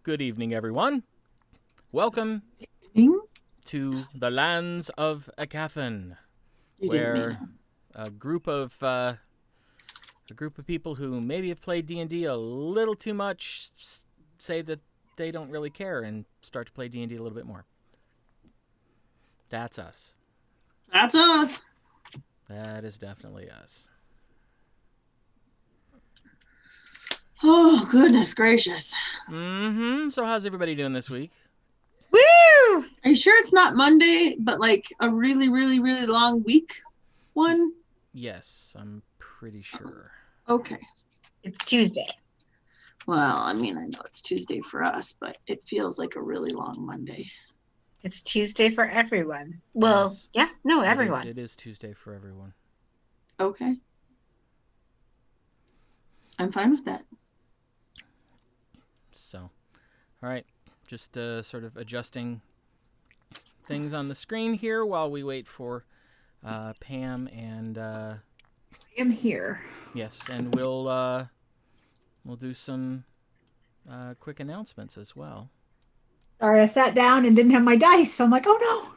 Good evening, everyone. Welcome to the lands of Aecathan, where a group of people who maybe have played D&D a little too much say that they don't really care and start to play D&D a little bit more. That's us. That's us. That is definitely us. Oh, goodness gracious. So how's everybody doing this week? Woo! Are you sure it's not Monday, but like a really, really, really long week one? Yes, I'm pretty sure. Okay. It's Tuesday. Well, I mean, I know it's Tuesday for us, but it feels like a really long Monday. It's Tuesday for everyone. Well, Yes. yeah, no, everyone. It is Tuesday for everyone. Okay. I'm fine with that. So, all right, just sort of adjusting things on the screen here while we wait for Pam and I am here. yes, and we'll do some quick announcements as well. Sorry, I sat down and didn't have my dice, so I'm like, oh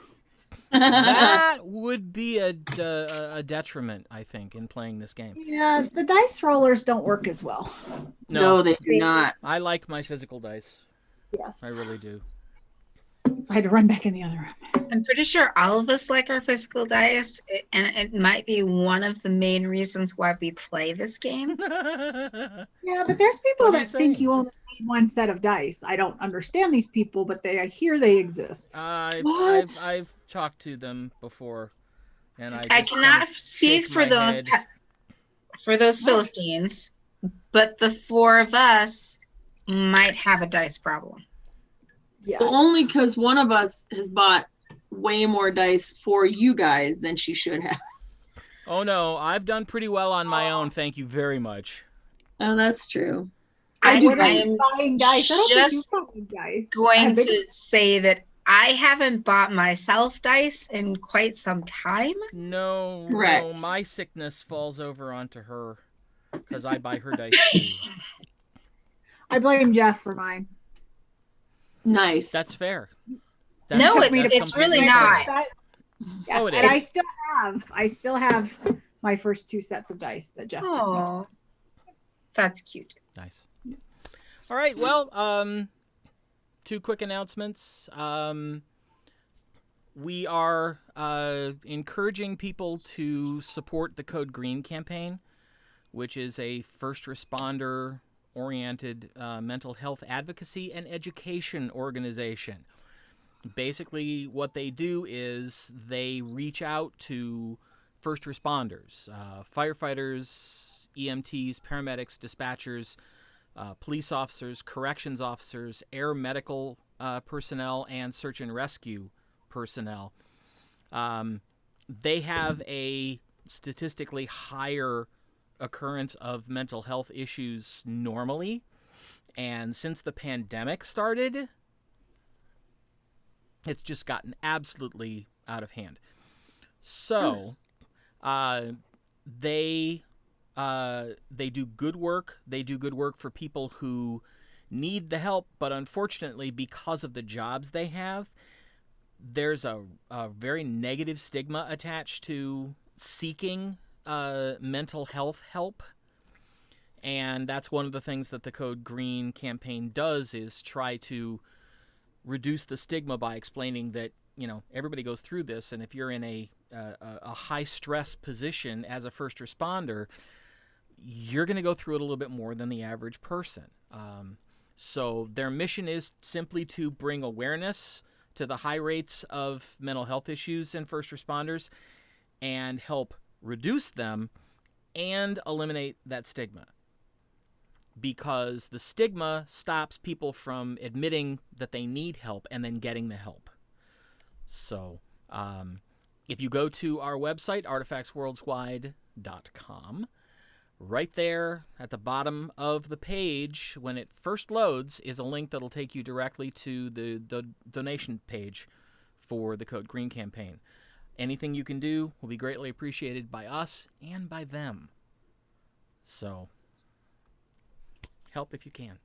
That would be a detriment, I think, in playing this game. no. Yeah, the dice rollers don't work as well. No, they do not. I like my physical dice. Yes. I really do. So I had to run back in the other room. I'm pretty sure all of us like our physical dice, and it might be one of the main reasons why we play this game. Yeah, but there's people What are you that think saying? you only need one set of dice. I don't understand these people, but I hear they exist. I've talked to them before, and I I just cannot kind of speak shake for my those head. Philistines, but the four of us might have a dice problem. Yes. Well, only because one of us has bought way more dice for you guys than she should have. Oh no, I've done pretty well on my own. Thank you very much. Oh, that's true. I do I am buying dice. I don't think just you're buying dice. going to say that I haven't bought myself dice in quite some time. No, Correct. my sickness falls over onto her because I buy her dice too. I blame Jeff for mine. Nice. That's fair. No, that's it's really completely not. fair. Yes, Oh, it and is. I still have my first two sets of dice that Jeff took me. Oh, that's cute. Nice. All right, well, two quick announcements. We are encouraging people to support the Code Green campaign, which is a first responder-oriented mental health advocacy and education organization. Basically, what they do is they reach out to first responders, firefighters, EMTs, paramedics, dispatchers, police officers, corrections officers, air medical personnel, and search and rescue personnel. They have a statistically higher occurrence of mental health issues normally, and since the pandemic started, it's just gotten absolutely out of hand. So, they do good work. They do good work for people who need the help, but unfortunately, because of the jobs they have, there's a very negative stigma attached to seeking mental health help. And that's one of the things that the Code Green campaign does, is try to reduce the stigma by explaining that, everybody goes through this, and if you're in a high stress position as a first responder, you're going to go through it a little bit more than the average person. So their mission is simply to bring awareness to the high rates of mental health issues in first responders and help reduce them and eliminate that stigma. Because the stigma stops people from admitting that they need help and then getting the help. So, if you go to our website, artifactsworldswide.com, right there at the bottom of the page, when it first loads, is a link that'll take you directly to the donation page for the Code Green campaign. Anything you can do will be greatly appreciated by us and by them. So, help if you can.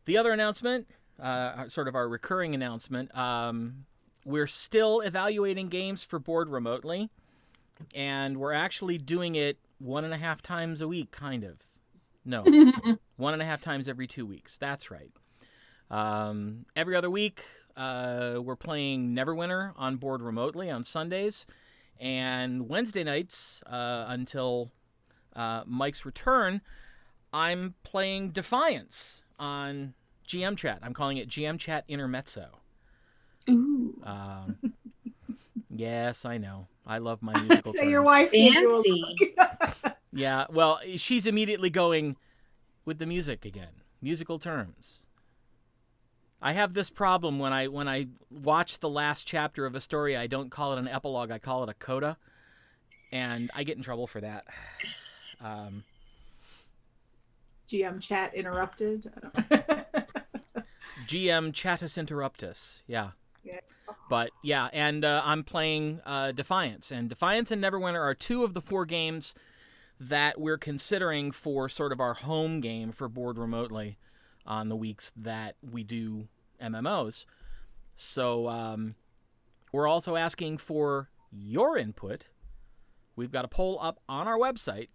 The other announcement, sort of our recurring announcement, we're still evaluating games for board remotely, and we're actually doing it 1.5 times a week, kind of. No, 1.5 times every 2 weeks. That's right. Every other week, we're playing Neverwinter on board remotely on Sundays, and Wednesday nights until Mike's return, I'm playing Defiance on GM Chat. I'm calling it GM Chat Intermezzo. Ooh. Yes, I know. I love my musical So terms. your wife gave you Fancy. Yeah, well, she's immediately going with the music again. Musical terms. I have this problem when I watch the last chapter of a story. I don't call it an epilogue. I call it a coda, and I get in trouble for that. GM chat interrupted. GM Chatus Interruptus. Yeah. Yeah. But yeah, and I'm playing Defiance, and Defiance and Neverwinter are 2 of the 4 games that we're considering for sort of our home game for board remotely on the weeks that we do MMOs. So we're also asking for your input. We've got a poll up on our website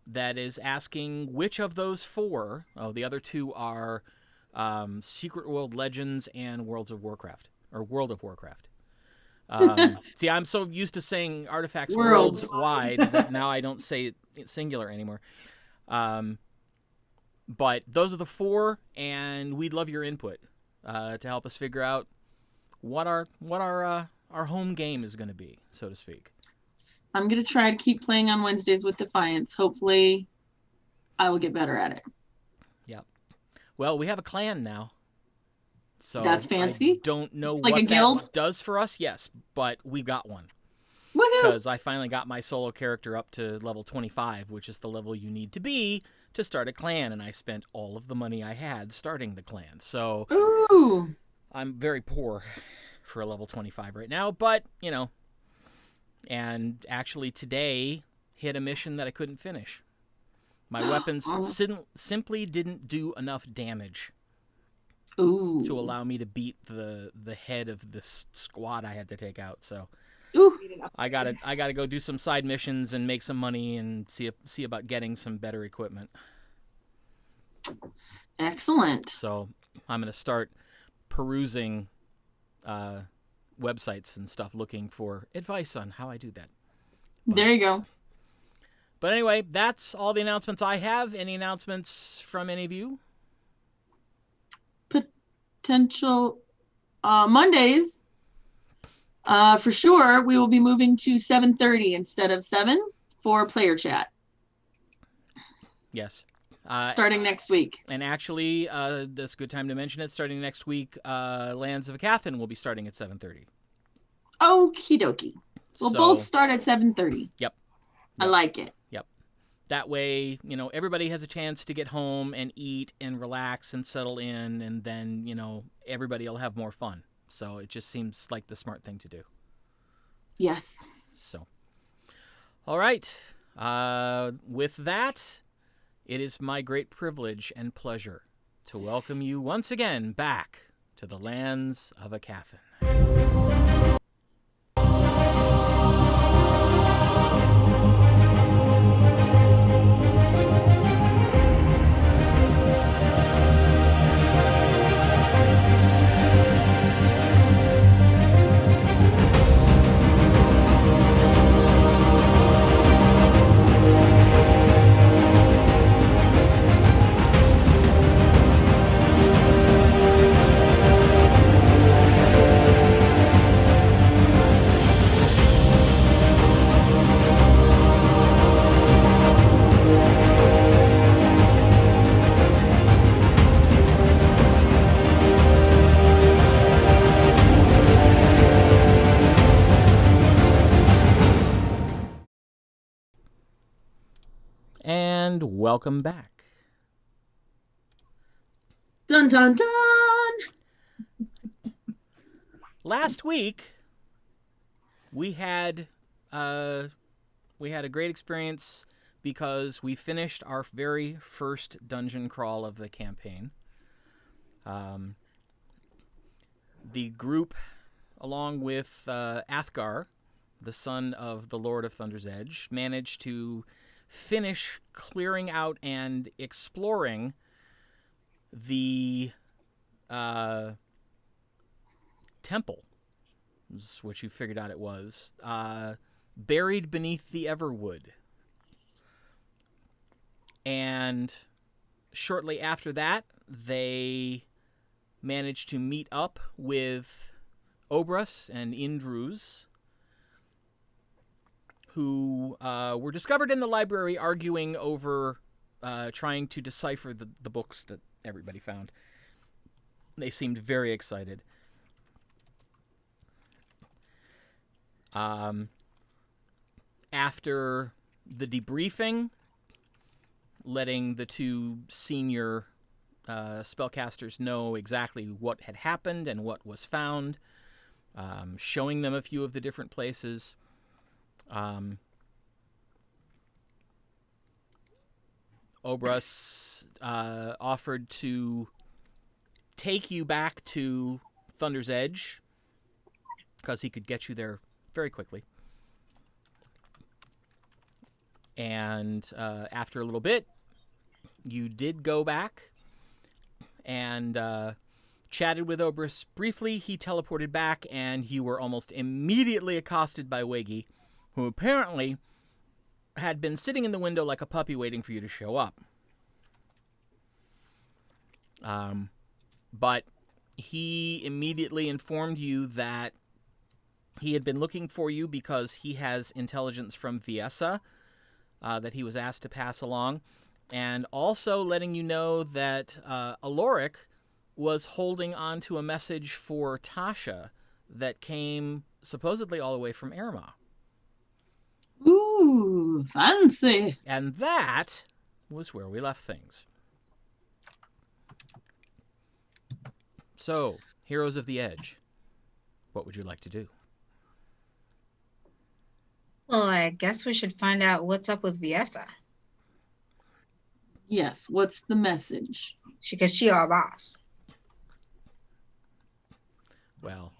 that is asking which of those 4, the other 2 are Secret World Legends and World of Warcraft. See, I'm so used to saying Artifacts Worldswide that now I don't say it singular anymore. But those are the 4, and we'd love your input to help us figure out what our home game is going to be, so to speak. I'm going to try to keep playing on Wednesdays with Defiance. Hopefully, I will get better at it. Yep. Well, we have a clan now. So That's fancy. I don't know Like what a guild? that does for us, yes, but we got one. Woohoo! Because I finally got my solo character up to level 25, which is the level you need to be to start a clan, and I spent all of the money I had starting the clan. So Ooh. I'm very poor for a level 25 right now, but, you know. And actually today hit a mission that I couldn't finish. My weapons simply didn't do enough damage Ooh. to allow me to beat the head of this squad I had to take out. So Ooh. I gotta go do some side missions and make some money and see about getting some better equipment. Excellent. So I'm gonna start perusing websites and stuff, looking for advice on how I do that. There you go. But anyway, that's all the announcements I have. Any announcements from any of you? Potential Mondays. For sure, we will be moving to 7:30 instead of 7 for player chat. Yes. Starting next week. And actually, that's a good time to mention it. Starting next week, Lands of Aecathan will be starting at 7:30. Okie dokie. We'll both start at 7:30. Yep. I like it. Yep. That way, you know, everybody has a chance to get home and eat and relax and settle in, and then, you know, everybody will have more fun. So it just seems like the smart thing to do. Yes. So, all right. With that, it is my great privilege and pleasure to welcome you once again back to the lands of Aecathan. And welcome back. Dun dun dun. Last week, we had a great experience because we finished our very first dungeon crawl of the campaign. The group, along with Athgar, the son of the Lord of Thunder's Edge, managed to finish clearing out and exploring the temple. This is what you figured out it was. Buried beneath the Everwood. And shortly after that, they managed to meet up with Obrus and Indruz, who were discovered in the library arguing over trying to decipher the books that everybody found. They seemed very excited. After the debriefing, letting the two senior spellcasters know exactly what had happened and what was found, showing them a few of the different places. Obrus offered to take you back to Thunder's Edge because he could get you there very quickly. And after a little bit, you did go back and chatted with Obrus briefly. He teleported back, and you were almost immediately accosted by Wiggy, who apparently had been sitting in the window like a puppy waiting for you to show up. But he immediately informed you that he had been looking for you because he has intelligence from Viessa that he was asked to pass along, and also letting you know that Aloric was holding on to a message for Tasha that came supposedly all the way from Erma. Ooh, fancy. And that was where we left things. So, Heroes of the Edge, what would you like to do? Well, I guess we should find out what's up with Viessa. Yes, what's the message? Because she our boss. Well,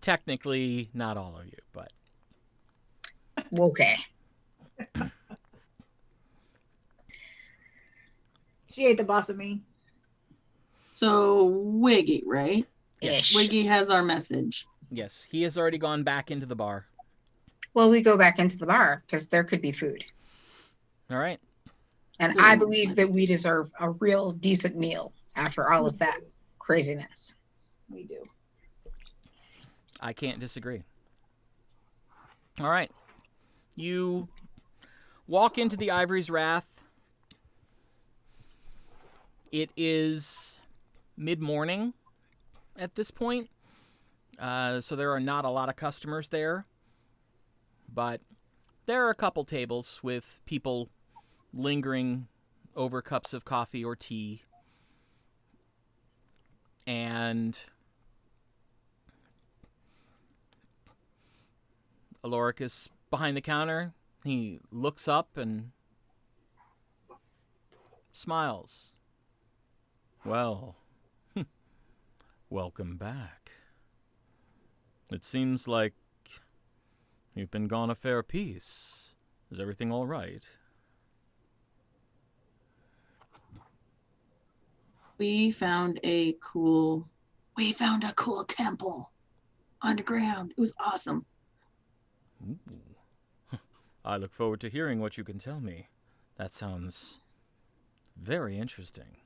technically not all of you, but... Okay. She ain't the boss of me. So, Wiggy, right? Ish. Wiggy has our message. Yes, he has already gone back into the bar. Well, we go back into the bar because there could be food. All right. And I believe that we deserve a real decent meal after all of that craziness. We do. I can't disagree. All right. You walk into the Ivory's Wrath. It is mid-morning at this point, so there are not a lot of customers there. But there are a couple tables with people lingering over cups of coffee or tea. And Aloric is behind the counter. He looks up and smiles. Well, welcome back. It seems like you've been gone a fair piece. Is everything all right? We found a cool temple underground. It was awesome. Ooh. I look forward to hearing what you can tell me. That sounds very interesting.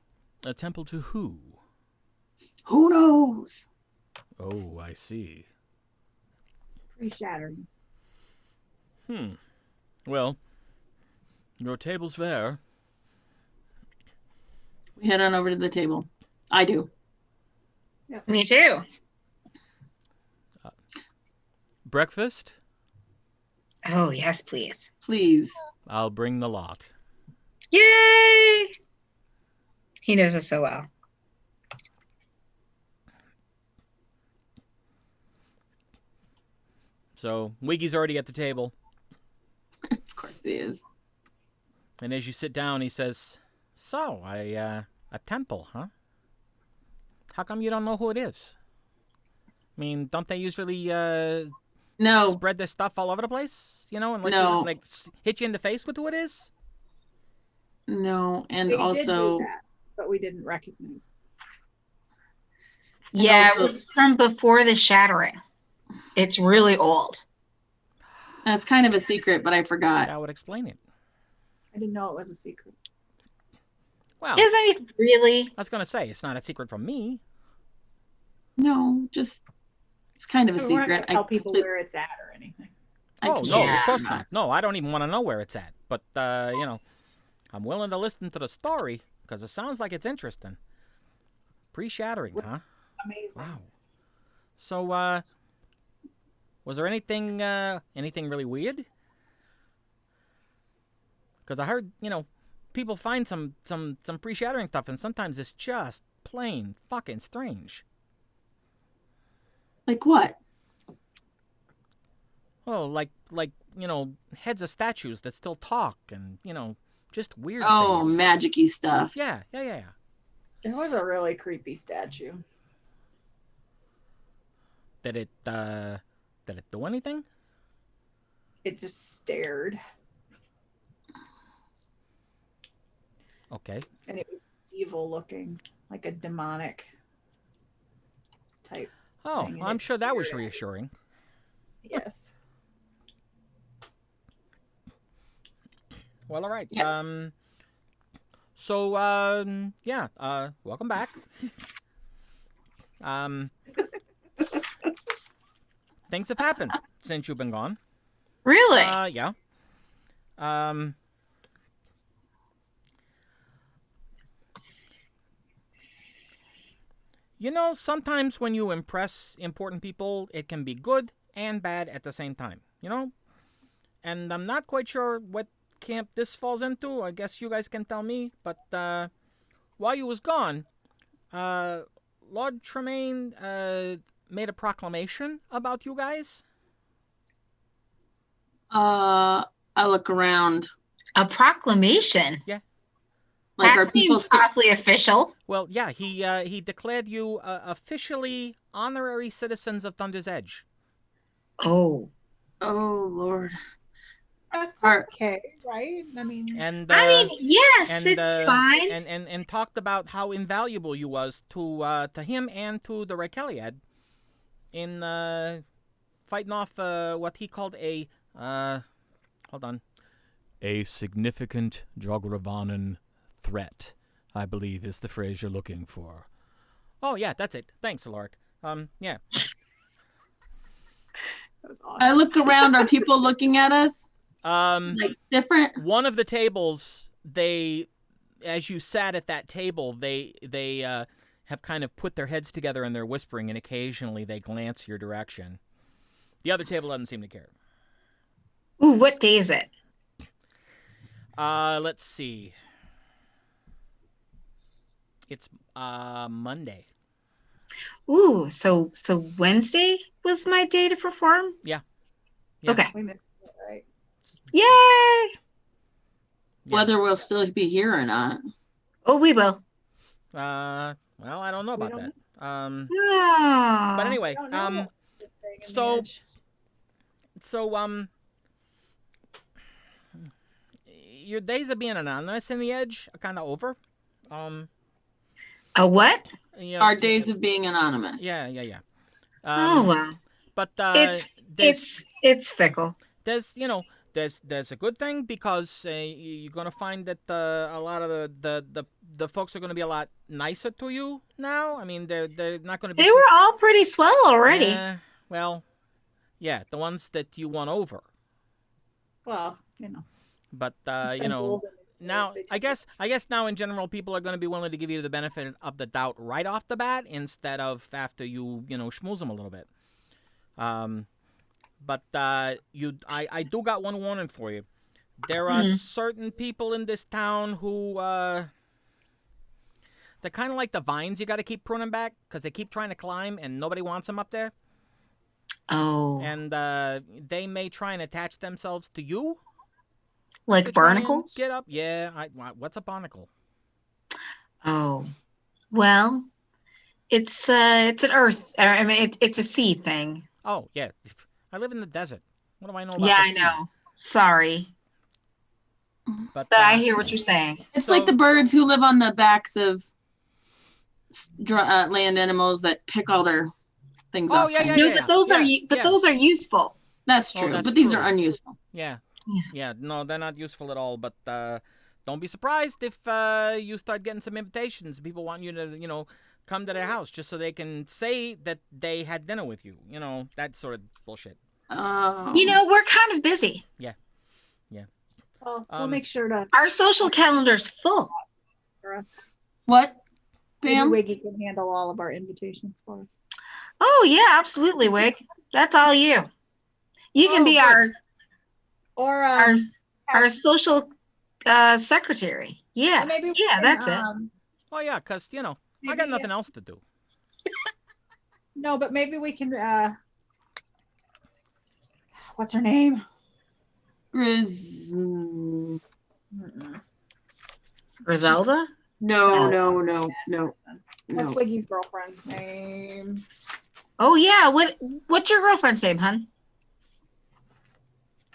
A temple to who? Who knows? Oh, I see. Pretty shattering. Well, your table's there. We head on over to the table. I do. Me too. Breakfast? Oh, yes, please. Please. I'll bring the lot. Yay! He knows us so well. So, Wiggy's already at the table. Of course he is. And as you sit down, he says, So, I A temple, huh? How come you don't know who it is? I mean, don't they usually No, spread their stuff all over the place? You know, and let No. you hit you in the face with who it is? no, and They did also do that, but we didn't recognize. Yeah, also- it was from before the shattering. It's really old. that's kind of a secret, but I forgot. That would explain it. I didn't know it was a secret. Well, Isn't it really? I was gonna say it's not a secret from me. No, just it's kind of a I mean, we're not secret. gonna tell people complete- where it's at or anything. I Oh no, Yeah. of course not. No, I don't even want to know where it's at. But you know, I'm willing to listen to the story because it sounds like it's interesting. Pre-shattering, huh? Amazing. Wow. So, was there anything really weird? Because I heard, you know, people find some pre-shattering stuff, and sometimes it's just plain fucking strange. Like what? Oh, like you know, heads of statues that still talk, and you know, just weird Oh, things. magic-y stuff. Yeah. It was a really creepy statue. Did it do anything? It just stared, Okay. and it was evil looking, like a demonic type. Oh, Thing, and I'm it sure that was stared at me. reassuring. Yes. Well, all right. Yeah. So, yeah. Welcome back. Things have happened since you've been gone. Really? Yeah. You know, sometimes when you impress important people, it can be good and bad at the same time. You know, and I'm not quite sure what camp this falls into. I guess you guys can tell me. But while you was gone, Lord Tremaine made a proclamation about you guys. I look around. A proclamation? Like, That are people seems awfully official. Well, yeah, he declared you officially honorary citizens of Thunder's Edge. Oh. Oh Lord. That's Are- okay, right? I mean, And I mean, yes, and, it's fine. and talked about how invaluable you was to him and to the Raqueliad in fighting off what he called a significant Jogravanan threat, I believe is the phrase you're looking for. Oh yeah, that's it. Thanks, Alaric. Yeah. that was I awesome. look around. Are people looking at us? Like different? one of the tables, as you sat at that table, they have kind of put their heads together and they're whispering, and occasionally they glance your direction. The other table doesn't seem to care. Ooh, what day is it? Let's see. It's Monday. Ooh, so Wednesday was my day to perform? Yeah. Okay. We missed it, right? Yay! Yeah. Whether we'll still be here or not. Oh, we will. Well, I don't know We about don't that. Ah. But anyway, I don't know. The thing in the so- edge. so your days of being anonymous in the Edge are kind of over. A what? You know, Our days of being anonymous. Yeah. Oh well. But It's fickle. there's a good thing because you're gonna find that a lot of the folks are gonna be a lot nicer to you now. I mean, they're not gonna be. They were all pretty swell already. Well, yeah, the ones that you won over. Well, you know. But spend you know, gold in the now place, they I take guess now in general people are going to be willing to give you the benefit of the doubt right off the bat instead of after you schmooze them a little bit. But I do got one warning for you. There are certain people in this town who they're kind of like the vines you got to keep pruning back because they keep trying to climb and nobody wants them up there. Oh. And they may try and attach themselves to you. Like to try and barnacles? Get up. Yeah. What's a barnacle? Oh. Well, it's an earth. I mean, it's a sea thing. Oh, yeah. I live in the desert. What do I know about Yeah, the I sea? know. Sorry, But but I hear what you're saying. It's So- like the birds who live on the backs of land animals that pick all their things Oh, off. yeah, yeah, No, yeah. but those are yeah, but yeah. those are useful. That's Oh, true, that's but these true. are unuseful. Yeah. Yeah. Yeah, no, they're not useful at all. But don't be surprised if you start getting some invitations. People want you to, come to their house just so they can say that they had dinner with you. That sort of bullshit. Oh. We're kind of busy. Well, we'll Um, make sure to Our social calendar's full. for us. What? Maybe Bam? Wiggy can handle all of our invitations for us. Oh yeah, absolutely, Wig. That's all you. You can Oh, be good. Or our social secretary. Yeah. maybe we Yeah, can, that's it. Oh, yeah, because, I got Maybe, nothing else to do. No, but maybe we can. What's her name? Mm, Griselda? no. What's Wiggy's girlfriend's name? Oh yeah. What's your girlfriend's name, hun?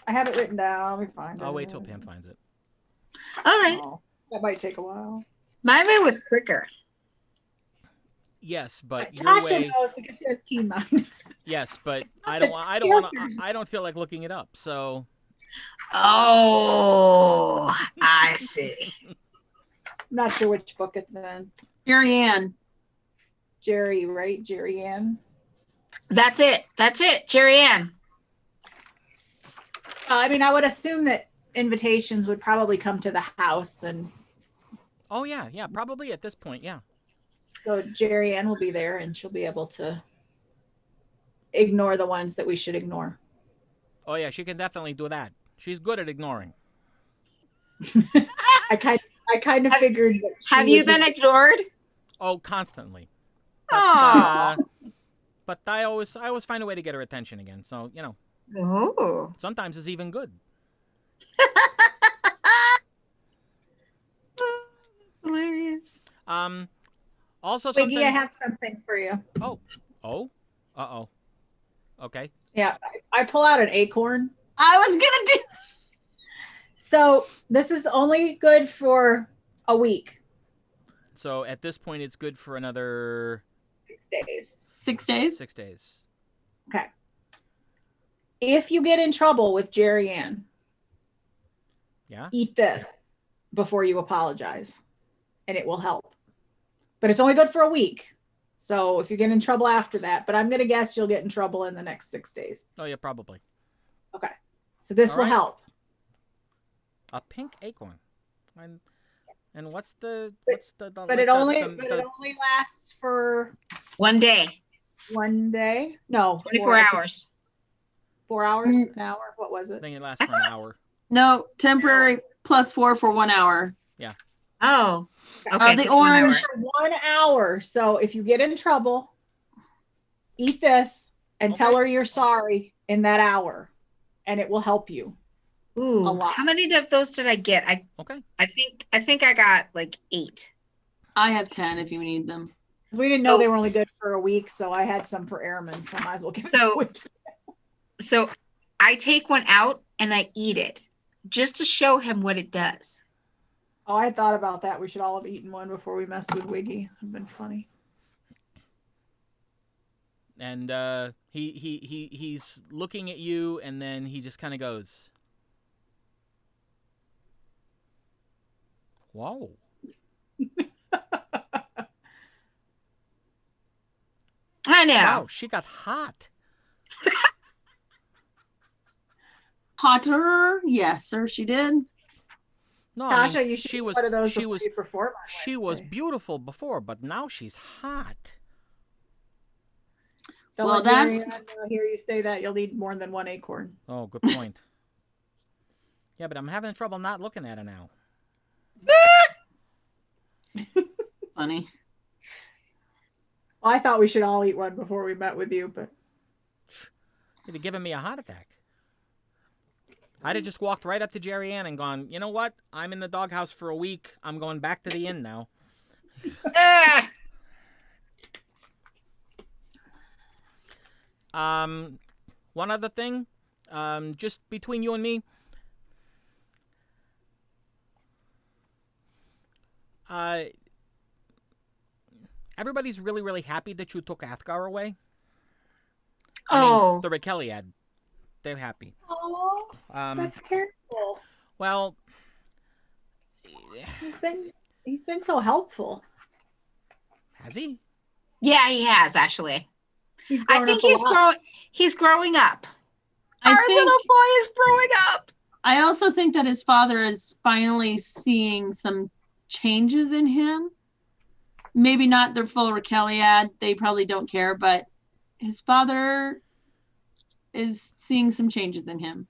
I have it written down. Let me find it. I'll wait till Pam finds it. All right. Oh, that might take a while. My way was quicker. Yes, but your Tasha way. knows because she has keen mind. Yes, but I the don't. I don't want to. characters. I don't feel like looking it up. So Oh, I see. Not sure which book it's in. Jerry Ann. Jerry, right? Jerry Ann. That's it. Jerry Ann. I mean, I would assume that invitations would probably come to the house, and oh yeah, probably at this point, yeah. so Jerry Ann will be there, and she'll be able to ignore the ones that we should ignore. Oh yeah, she can definitely do that. She's good at ignoring. I kind of figured that she Have you would be- been ignored? Oh, constantly. Oh. But I always find a way to get her attention again. So Oh. sometimes it's even good. Hilarious. Also something. Wiggy, I have something for you. Oh. Okay. Yeah, I pull out an acorn. I was gonna do. So this is only good for a week, So at this point, it's good for another 6 days. 6 days. 6 days. Okay. If you get in trouble with Jerry Ann, Yeah. eat this before you apologize, and it will help. But it's only good for a week. So if you get in trouble after that, but I'm going to guess you'll get in trouble in the next 6 days. Oh yeah, probably. Okay. So this All will right. help. A pink acorn. And what's the But it only lasts for 1 day. 1 day. No, 24 hours. 4 hours, an hour. What was I it? think it lasts for an hour. No, temporary +4 for 1 hour. Oh. Okay. The just 1 hour. orange- For 1 hour. So if you get in trouble, eat this and tell Okay. her you're sorry in that hour, and it will help you. Ooh. A lot. How many of those did I get? Okay. I think I got like 8. I have 10 if you need them. 'Cause we didn't know So- they were only good for a week, so I had some for airmen, so I might as well give it So- to Wiki. So I take one out and I eat it just to show him what it does. Oh, I had thought about that. We should all have eaten one before we messed with Wiggy. It'd been funny. And he's looking at you, and then he just kind of goes, "Whoa." I know. Wow, she got hot. Hotter? Yes, sir, she did. No, I Tasha, mean, you should she do was one of those she before was you perform on she was Wednesday. beautiful before, but now she's hot. Don't Well, let Jerry that's- Ann hear you say that. You'll need more than 1 acorn. Oh, good point. Yeah, but I'm having trouble not looking at her now. Funny. Well, I thought we should all eat one before we met with you, but You'd have given me a heart attack. I'd have just walked right up to Jerry Ann and gone, "You know what? I'm in the doghouse for a week. I'm going back to the inn now." Ah, One other thing, just between you and me. Everybody's really, really happy that you took Athgar away. Oh, The Raqueliad. They're happy. Oh, that's terrible. Well, He's been so helpful. has he? yeah, he has actually. He's I grown think up a lot. he's growing up. I Our think little boy is growing up. I also think that his father is finally seeing some changes in him. Maybe not the full Raqueliad. They probably don't care, but his father is seeing some changes in him.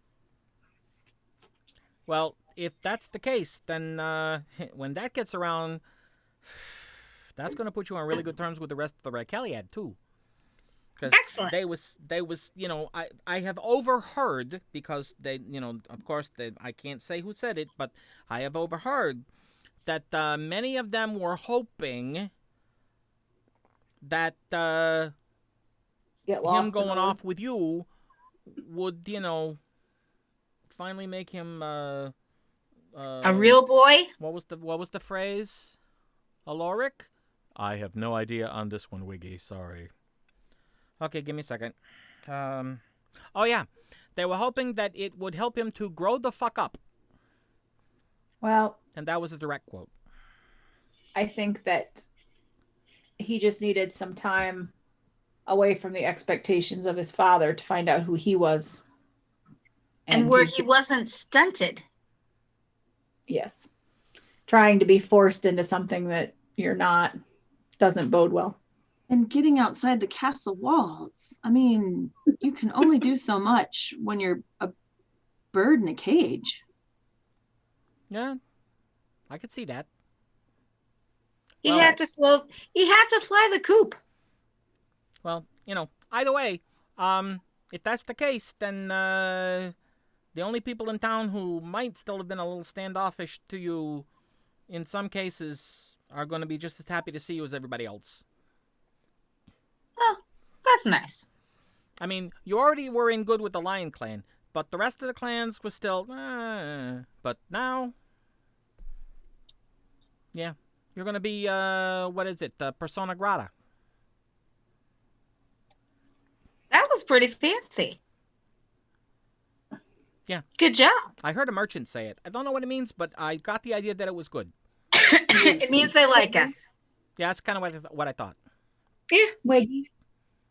Well, if that's the case, then when that gets around, that's going to put you on really good terms with the rest of the Raqueliad too. Excellent. They was, I have overheard, because they, of course, I can't say who said it, but I have overheard that many of them were hoping that Get lost him going in the off with you would, finally make him A real boy? What was the phrase? Aloric? I have no idea on this one, Wiggy. Sorry. Okay, give me a second. Oh yeah, they were hoping that it would help him to grow the fuck up, Well, and that was a direct quote. I think that he just needed some time away from the expectations of his father to find out who he was. And where he's he wasn't stunted. Yes. Trying to be forced into something that you're not doesn't bode well. And getting outside the castle walls. I mean, you can only do so much when you're a bird in a cage. Yeah, I could see that. He Well- had to fly the coop. Well, either way, if that's the case, then the only people in town who might still have been a little standoffish to you, in some cases, are going to be just as happy to see you as everybody else. Oh, that's nice. I mean, you already were in good with the Lion Clan, but the rest of the clans was still, but now, yeah, you're going to be, what is it, persona grata. That was pretty fancy. Yeah. Good job. I heard a merchant say it. I don't know what it means, but I got the idea that it was good. It means they like us. Yeah, that's kind of what I thought. Yeah. Wiggy.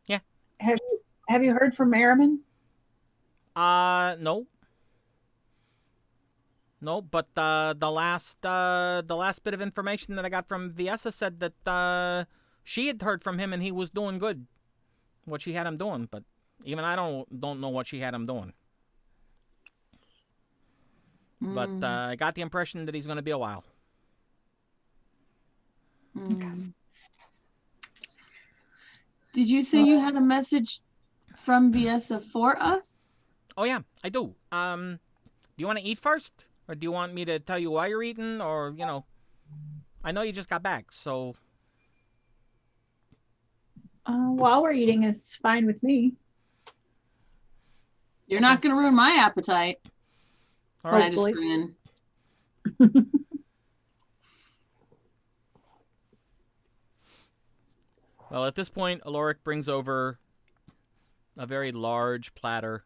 Yeah. Have you heard from Merriman? No. No, but the last bit of information that I got from Viessa said that she had heard from him and he was doing good. What she had him doing, but even I don't know what she had him doing. But I got the impression that he's going to be a while. Okay. Did you say you had a message from Viessa for us? Oh yeah, I do. Do you want to eat first, or do you want me to tell you why you're eating, or I know you just got back, so. While we're eating is fine with me. You're not going to ruin my appetite. All right. I just grin. Well, at this point, Aloric brings over a very large platter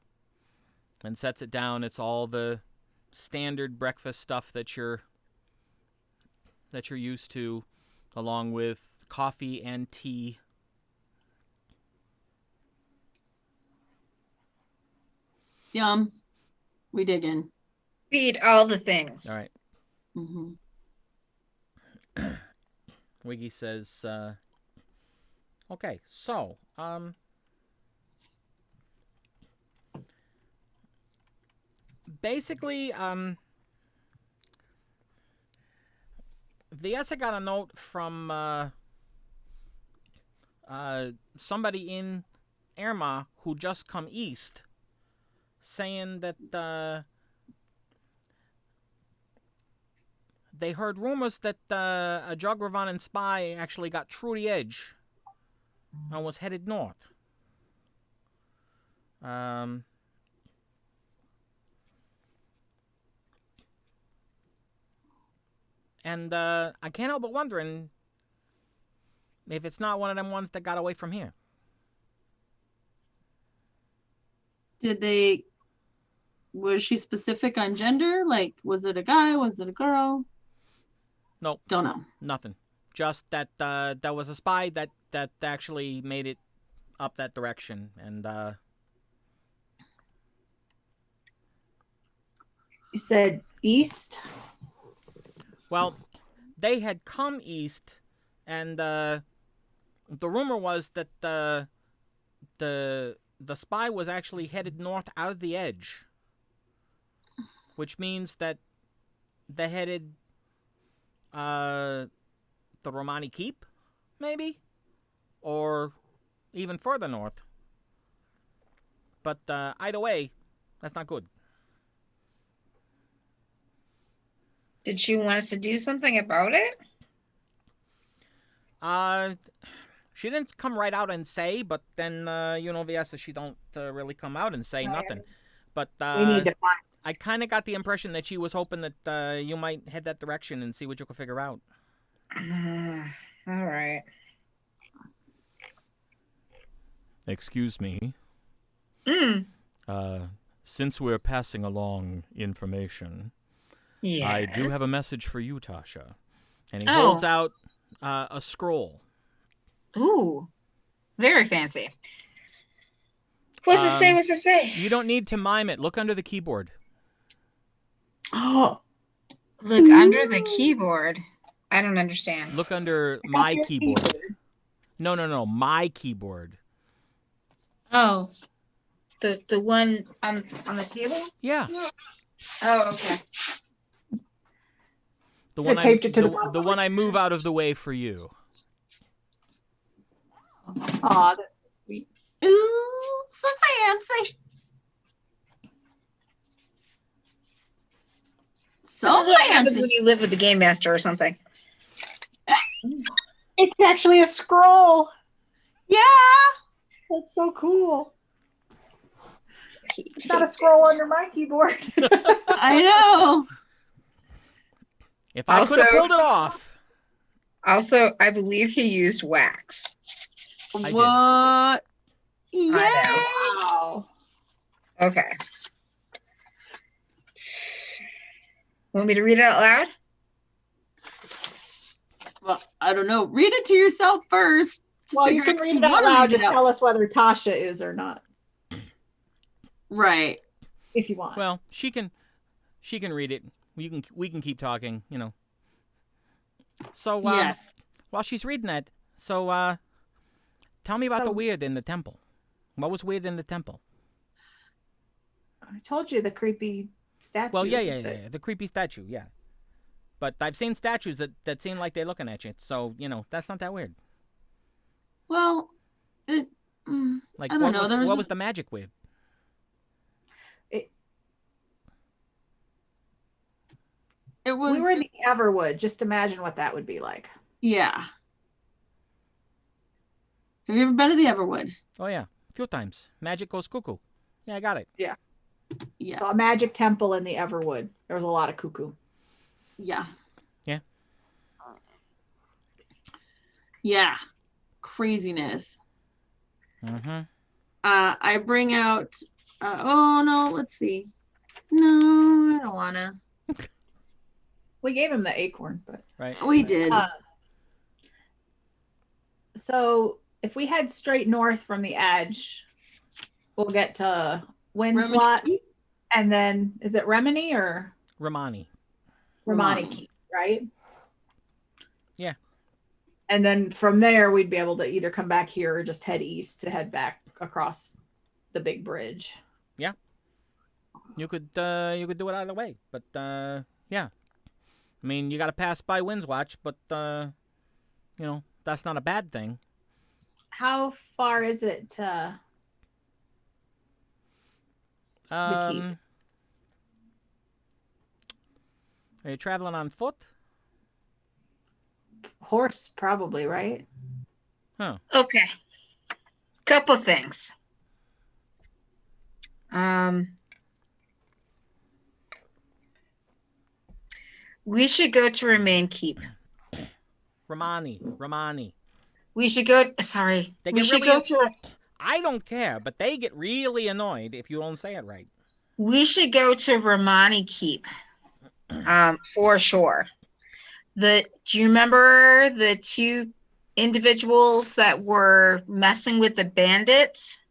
and sets it down. It's all the standard breakfast stuff that you're used to, along with coffee and tea. Yum. We dig in. Feed all the things. All right. Mm-hmm. Wiggy says, okay, so, basically, Viessa got a note from, somebody in Erma who just come east, saying that, they heard rumors that a Jogravan spy actually got through the edge and was headed north. Um, and I can't help but wondering if it's not one of them ones that got away from here. Was she specific on gender? Like, was it a guy? Was it a girl? Nope. Don't know. Nothing. Just that there was a spy that actually made it up that direction, and You said east? well, they had come east, and the rumor was that the spy was actually headed north out of the edge, which means that they headed the Romani Keep, maybe, or even further north. But either way, that's not good. Did she want us to do something about it? She didn't come right out and say, but then Viasa, she don't really come out and say nothing. But We need to find. I kind of got the impression that she was hoping that you might head that direction and see what you could figure out. All right. Excuse me. Mm. Since we're passing along information, Yes. I do have a message for you, Tasha. And he Oh. holds out a scroll. Ooh, very fancy. What's it say? What's it say? You don't need to mime it. Look under the keyboard. Oh, Look under the keyboard. I don't understand. Look under my keyboard. No. My keyboard. Oh, the one on the table? Yeah. Oh, okay. The I one taped it to the the bottom. one I move out of the way for you. Aw, that's so sweet. Ooh, so fancy. So This is what happens fancy. when you live with the game master or something. It's actually a scroll. Yeah. That's so cool. It's not a scroll under my keyboard. I know. If I could have Also- pulled it off. Also, I believe he used wax. I did. What? Yeah. Wow. Okay. Want me to read it out loud? Well, I don't know. Read it to yourself first. to Well, you figure can if read it wanna out loud. read it Just out. tell us whether Tasha is or not, Right. if you want. Well, she can read it. We can keep talking, So Yes. while she's reading that, so tell me about So- the weird in the temple. What was weird in the temple? I told you the creepy statue. Well, yeah. that- The creepy statue, yeah. But I've seen statues that seem like they're looking at you, so that's not that weird. Well, Like I don't know, there was what just- was the magic with? it was. We were in the Everwood. Just imagine what that would be like. Yeah. Have you ever been to the Everwood? Oh yeah, a few times. Magic goes cuckoo. Yeah, I got it. Yeah. So a magic temple in the Everwood. There was a lot of cuckoo. Yeah. Yeah. Yeah. Craziness. Mm-hmm. I bring out. Oh no! Let's see. No, I don't wanna. We gave him the acorn, but Right. We did. so if we head straight north from the edge, we'll get to Windswat, Remedy? and then is it Remini or Romani. Romani Romani. Keep, right? Yeah. And then from there, we'd be able to either come back here or just head east to head back across the big bridge. You could do it either way, but yeah. I mean, you got to pass by Windswatch, but that's not a bad thing. How far is it to the keep? Are you traveling on foot? Horse, probably, right? Okay. Couple things. We should go to Remain Keep. Romani. We should go. Sorry. They We get should really- go to. I don't care, but they get really annoyed if you don't say it right. We should go to Romani Keep. For sure. Do you remember the two individuals that were messing with the bandits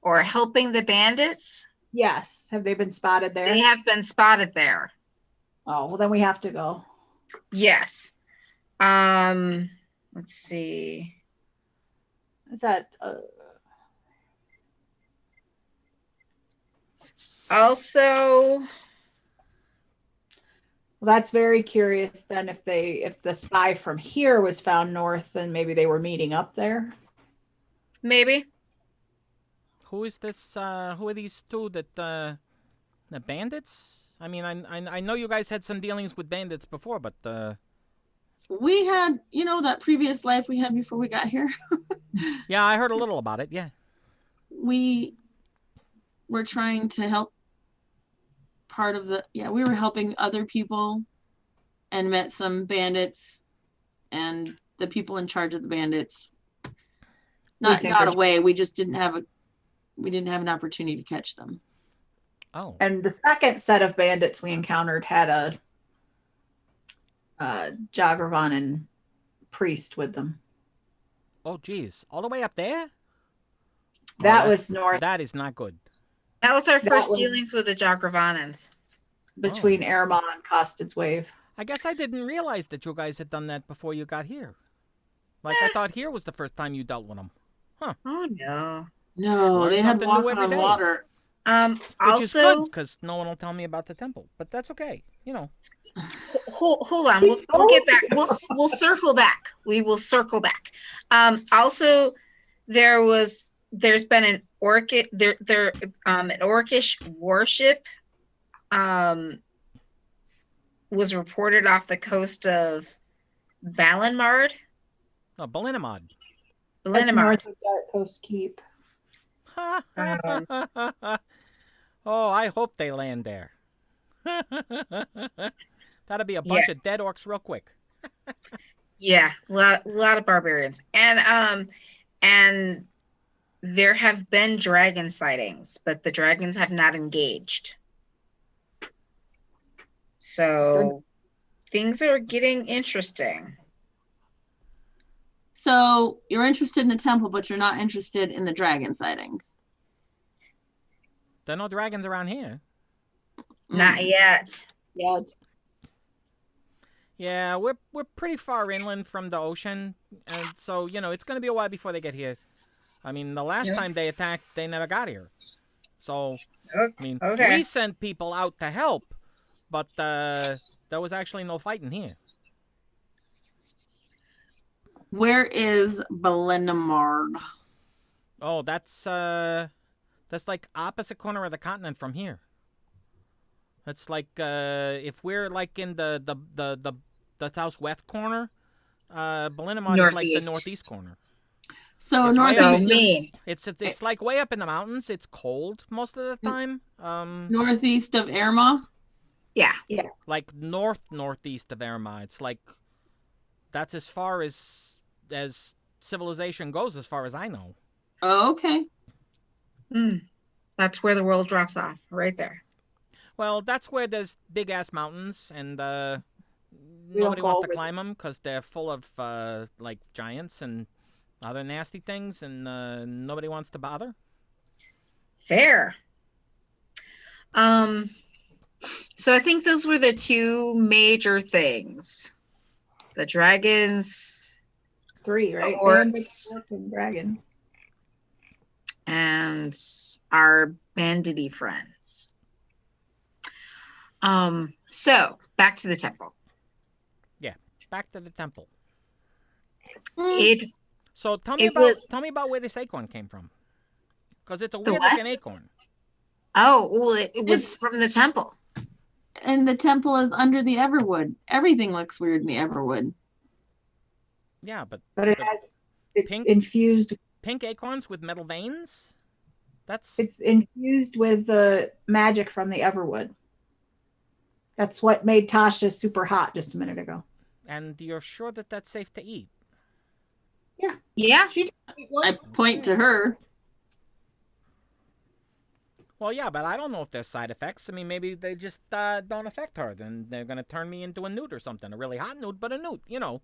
or helping the bandits? Yes. Have they been spotted there? They have been spotted there. Oh, well, then we have to go. Yes. Let's see. Is that Also, well, that's very curious then if the spy from here was found north, then maybe they were meeting up there. maybe. Who is this? Who are these two that the bandits? I mean, I know you guys had some dealings with bandits before, but We had, that previous life we had before we got here. yeah, I heard a little about it. Yeah. We were trying to help we were helping other people and met some bandits, and the people in charge of the bandits got away. We just didn't have an opportunity to catch them. Oh. And the second set of bandits we encountered had a Jagravan priest with them. Oh, geez. All the way up there? That was north That is not good. That was our first was- dealings with the Jagravanans. between Erma and Costed's Wave. I guess I didn't realize that you guys had done that before you got here. Like, I thought here was the first time you dealt with them. Oh no. No, Learn they had something new walking every on day. water. Which is good, Also, because no one will tell me about the temple. But that's okay. hold on. We'll get back. We'll circle back. We will circle back. Also, there's been an an orcish warship was reported off the coast of Balinmard. Oh, Belinamod. That's Balinmard. north of Dark Coast Keep. Oh, I hope they land there. That'll be a bunch of dead orcs real quick. Yeah, lot of barbarians, and there have been dragon sightings, but the dragons have not engaged. So things are getting interesting. So you're interested in the temple, but you're not interested in the dragon sightings. There are no dragons around here. Not yet. Yet. Yeah, we're pretty far inland from the ocean, and so it's going to be a while before they get here. I mean, the last time they attacked, they never got here. So, I mean, Okay. we sent people out to help, but there was actually no fighting here. Where is Belinamard? Oh, that's like opposite corner of the continent from here. It's like if we're like in the southwest corner, Belinamod is like the Northeast. northeast corner. So It's way So northeast, mean. It's like way up in the mountains. It's cold most of the time. northeast of Erma. Yeah. Yes. Like northeast of Erma. It's like that's as far as civilization goes, as far as I know. Oh, okay. That's where the world drops off, right there. Well, that's where there's big ass mountains, and don't nobody go wants to over climb them because they're full of like giants and other nasty things, and nobody wants to bother. Fair. So I think those were the two major things. The dragons 3, right? Orcs. Bandits, orcs, and dragons. and our bandity friends. So back to the temple. Yeah, back to the temple. It So tell me about where this acorn came from, because it's a The weird what? looking acorn. it was It's- from the temple. And the temple is under the Everwood. Everything looks weird in the Everwood. Yeah, but But it's Pink? infused. pink acorns with metal veins. That's It's infused with the magic from the Everwood. That's what made Tasha super hot just a minute ago. and you're sure that that's safe to eat? Yeah. She I point to her. Well, yeah, but I don't know if there's side effects. I mean, maybe they just don't affect her. Then they're gonna turn me into a newt or something, a really hot newt, but a newt, you know.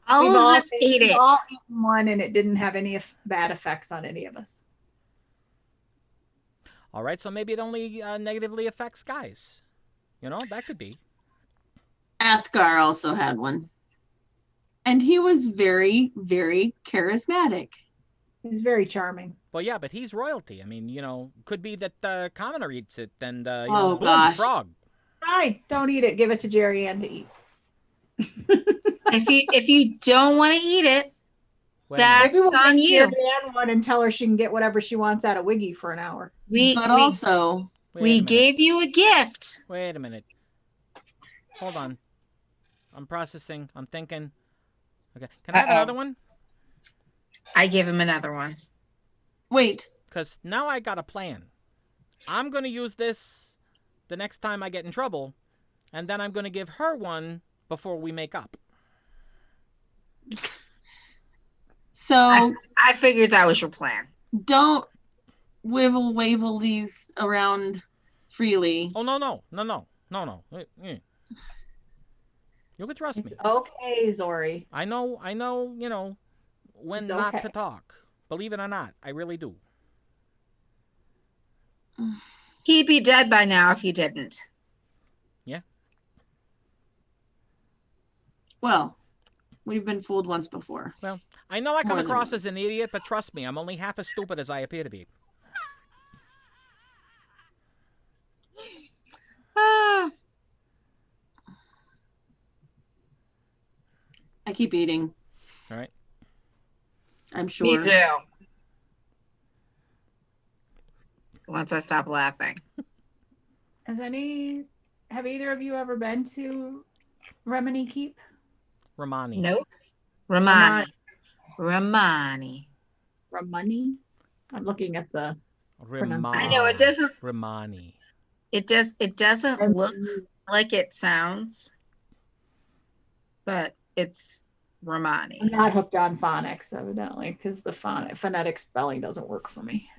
All of us ate we've it. all eaten one, and it didn't have any bad effects on any of us. All right, so maybe it only negatively affects guys. You know, that could be. Athgar also had one. And he was very, very charismatic. He's very charming. Well, yeah, but he's royalty. I mean, you know, could be that commoner eats it, and you Oh, know, boom, gosh. frog. Right, don't eat it. Give it to Jerry Ann to eat. If you don't want to eat it, Wait a minute. that's Maybe we'll on make you. Jerry Ann one and tell her she can get whatever she wants out of Wiggy for an hour. But also, Wait we a minute. gave you a gift. Wait a minute. Hold on. I'm processing. I'm thinking. Okay, can I have Uh-oh. another one? I gave him another one. wait, Because now I got a plan. I'm going to use this the next time I get in trouble, and then I'm going to give her one before we make up. so I figured that was your plan. don't wavel these around freely. Oh, no. You can trust me. It's okay, Zori. I know, you know, when It's not okay. to talk. Believe it or not, I really do. He'd be dead by now if he didn't. Well, we've been fooled once before. I know I come More than across once. as an idiot, but trust me, I'm only half as stupid as I appear to be. Ah, I keep eating. All right. I'm sure. me too. Once I stop laughing. Have either of you ever been to Remini Keep? Romani. Nope. Romani. Romani. Remini? I'm looking at the I know it doesn't. Romani. It doesn't look like it sounds, but it's Romani. I'm not hooked on phonics, evidently, because the phonetic spelling doesn't work for me.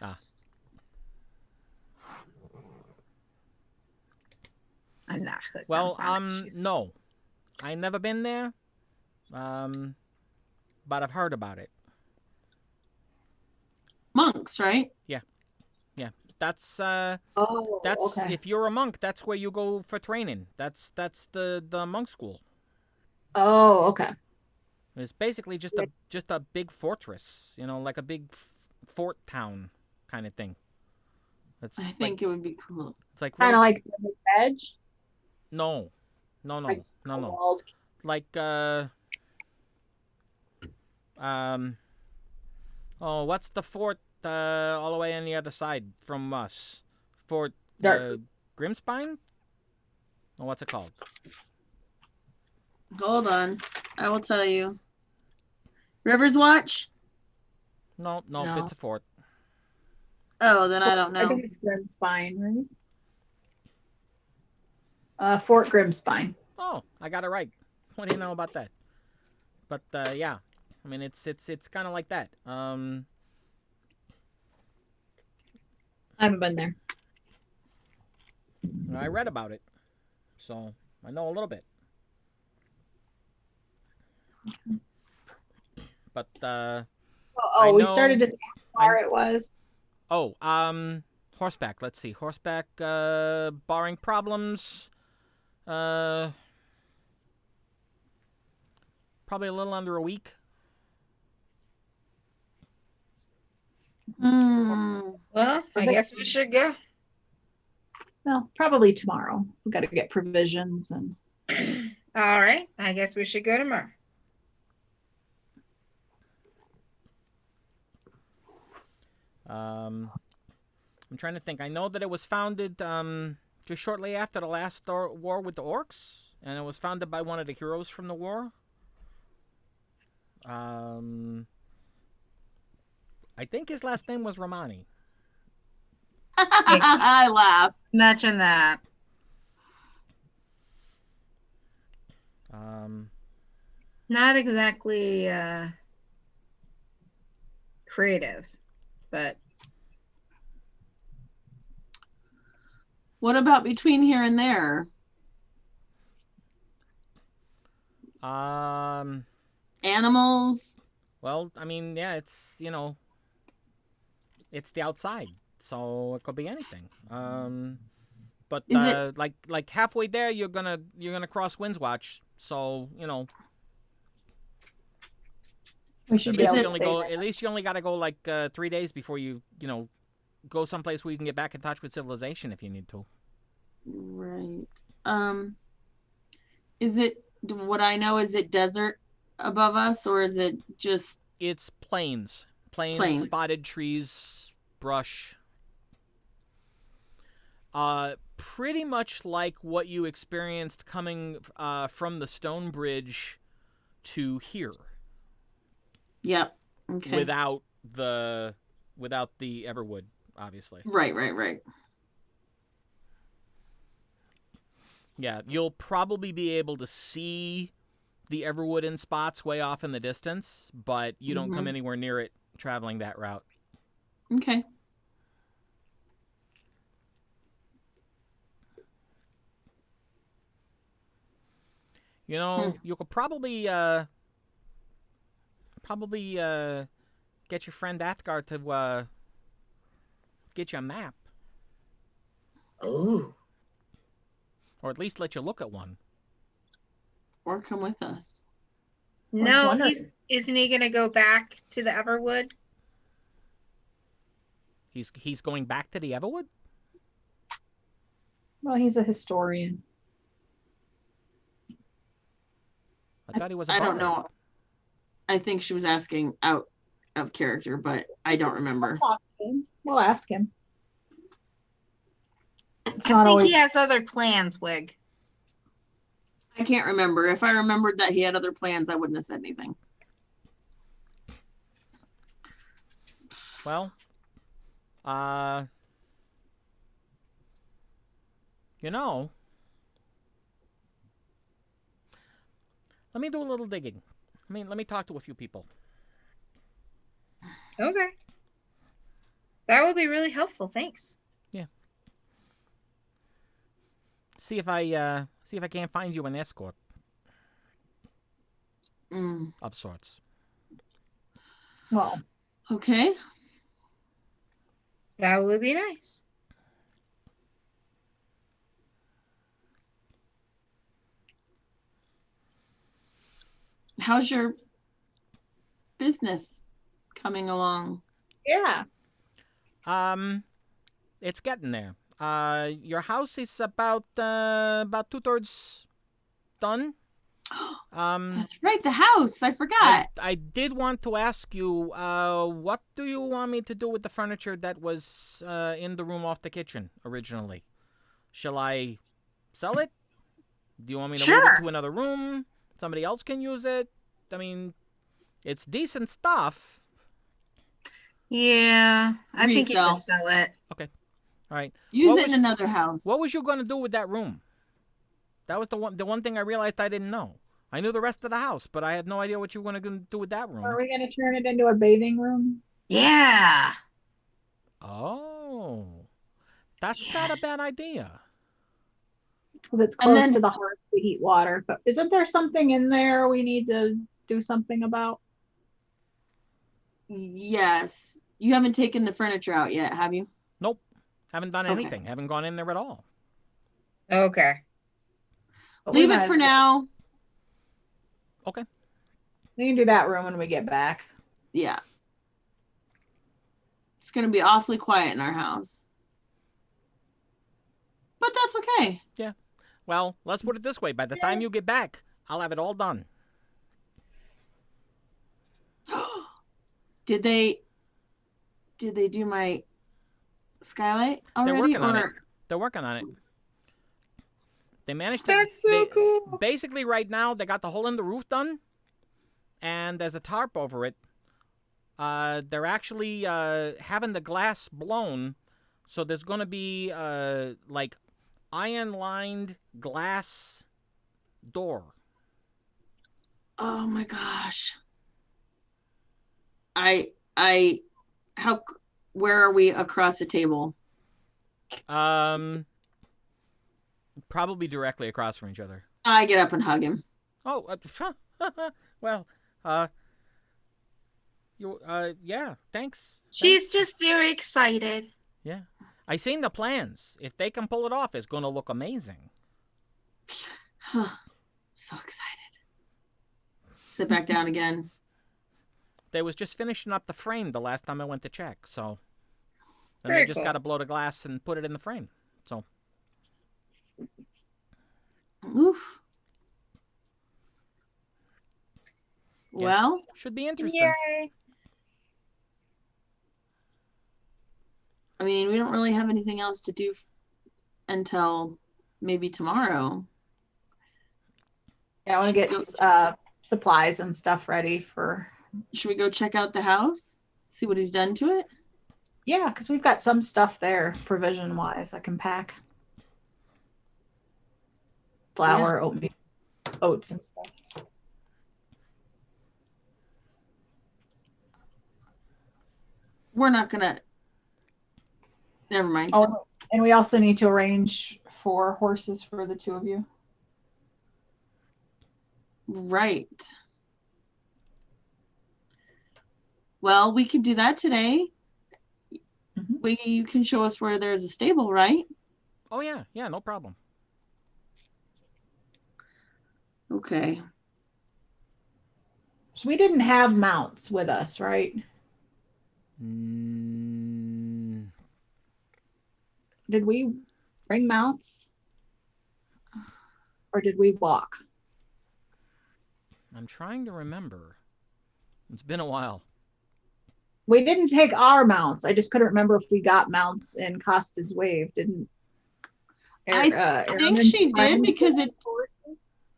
I'm not hooked Well, on phonics. no. I never been there. But I've heard about it. Monks, right? That's okay. if you're a monk, that's where you go for training. That's the monk school. Oh, okay. It's basically just a big fortress, you know, like a big fort town kind of thing. It's I think it would be cool. it's like Kind of like the edge. no. Like Like what's the fort all the way on the other side from us? Fort Grimspine? Oh, what's it called? Hold on. I will tell you. River's Watch? No, No. it's a fort. Oh, then I don't know. I think it's Grimspine, right? Fort Grimspine. Oh, I got it right. What do you know about that? But yeah, I mean it's kind of like that. I haven't been there. I read about it, so I know a little bit. But We know- started to think how far it was. Horseback. Let's see, horseback. Barring problems, probably a little under a week. Well, I guess we should go. Well, probably tomorrow. We've got to get provisions and All right. I guess we should go tomorrow. I'm trying to think. I know that it was founded just shortly after the last war with the orcs, and it was founded by one of the heroes from the war. I think his last name was Romani. I laugh. Imagine that. Not exactly creative, but What about between here and there? Animals? Well, I mean, yeah, it's it's the outside, so it could be anything. But Is it- like halfway there, you're gonna cross Windswatch, so We should at be least able you to only stay go. there. At least you only got to go like 3 days before you go someplace where you can get back in touch with civilization if you need to. Right. Is it, what I know, is it desert above us, or is it just It's plains, Plains. spotted trees, brush. Pretty much like what you experienced coming from the stone bridge to here, Yep. Okay. without the Everwood, obviously. Right. Yeah, you'll probably be able to see the Everwood in spots way off in the distance, but you don't come anywhere near it traveling that route. Okay. You could probably get your friend Athgar to get you a map, ooh. or at least let you look at one. Or come with us. No, wondering. isn't he gonna go back to the Everwood? He's going back to the Everwood? Well, he's a historian. I thought he was a I don't bard. know. I think she was asking out of character, but I don't remember. We'll talk to him. We'll ask him. It's I not think always. he has other plans, Wig. I can't remember. If I remembered that he had other plans, I wouldn't have said anything. Well, let me do a little digging. Let me talk to a few people. Okay. That would be really helpful. Thanks. See if I can't find you an escort of sorts. Well, Okay. That would be nice. How's your business coming along? yeah. It's getting there. Your house is about 2/3 done. That's right, the house. I forgot. I did want to ask you, what do you want me to do with the furniture that was in the room off the kitchen originally? Shall I sell it? Do you want me to move Sure. it to another room? Somebody else can use it? I mean, it's decent stuff. Yeah, I think you Resell. should sell it. All right. Use what it was- in another house. What was you going to do with that room? That was the one thing I realized I didn't know. I knew the rest of the house, but I had no idea what you were going to do with that room. Are we going to turn it into a bathing room? Yeah. Oh, that's not a bad idea. Because it's And close then- to the hearth to heat water. But isn't there something in there we need to do something about? Yes. You haven't taken the furniture out yet, have you? Nope, haven't done Okay. anything. Haven't gone in there at all. Okay. But we Leave might it for as well- now. Okay. We can do that room when we get back. Yeah. It's going to be awfully quiet in our house. But that's okay. Well, let's put it this way: by the time you get back, I'll have it all done. Did they do my skylight already? They're working on it. or They're working on it. They managed to. That's so cool. Basically, right now they got the hole in the roof done, and there's a tarp over it. They're actually having the glass blown So there's going to be like iron-lined glass door. Oh my gosh. Where are we across the table? Probably directly across from each other. I get up and hug him. Oh, well, yeah, thanks. She's just very excited. Yeah. I seen the plans. If they can pull it off, it's going to look amazing. So excited. Sit back down again. They was just finishing up the frame the last time I went to check, so. And Very they just cool. got to blow the glass and put it in the frame. So. Oof. Yeah. Well, Should be interesting. Yay. I mean, we don't really have anything else to do until maybe tomorrow. Yeah, I want to get supplies and stuff ready for. Should we go check out the house? See what he's done to it? Yeah, because we've got some stuff there, provision wise. I can pack flour, oatmeal, oats, and stuff. We're not gonna. Never mind. Oh, and we also need to arrange for horses for the two of you. Right. Well, we could do that today. Mm-hmm. You can show us where there's a stable, right? Oh, yeah. Yeah, no problem. Okay. So we didn't have mounts with us, right? Did we bring mounts? Or did we walk? I'm trying to remember. It's been a while. We didn't take our mounts. I just couldn't remember if we got mounts in Costed's Wave. Didn't I think she did because it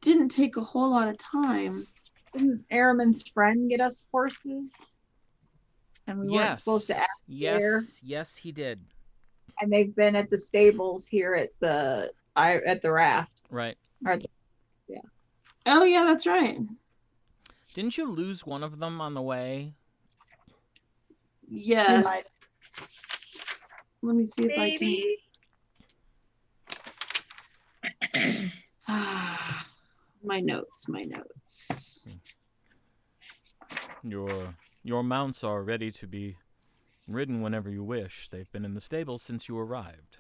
didn't take a whole lot of time. Didn't Araman's friend get us horses? And we weren't supposed to ask there. Yes, he did. And they've been at the stables here at the raft. Right. Yeah. Oh yeah, that's right. Didn't you lose one of them on the way? Yes. Let me see if Baby. I can. My notes. Your mounts are ready to be ridden whenever you wish. They've been in the stable since you arrived.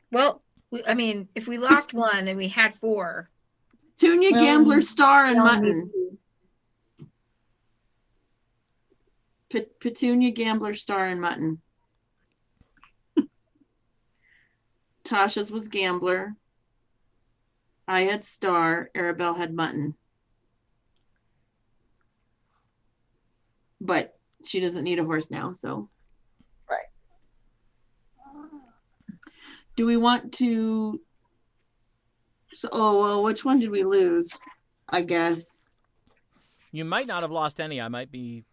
Well, I mean, if we lost one and we had 4. Petunia, Gambler, Star, and Mutton. Petunia, Gambler, Star, and Mutton. Tasha's was Gambler. I had Star. Aribell had Mutton. But she doesn't need a horse now, so. Right. Do we want to... which one did we lose? I guess. You might not have lost any. I might be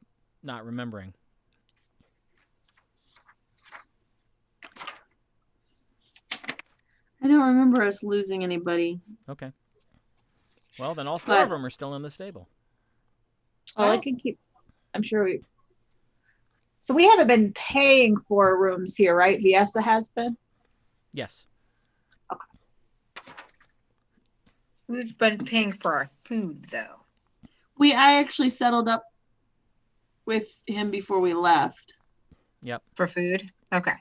not remembering. I don't remember us losing anybody. Okay. Well, then all 4 of them are still in the stable. Oh, I can keep. I'm sure we. So we haven't been paying for rooms here, right? Viesa has been. Yes. We've been paying for our food, though. I actually settled up with him before we left Yep. For food? Okay.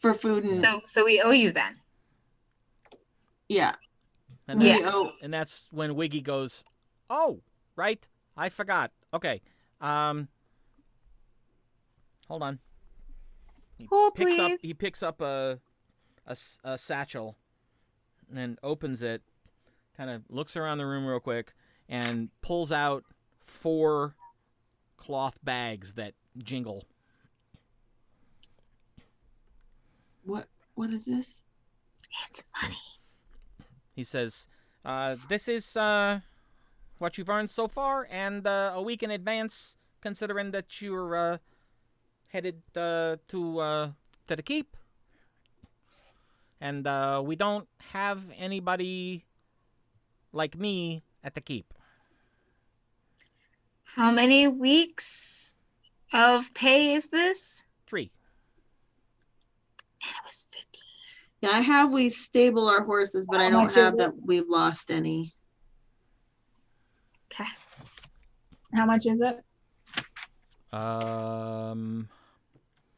for food and So we owe you then. yeah. And Yeah. that's, and that's when Wiggy goes, "Oh, right. I forgot. Okay. Hold on." Hold, please. He picks up a satchel and opens it, kind of looks around the room real quick, and pulls out 4 cloth bags that jingle. What is this? It's money. He says, "This is what you've earned so far, and a week in advance considering that you're headed to the keep, and we don't have anybody like me at the keep. How many weeks of pay is this? 3. And it was 15. Yeah, I have we stable our horses, but I How don't much is have it? that we've lost any. Okay. How much is it?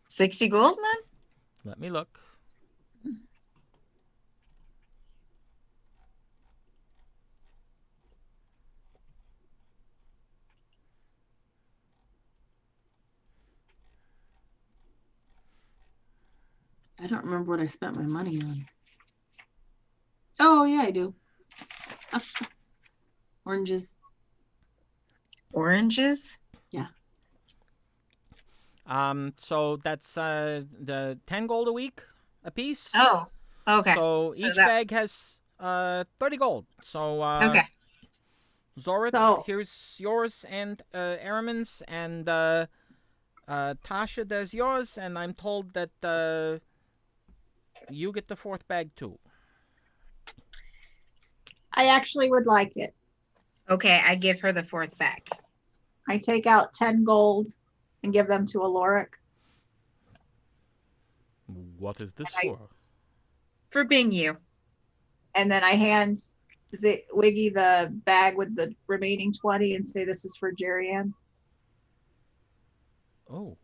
60 gold, then? Let me look. I don't remember what I spent my money on. Oh yeah, I do. Oranges. Oranges? So that's the 10 gold a week a piece. Oh, okay. So So each that- bag has 30 gold. So Okay. Zorith, So- here's yours and Aramin's, and Tasha, there's yours, and I'm told that you get the 4th bag too. I actually would like it. Okay, I give her the 4th bag. I take out 10 gold and give them to Aloric. What is this I- for? For being you. And then I hand Wiggy the bag with the remaining 20 and say, this is for Jerry Ann. Oh,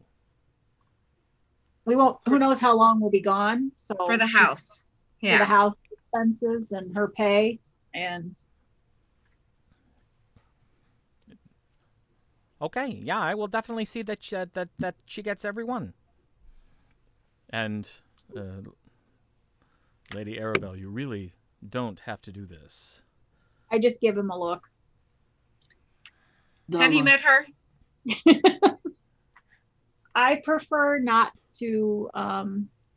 We won't, who knows how long we'll be gone. So For the just house. For the Yeah. house expenses and her pay. And okay. Yeah, I will definitely see that that she gets every one. And Lady Aribell, you really don't have to do this. I just give him a look. Have you met her? I prefer not to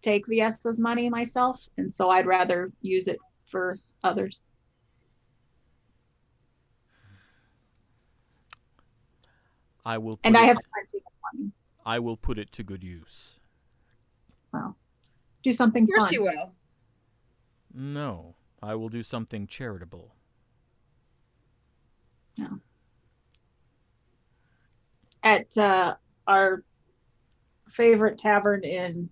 take Viesta's money myself. And so I'd rather use it for others. I will. And put I it- have plenty of money. I will put it to good use. Well, do something Of course fun. you will. No, I will do something charitable. At our favorite tavern in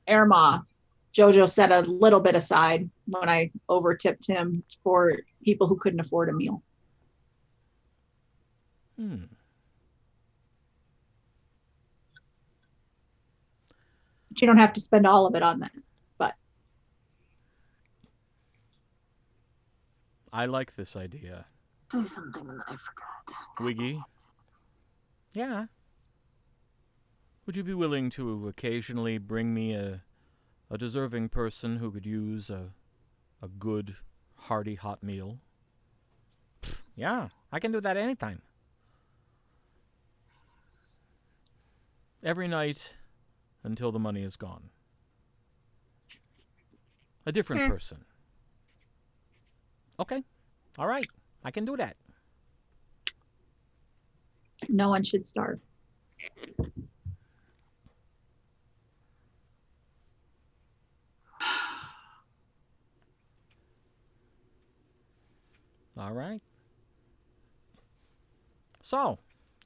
Airma, Jojo set a little bit aside when I overtipped him for people who couldn't afford a meal. Hmm. But you don't have to spend all of it on that. But I like this idea. Say something that I forgot. Wiggy? Yeah. Would you be willing to occasionally bring me a deserving person who could use a good, hearty hot meal? Pfft, yeah, I can do that anytime. Every night until the money is gone. A different person. Okay. All right. I can do that. no one should starve. All right. So,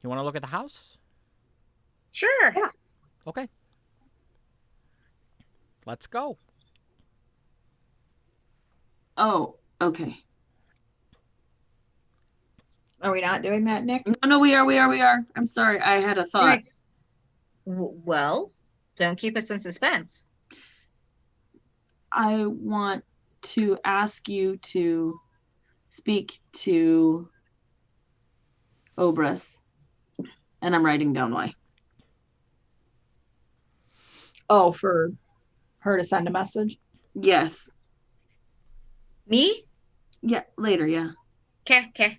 you want to look at the house? Sure. Yeah. Okay. Let's go. Oh, okay. Are we not doing that, Nick? No, we are. I'm sorry. I had a thought. Well, don't keep us in suspense. I want to ask you to speak to Obras. And I'm writing down why. Oh, for her to send a message? Yes. Me? Yeah, later, yeah. Okay.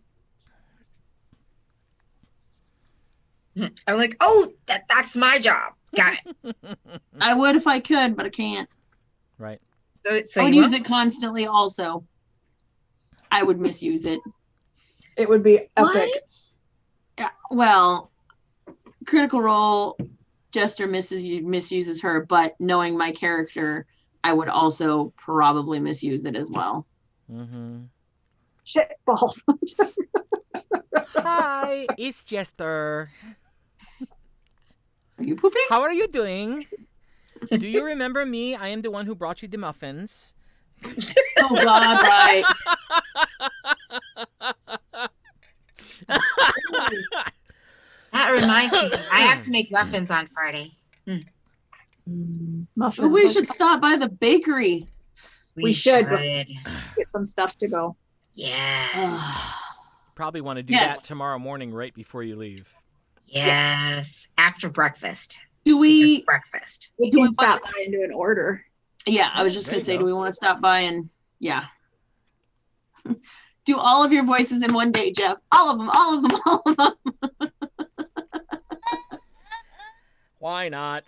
I'm like, oh, that's my job. Got it. I would if I could, but I can't. Right. So I would you use won't? it constantly also. I would misuse it. It would be epic. What? Well, Critical Role, Jester misuses her, but knowing my character, I would also probably misuse it as well. Mm-hmm. Shit balls. Hi, it's Jester. Are you pooping? How are you doing? Do you remember me? I am the one who brought you the muffins. Oh God, right. That reminds me, I have to make muffins on Friday. Muffins. Oh, we should stop by the bakery. We should. Get some stuff to go. Yeah. Probably want to do Yes. that tomorrow morning right before you leave. Yes. After breakfast. Do we? Because breakfast. We Do we can stop by and do an order. Yeah, I was just There gonna you say, go. do we want to stop by and yeah, do all of your voices in one day, Jeff? All of them, all of them, all of them. Why not?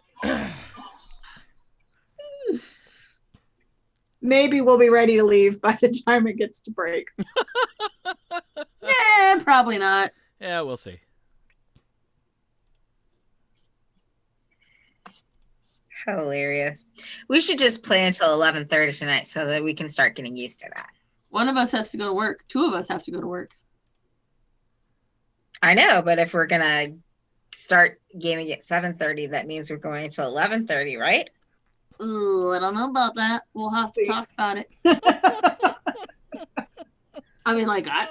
Maybe we'll be ready to leave by the time it gets to break. Probably not. Yeah, we'll see. Hilarious. We should just play until 11:30 tonight so that we can start getting used to that. One of us has to go to work. Two of us have to go to work. I know, but if we're gonna start gaming at 7:30, that means we're going until 11:30, right? Ooh, I don't know about that. We'll have to talk about it. I mean, like, I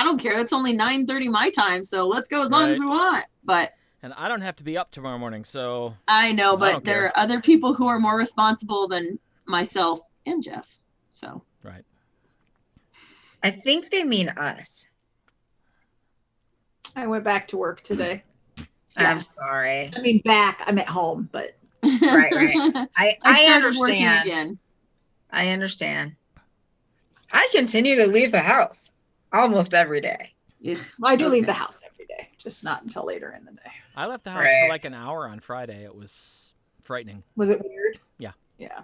don't care. It's only 9:30 my time, so let's go as long as Right. we want. But And I don't have to be up tomorrow morning, so I know, I but don't there care. are other people who are more responsible than myself and Jeff. So right. I think they mean us. I went back to work today. I'm sorry. I mean, back. I'm at home, but Right. I started working understand. again. I understand. I continue to leave the house almost every day. Ugh, well, I do leave okay. the house every day, just not until later in the day. I left the house Right. for like an hour on Friday. It was frightening. Was it weird? Yeah. Yeah.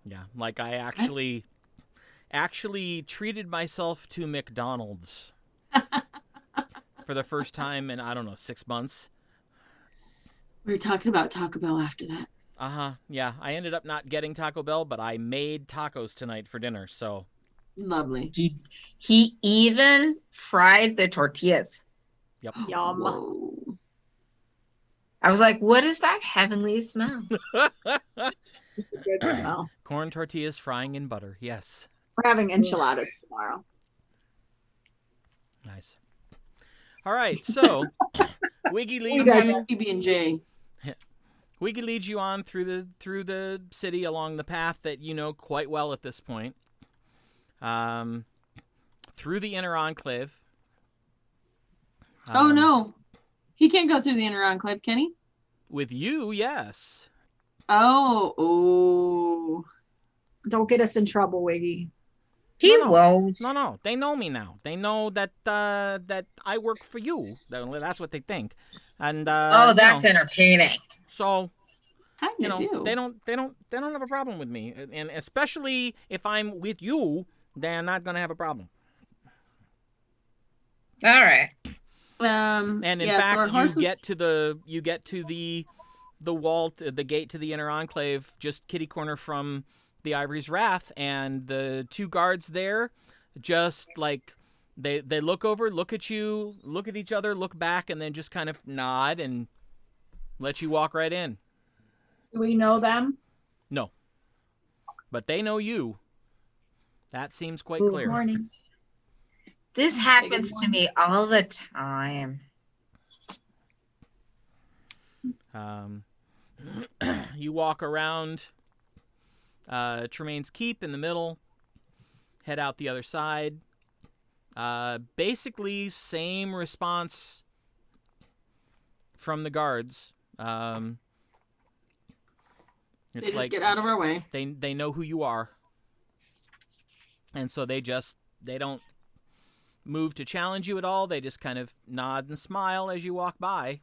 Yeah, like I actually treated myself to McDonald's for the first time in, I don't know, 6 months. We were talking about Taco Bell after that. Yeah, I ended up not getting Taco Bell, but I made tacos tonight for dinner, so Lovely. He even fried the tortillas. yep. Yum. Whoa. I was like, what is that heavenly smell? It's a good smell. Corn tortillas frying in butter. Yes. We're having enchiladas tomorrow. Nice. All right, so Wiggy leads got you PB&J. Wiggy leads you on through the city along the path that you know quite well at this point. Through the inner enclave. Oh no, he can't go through the inner enclave, can he? With you, yes. Oh. Don't get us in trouble, Wiggy. He No. won't. No, they know me now. They know that that I work for you. That's what they think. And Oh, that's entertaining. so Kind you of know do. they don't have a problem with me, and especially if I'm with you, they're not gonna have a problem. All right. And in yeah, so our fact, horses- you get to the wall, the gate to the inner enclave, just kitty corner from the Ivory's Wrath, and the two guards there, just like they look over, look at you, look at each other, look back, and then just kind of nod and let you walk right in. Do we know them? No, but they know you. That seems quite Good clear. morning. This happens to me all the time. You walk around Tremaine's Keep in the middle, head out the other side. Basically, same response from the guards. They It's just like get out of our way. they know who you are, and so they don't move to challenge you at all. They just kind of nod and smile as you walk by.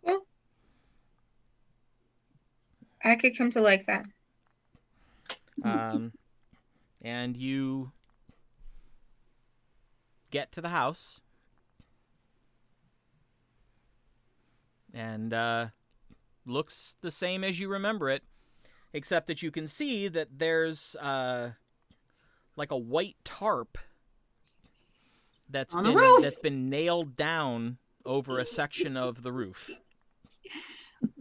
Cool. I could come to like that. And you get to the house. And looks the same as you remember it, except that you can see that there's like a white tarp that's On the roof. that's been nailed down over a section of the roof.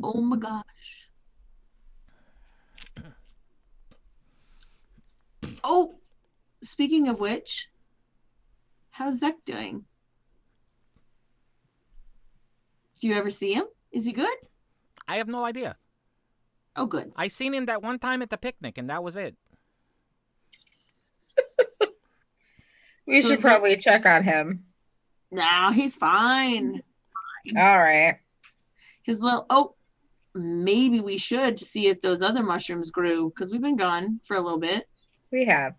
Oh my gosh. Oh, speaking of which, how's Zach doing? Do you ever see him? Is he good? I have no idea. Oh, good. I seen him that one time at the picnic, and that was it. We should probably check on him. No, he's fine. All right. His little, oh, maybe we should to see if those other mushrooms grew, because we've been gone for a little bit. We have.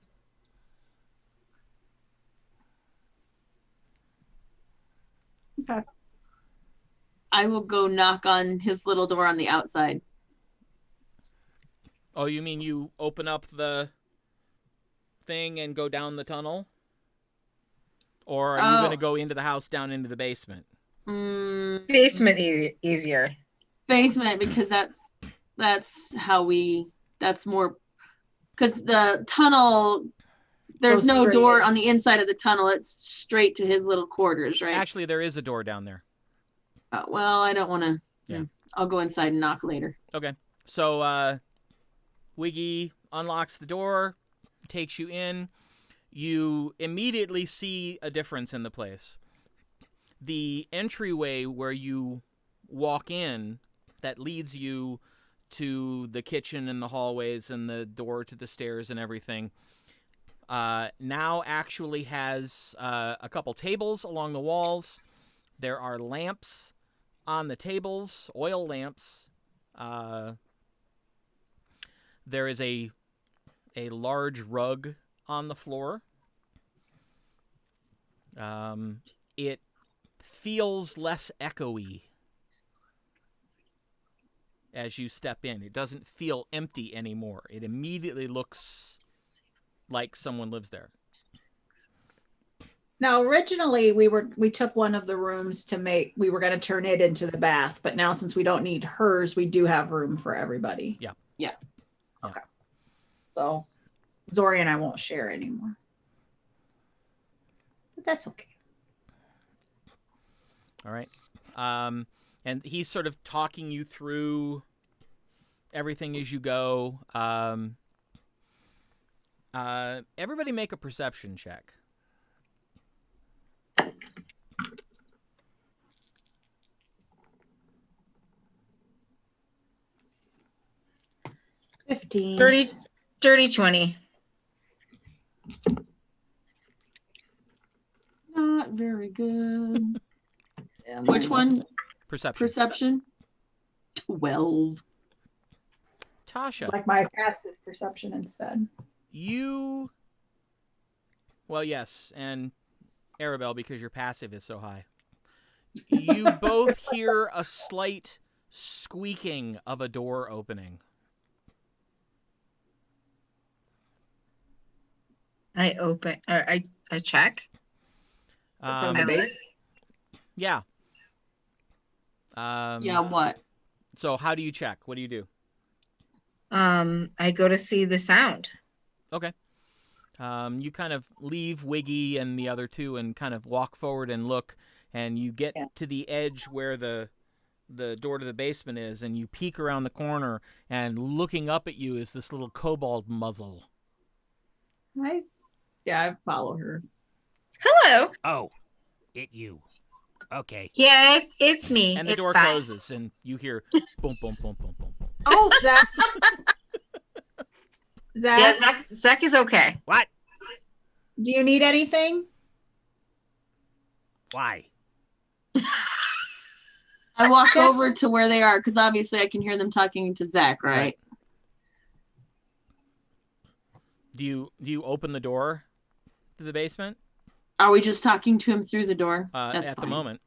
Okay. I will go knock on his little door on the outside. Oh, you mean you open up the thing and go down the tunnel? Or are you going to go into the house down into the basement? Basement easier. Basement, because that's how that's more, because the tunnel, there's Goes no straight door in. on the inside of the tunnel. It's straight to his little quarters, right? Actually, there is a door down there. Well, I don't want to. Yeah. I'll go inside and knock later. Okay. So, Wiggy unlocks the door, takes you in. You immediately see a difference in the place. The entryway where you walk in that leads you to the kitchen and the hallways and the door to the stairs and everything now actually has a couple tables along the walls. There are lamps on the tables, oil lamps. There is a large rug on the floor. It feels less echoey as you step in. It doesn't feel empty anymore. It immediately looks like someone lives there. Now, originally we took one of the rooms we were going to turn it into the bath, but now since we don't need hers, we do have room for everybody. Yeah. Yeah. Okay. So Zori and I won't share anymore. But that's okay. All right. And he's sort of talking you through everything as you go. Everybody make a perception check. Dirty 20. Not very good. Which one? Perception. Perception? 12. Tasha, Like my passive perception instead. well, yes, and Aribell, because your passive is so high. You both hear a slight squeaking of a door opening. I open. I check. From I the look. base. Yeah. Yeah, what? So how do you check? What do you do? I go to see the sound. Okay. You kind of leave Wiggy and the other two and kind of walk forward and look, and you get to the edge where the door to the basement is, and you peek around the corner, and looking up at you is this little kobold muzzle. Nice. Yeah, I follow her. Hello. Oh, you. Okay. Yeah, it's me. And the it's door fine. closes, and you hear boom, boom, boom, boom, boom, boom. Oh, Zach. Zach, Yeah, Zach is okay. What? do you need anything? Why? I walk over to where they are because obviously I can hear them talking to Zach, right? Do you open the door to the basement? Are we just talking to him through the door? At the fine. moment.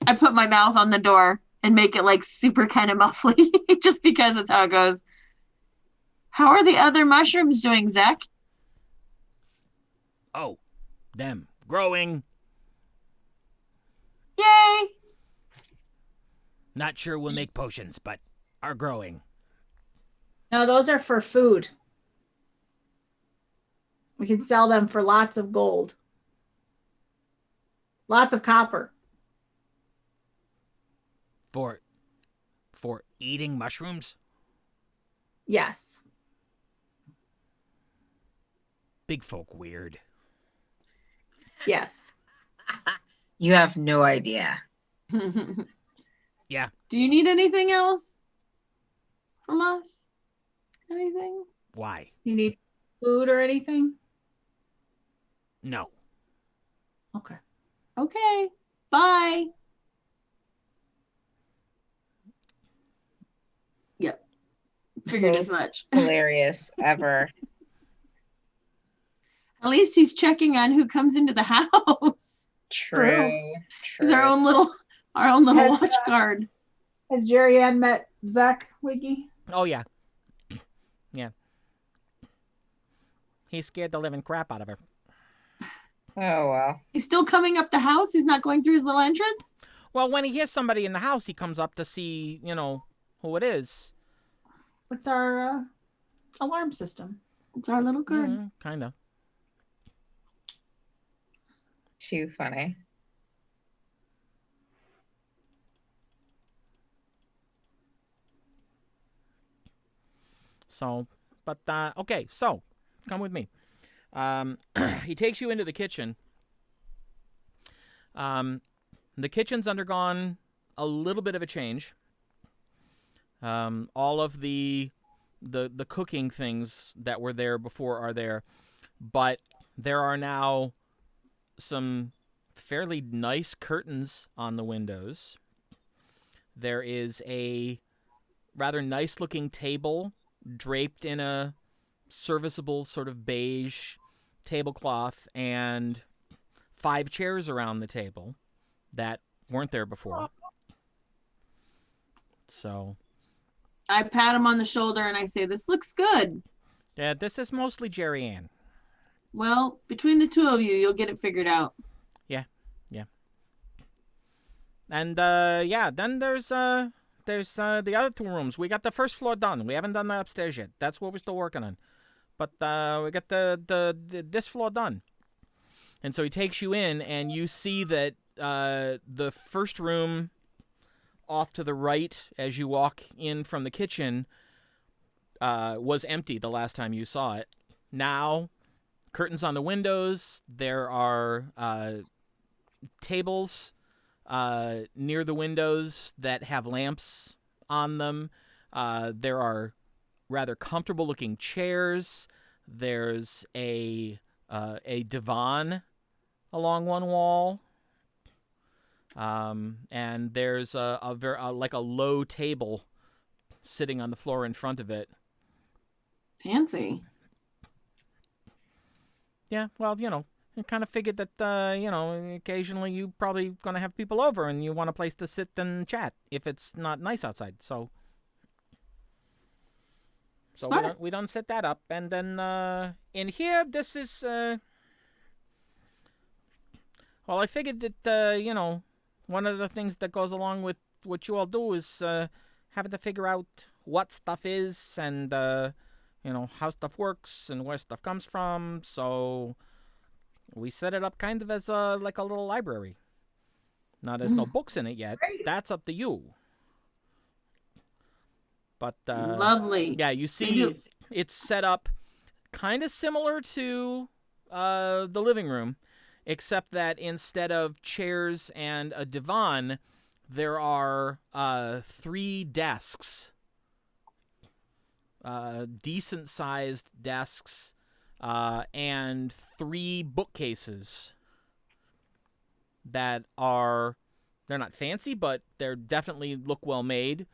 I put my mouth on the door and make it like super kind of muffly just because it's how it goes. How are the other mushrooms doing, Zach? Oh, them. Growing. Yay! Not sure we'll make potions, but are growing. No, those are for food. We can sell them for lots of gold. Lots of copper. For eating mushrooms? Yes. Big folk weird. Yes. You have no idea. Yeah. Do you need anything else from us? Anything? Why? You need food or anything? No. Okay. Okay. Bye. Yep. Figured as Most much. hilarious ever. At least he's checking on who comes into the house. True. He's our own little Has, watch guard. Has Jerry Ann met Zach Wiggy? Oh, yeah. Yeah. He scared the living crap out of her. Oh, well. He's still coming up the house. He's not going through his little entrance. Well, when he hears somebody in the house, he comes up to see, who it is. What's our alarm system? It's our little guard. Kind of. Too funny. So, but, okay, so, come with me. He takes you into the kitchen. The kitchen's undergone a little bit of a change. All of the cooking things that were there before are there, but there are now some fairly nice curtains on the windows. There is a rather nice looking table draped in a serviceable sort of beige tablecloth and 5 chairs around the table that weren't there before. So I pat him on the shoulder and I say, "This looks good." yeah, this is mostly Jerry Ann. Well, between the two of you, you'll get it figured out. And then there's the other 2 rooms. We got the first floor done. We haven't done the upstairs yet. That's what we're still working on. But we got this floor done. And so he takes you in, and you see that the first room off to the right as you walk in from the kitchen was empty the last time you saw it. Now, curtains on the windows. There are tables near the windows that have lamps on them. There are rather comfortable-looking chairs. There's a divan along one wall, and there's like a low table sitting on the floor in front of it. Fancy. Yeah, well, I kind of figured that, occasionally you probably going to have people over and you want a place to sit and chat if it's not nice outside. So we don't set that up. And then in here, this is, well, I figured that, one of the things that goes along with what you all do is having to figure out what stuff is and, how stuff works and where stuff comes from. So we set it up kind of as like a little library. Now, there's no books in it yet. Great. That's up to you. But Lovely. yeah, you see it's set up kind of similar to the living room, except that instead of chairs and a divan, there are 3 desks, decent-sized desks, and 3 bookcases that they're not fancy, but they're definitely look well made,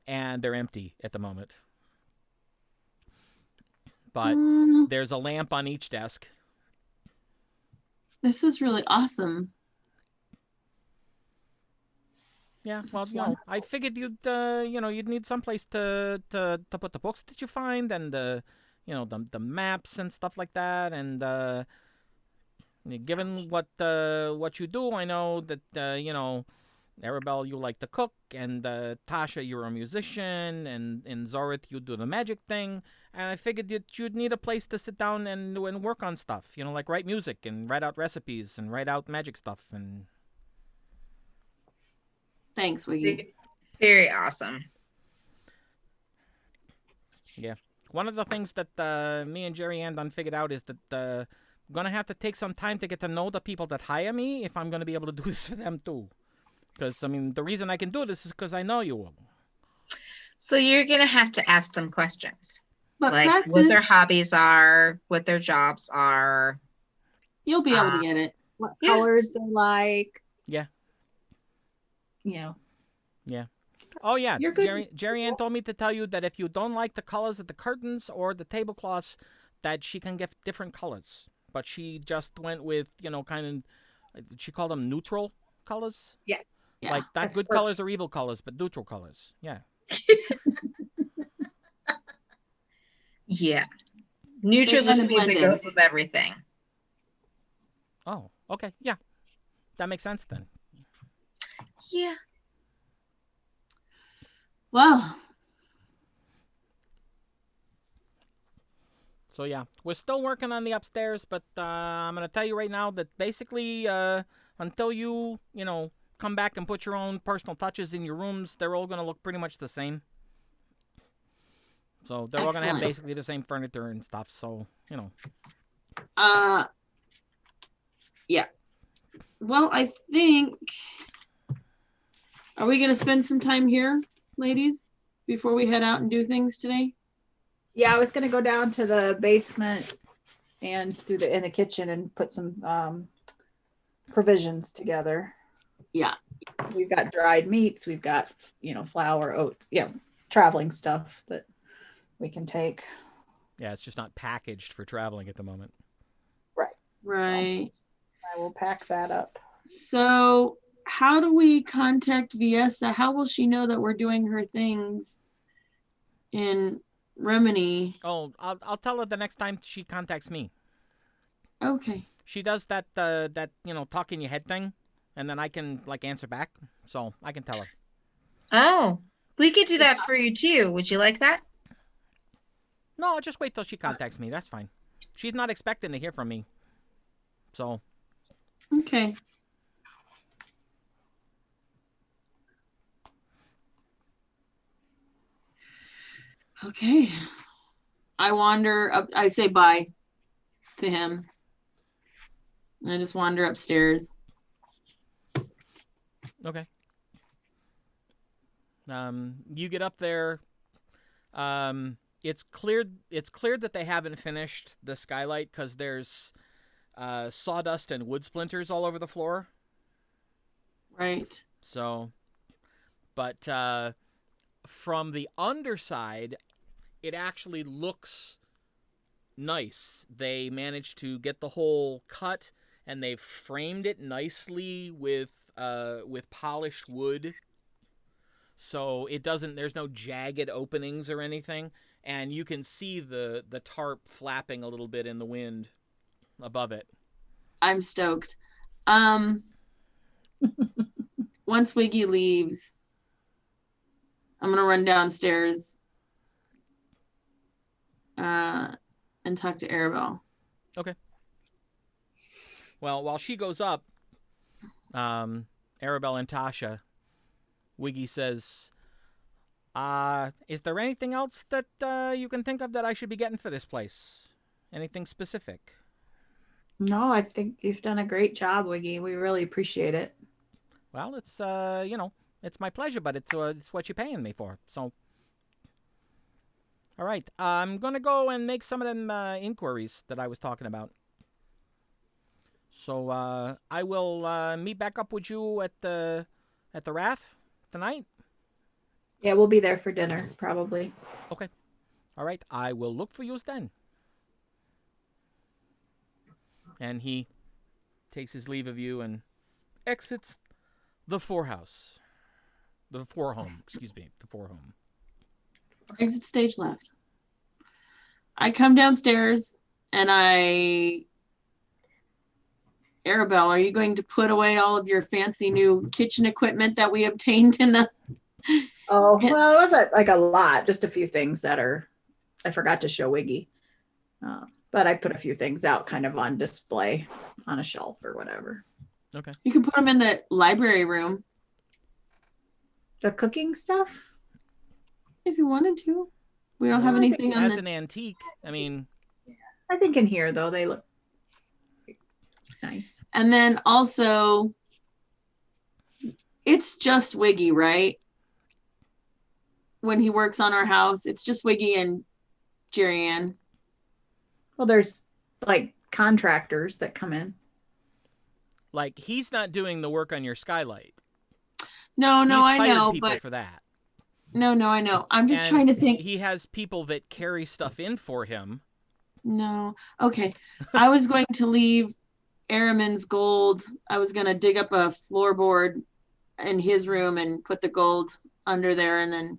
and they're empty at the moment. But there's a lamp on each desk. This is really awesome. Yeah, well, That's wonderful. I figured you'd need someplace to put the books that you find and the maps and stuff like that, and Given what you do, I know that you know, Aribell, you like to cook, and Tasha, you're a musician, and in Zorith, you do the magic thing. And I figured that you'd need a place to sit down and work on stuff. You know, like write music and write out recipes and write out magic stuff. And Thanks, Wiggy. Very awesome. yeah, one of the things that me and Jerry Ann done figured out is that I'm gonna have to take some time to get to know the people that hire me if I'm gonna be able to do this for them too. Because, I mean, the reason I can do this is because I know you will. So you're going to have to ask them questions. But Like practice, what their hobbies are, what their jobs are. you'll be able to get it. What Yeah. colors they like. Yeah. You know. Yeah. Oh, yeah. You're good. Jerry Ann told me to tell you that if you don't like the colors of the curtains or the tablecloths, that she can get different colors. But she just went with, you know, kind of, she called them neutral colors. Yeah. Like, not that's good perfect. colors or evil colors, but neutral colors. Yeah. Yeah. Neutral They kind just of means blend it in. goes with everything. Oh, okay. Yeah. That makes sense then. Yeah. Well, So, yeah. We're still working on the upstairs, but I'm going to tell you right now that basically, until you know, come back and put your own personal touches in your rooms, they're all going to look pretty much the same. So they're all going to have Excellent. basically the same furniture and stuff. So, you know. yeah. Well, I think, are we going to spend some time here, ladies, before we head out and do things today? Yeah, I was gonna go down to the basement and through in the kitchen and put some provisions together. Yeah. We've got dried meats, we've got, you know, flour, oats, traveling stuff that we can take. Yeah, it's just not packaged for traveling at the moment. Right. I will pack that up. So how do we contact Viesa? How will she know that we're doing her things in Remini? Oh, I'll tell her the next time she contacts me. Okay. She does that you know, talk in your head thing, and then I can like answer back, so I can tell her. Oh, we could do that for you too. Would you like that? No, I'll just wait till she contacts me. That's fine. She's not expecting to hear from me, so Okay. Okay. I wander up. I say bye to him. And I just wander upstairs. okay. You get up there. It's clear that they haven't finished the skylight because there's sawdust and wood splinters all over the floor. Right. So, but from the underside, it actually looks nice. They managed to get the hole cut, and they've framed it nicely with polished wood. So it doesn't. There's no jagged openings or anything, and you can see the tarp flapping a little bit in the wind above it. I'm stoked. Once Wiggy leaves, I'm gonna run downstairs and talk to Aribell. Okay. Well, while she goes up, Aribell and Tasha, Wiggy says, is there anything else that you can think of that I should be getting for this place? Anything specific? No, I think you've done a great job, Wiggy. We really appreciate it. Well, it's you know, it's my pleasure, but it's what you're paying me for. So, all right, I'm gonna go and make some of them inquiries that I was talking about. So I will meet back up with you at the Rath tonight. Yeah, we'll be there for dinner, probably. Okay. All right, I will look for you then. And he takes his leave of you and exits the forehome. The forehome. Exit stage left. I come downstairs and I Aribell, are you going to put away all of your fancy new kitchen equipment that we obtained in the? Oh, well, it wasn't like a lot, just a few things that I forgot to show Wiggy. But I put a few things out kind of on display on a shelf or whatever. Okay. You can put them in the library room The cooking stuff? if you wanted to. We don't have Well, I think anything on As the. an antique, I mean, I think in here, though, they look nice. And then also, it's just Wiggy, right? When he works on our house, it's just Wiggy and Jerry Ann. Well, there's like contractors that come in. like he's not doing the work on your skylight. No, He's I hired know, people but for that. no, I know. I'm just And trying to think. He has people that carry stuff in for him. No. Okay. I was going to leave Aramin's gold. I was going to dig up a floorboard in his room and put the gold under there, and then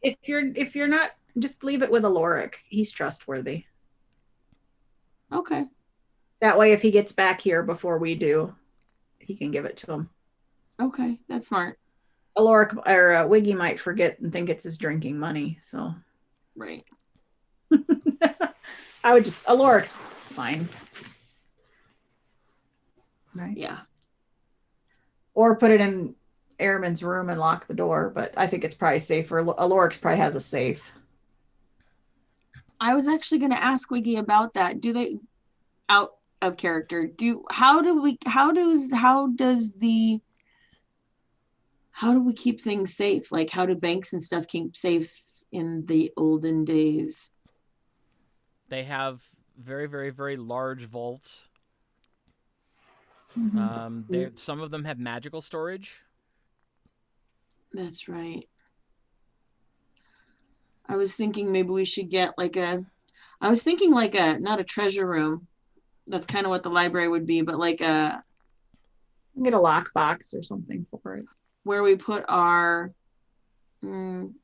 If you're not, just leave it with Aloric. He's trustworthy. okay. That way, if he gets back here before we do, he can give it to him. Okay, that's smart. Aloric or Wiggy might forget and think it's his drinking money. So Right. I would just Aloric's fine, right? Yeah. Or put it in Airman's room and lock the door. But I think it's probably safer. Aloric's probably has a safe. I was actually going to ask Wiggy about that. Do they out of character? How do we keep things safe? Like how do banks and stuff keep safe in the olden days? They have very, very, very large vaults. Mm-hmm. Some of them have magical storage. That's right. I was thinking maybe we should get not a treasure room. That's kind of what the library would be, but like Get a lockbox or something for it. where we put our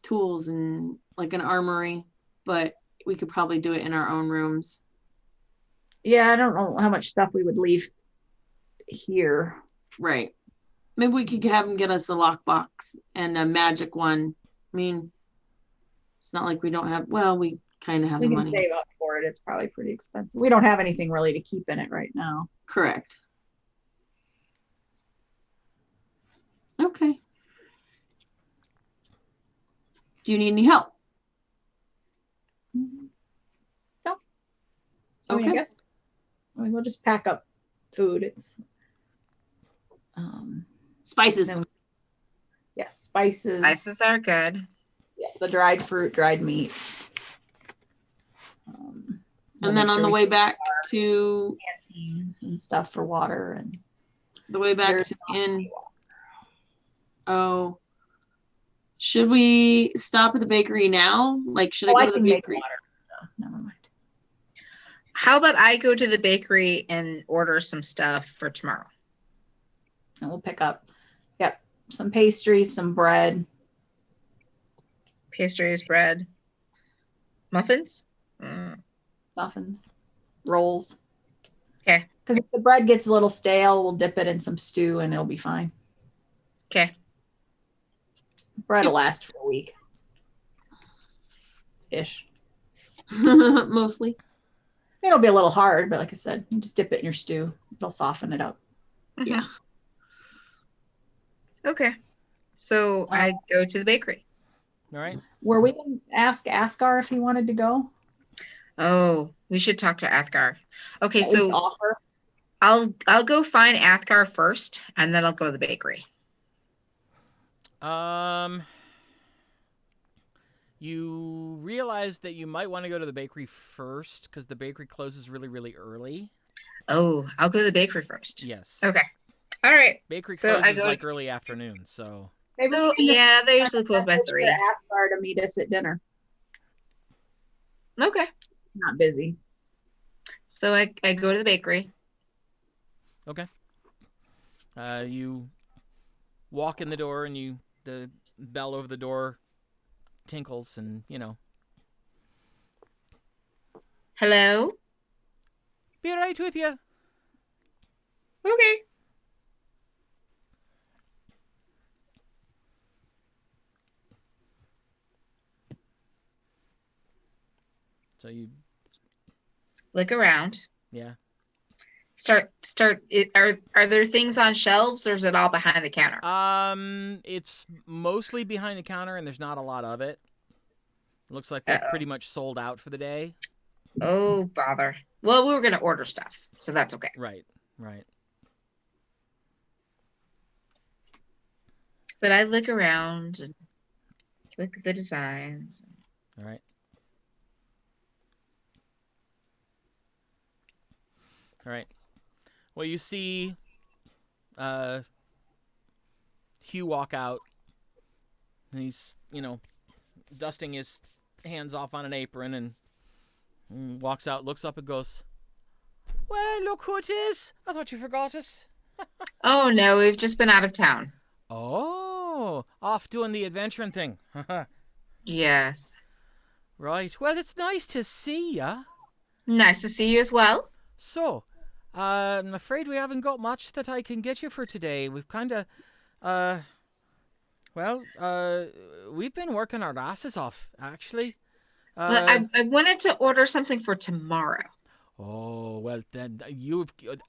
tools and like an armory, but we could probably do it in our own rooms. Yeah, I don't know how much stuff we would leave here. Right. Maybe we could have them get us a lockbox and a magic one. I mean, it's not like we don't have, well, we kind of have We the can money. save up for it. It's probably pretty expensive. We don't have anything really to keep in it right now. Correct. Okay. Do you need any help? No. I mean, I Okay. guess. We'll just pack up food. It's Spices. then- yes, spices. Spices are good. Yeah, the dried fruit, dried meat. And then on the way back to canteens and stuff for water and oh, should we stop at the bakery now? Like, should I go to the can make bakery? water. No, never mind. How about I go to the bakery and order some stuff for tomorrow? And we'll pick up, some pastries, some bread. Pastries, bread, muffins? Muffins, rolls. Okay. Because if the bread gets a little stale, we'll dip it in some stew and it'll be fine. Okay. Bread will last for a week. Ish. Mostly. It'll be a little hard, but like I said, you just dip it in your stew. It'll soften it up. Yeah. Okay. So I go to the bakery. All right. Were we going to ask Athgar if he wanted to go? Oh, we should talk to Athgar. Okay, At least so offer. I'll go find Athgar first, and then I'll go to the bakery. You realize that you might want to go to the bakery first because the bakery closes really, really early. Oh, I'll go to the bakery first. Yes. Okay. All right. Bakery So I closes go- like early afternoon, so. Maybe So we can just yeah, they usually close by message 3. for Athgar to meet us at dinner. Okay. Not busy. So I go to the bakery. Okay. You walk in the door and the bell over the door tinkles and, Hello? be right with you. Okay. So you, Look around. yeah. Start. Are there things on shelves, or is it all behind the counter? It's mostly behind the counter, and there's not a lot of it. Looks like they're Uh-oh. pretty much sold out for the day. Oh, bother. Well, we were gonna order stuff, so that's okay. Right. Right. But I look around and look at the designs. All right. All right. Well, you see Hugh walk out, and he's, dusting his hands off on an apron and walks out, looks up and goes, "Well, look who it is. I thought you forgot us." Oh no, we've just been out of town. Oh, off doing the adventuring thing. Yes. Right. Well, it's nice to see ya. Nice to see you as well. So, I'm afraid we haven't got much that I can get you for today. We've kind of, we've been working our asses off, actually. Well, I wanted to order something for tomorrow. Oh, well, then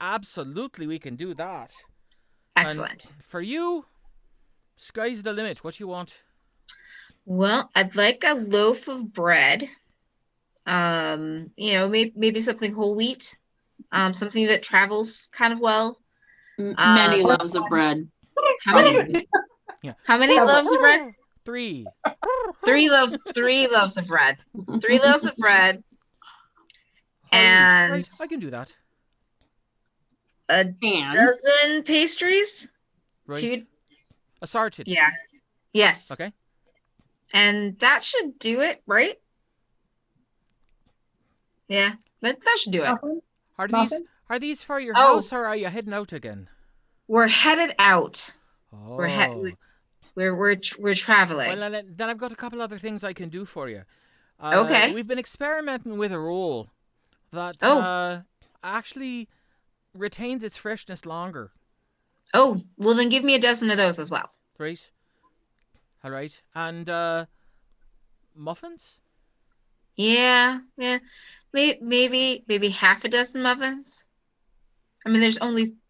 absolutely, we can do that. Excellent. And for you, sky's the limit. What you want? Well, I'd like a loaf of bread. Maybe something whole wheat. Something that travels kind of well. Many loaves of bread. How many? Yeah. How many loaves of bread? 3. 3 loaves. 3 loaves of bread. 3 loaves of bread. And right, I can do that. a And dozen pastries. Right. 2. Assorted. Yeah. Yes. Okay. And that should do it, right? Yeah, that should do it. Muffins? Are these for your Oh. house, or are you heading out again? We're headed out. Oh. We're traveling. Well, then I've got a couple other things I can do for you. Okay. We've been experimenting with a roll that actually retains its freshness longer. Oh, well then give me a dozen of those as well. Right. All right. And muffins? Yeah. Maybe half a dozen muffins. I mean,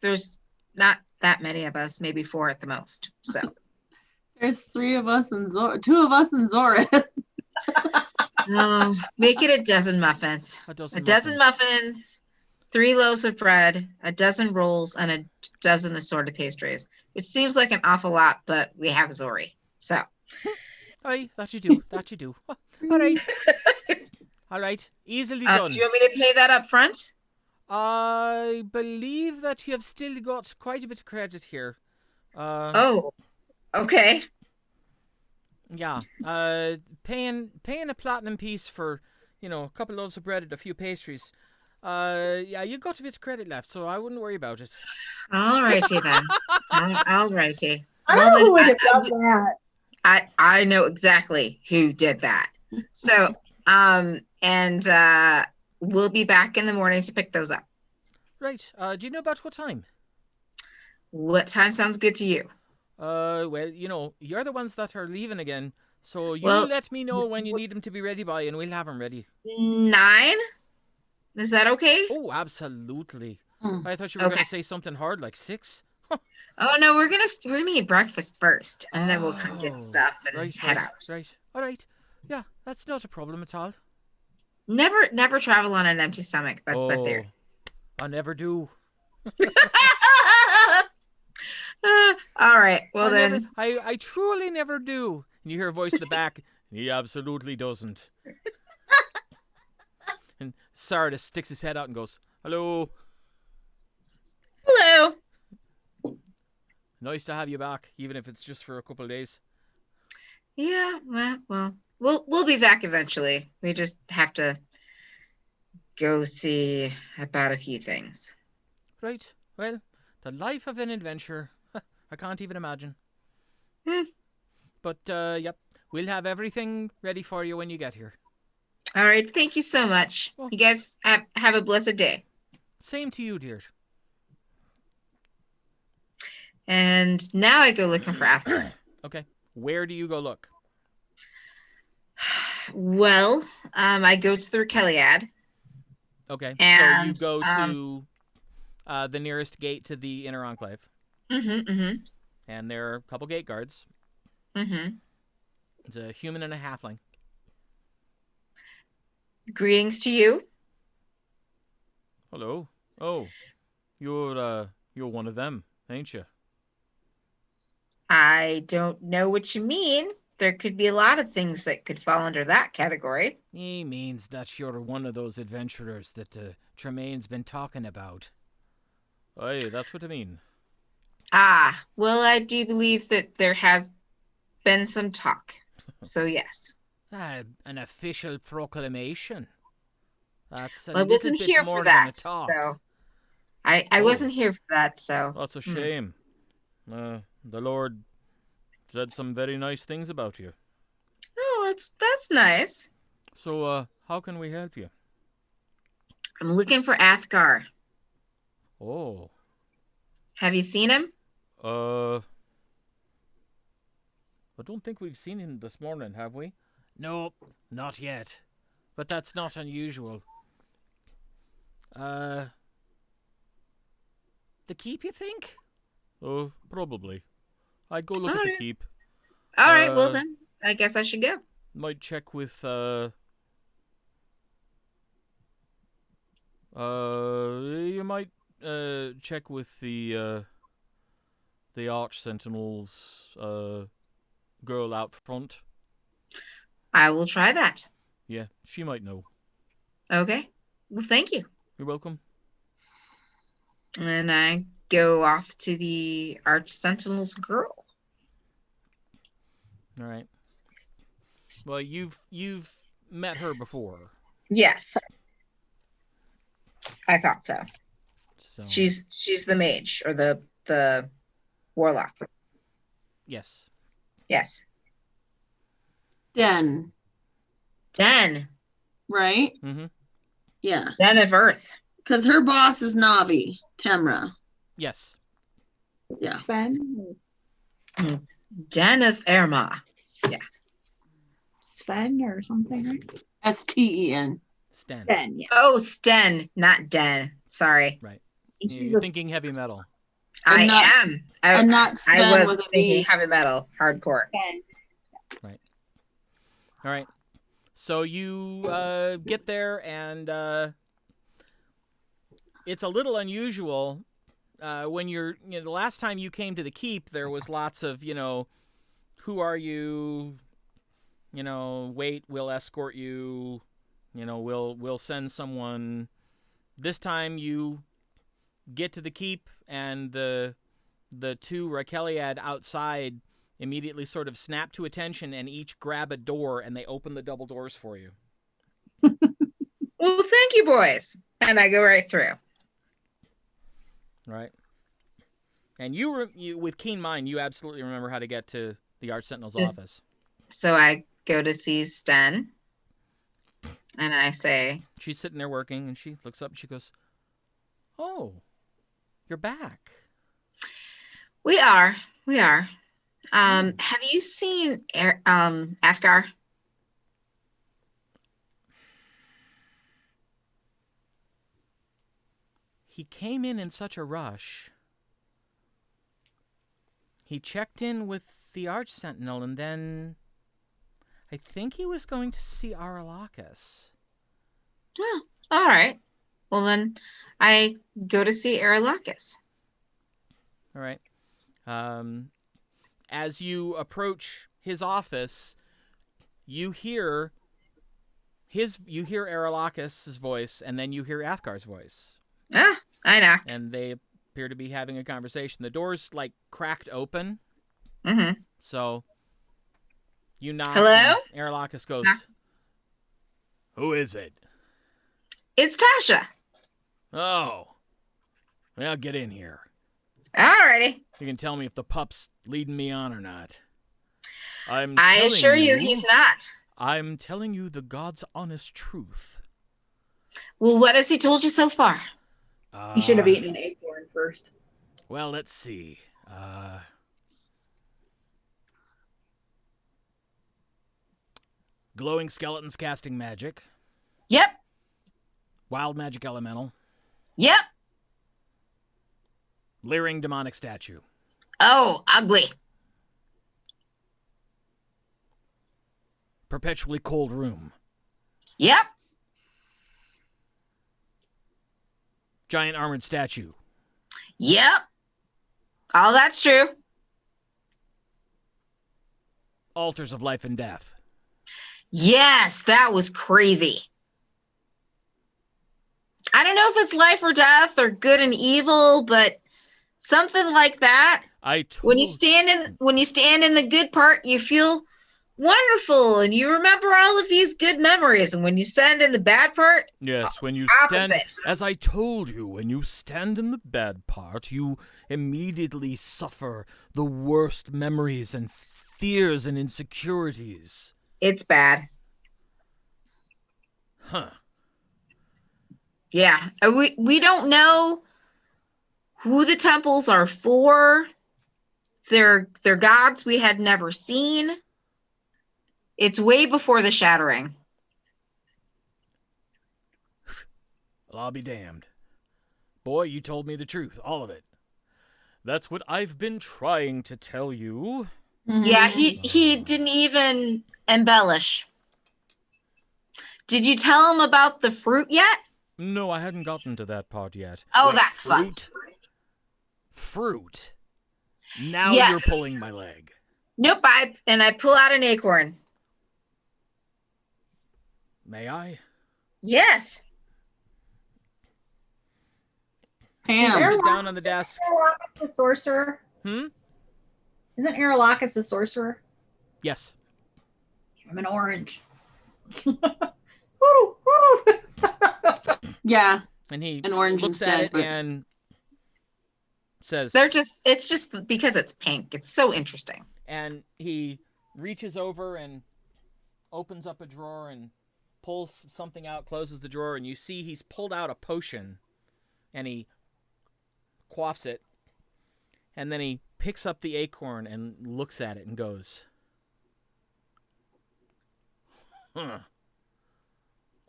there's not that many of us, maybe 4 at the most. So there's 3 of us and 2 of us and Zorith. make it a dozen muffins. A dozen. A dozen muffins, 3 loaves of bread, a dozen rolls, and a dozen assorted pastries. It seems like an awful lot, but we have Zori. So. Aye, that you do. That you do. All right. All right. Easily done. Do you want me to pay that up front? I believe that you have still got quite a bit of credit here. Oh, okay. Yeah. Paying a platinum piece for, a couple loaves of bread and a few pastries. Yeah, you've got a bit of credit left, so I wouldn't worry about it. All righty then. All righty. I don't know who would have done that. I know exactly who did that. So, we'll be back in the morning to pick those up. Right. Do you know about what time? What time sounds good to you? Well, you're the ones that are leaving again, so you Well, let me know when you need them to be ready by, and we'll have them ready. 9? Is that okay? Oh, absolutely. Mm. I thought you were Okay. going to say something hard like 6. Oh no, we're gonna eat breakfast first, and then we'll come get stuff and head out. Right. All right. Yeah, that's not a problem at all. Never travel on an empty stomach. That's the Oh, theory. I never do. All right. Well then. I truly never do. And you hear a voice in the back. He absolutely doesn't. And Sardis sticks his head out and goes, "Hello. Hello. Nice to have you back, even if it's just for a couple of days." Yeah. Well, we'll be back eventually. We just have to go see about a few things. Right. Well, the life of an adventurer. I can't even imagine. But, yep, we'll have everything ready for you when you get here. All right. Thank you so much. Oh. You guys have a blessed day. Same to you, dear. And now I go looking for Athgar. Okay. Where do you go look? Well, I go to the Raqueliad. Okay. And, so you go to the nearest gate to the Inner Enclave. And there are a couple gate guards. It's a human and a halfling. Greetings to you. Hello. Oh, you're one of them, ain't you? I don't know what you mean. There could be a lot of things that could fall under that category. He means that you're one of those adventurers that Tremaine's been talking about. Aye, that's what I mean. Ah, well, I do believe that there has been some talk. So, yes. An official proclamation. That's a Well, I little wasn't bit here more for than a that. talk. So, I wasn't here for that. So, That's a shame. The Lord said some very nice things about you. Oh, that's nice. So, how can we help you? I'm looking for Athgar. Oh. Have you seen him? I don't think we've seen him this morning, have we? Nope, not yet. But that's not unusual. The keep, you think? Oh, probably. I'd go look at the keep. All right, well then, I guess I should go. Might check with, you might, check with the Arch Sentinel's, girl out front. I will try that. Yeah, she might know. Okay. Well, thank you. You're welcome. And I go off to the Arch Sentinel's girl. All right. Well, you've met her before. Yes. I thought so. So She's the mage or the warlock. yes. Yes. Den, right? Mm-hmm. Yeah. Den of Earth. Because her boss is Navi, Temra. Yes. Yeah. Sven. Den of Erma. Sven or something, right? Sten. Sten. Sven, yeah. Oh, Sten, not Den. Sorry. Right. And she's You're a- thinking heavy metal. I not- am. and not Sven I was with a thinking V. heavy metal, hardcore. Sven. All right. So you get there, and it's a little unusual. When the last time you came to the keep, there was lots of, who are you? Wait, we'll escort you. We'll send someone. This time you get to the keep, and the two Raqueliad outside immediately sort of snap to attention and each grab a door, and they open the double doors for you. Well, thank you, boys. And I go right through. Right. And you with keen mind, you absolutely remember how to get to the Arch Sentinel's office. So I go to see Sten. And I say, She's sitting there working, and she looks up and she goes, "Oh, you're back." We are. Have you seen Athgar? He came in such a rush. He checked in with the Arch Sentinel, and then I think he was going to see Aralakis. Oh, all right. Well, then I go to see Aralakis. All right. As you approach his office, you hear Aralakis' voice, and then you hear Athgar's voice. Ah, I knock. And they appear to be having a conversation. The door's cracked open. Mm-hmm. So you knock. Hello? Aralakis goes, Knock. "Who is it?" It's Tasha. "Oh. Well, get in here. Alrighty. You can tell me if the pup's leading me on or not." I assure you he's not. I'm telling you the God's honest truth. Well, what has he told you so far? He should have eaten an acorn first. Well, let's see. Glowing skeletons casting magic. Yep. Wild magic elemental. Yep. Leering demonic statue. Oh, ugly. Perpetually cold room. Yep. Giant armored statue. Yep. All that's true. Altars of life and death. Yes, that was crazy. I don't know if it's life or death or good and evil, but something like that. When you stand in the good part, you feel wonderful and you remember all of these good memories. And when you stand in the bad part, Yes, when you opposite. stand, as I told you, when you stand in the bad part, you immediately suffer the worst memories and fears and insecurities. It's bad. Huh. Yeah, we don't know who the temples are for. They're gods we had never seen. It's way before the shattering. Well, I'll be damned. Boy, you told me the truth, all of it. That's what I've been trying to tell you. Yeah, he didn't even embellish. Did you tell him about the fruit yet? No, I hadn't gotten to that part yet. Oh, Wait, that's fun. Fruit? Now Yes. you're pulling my leg. Nope, I pull out an acorn. May I? Yes. Pam. Sit down on the desk. Arelakis the sorcerer? Isn't Arelakis a sorcerer? Yes. Give him an orange. Yeah. And he An orange looks instead, at it but- and says, It's just because it's pink. It's so interesting. and he reaches over and opens up a drawer and pulls something out, closes the drawer, and you see he's pulled out a potion and he quaffs it, and then he picks up the acorn and looks at it and goes, huh.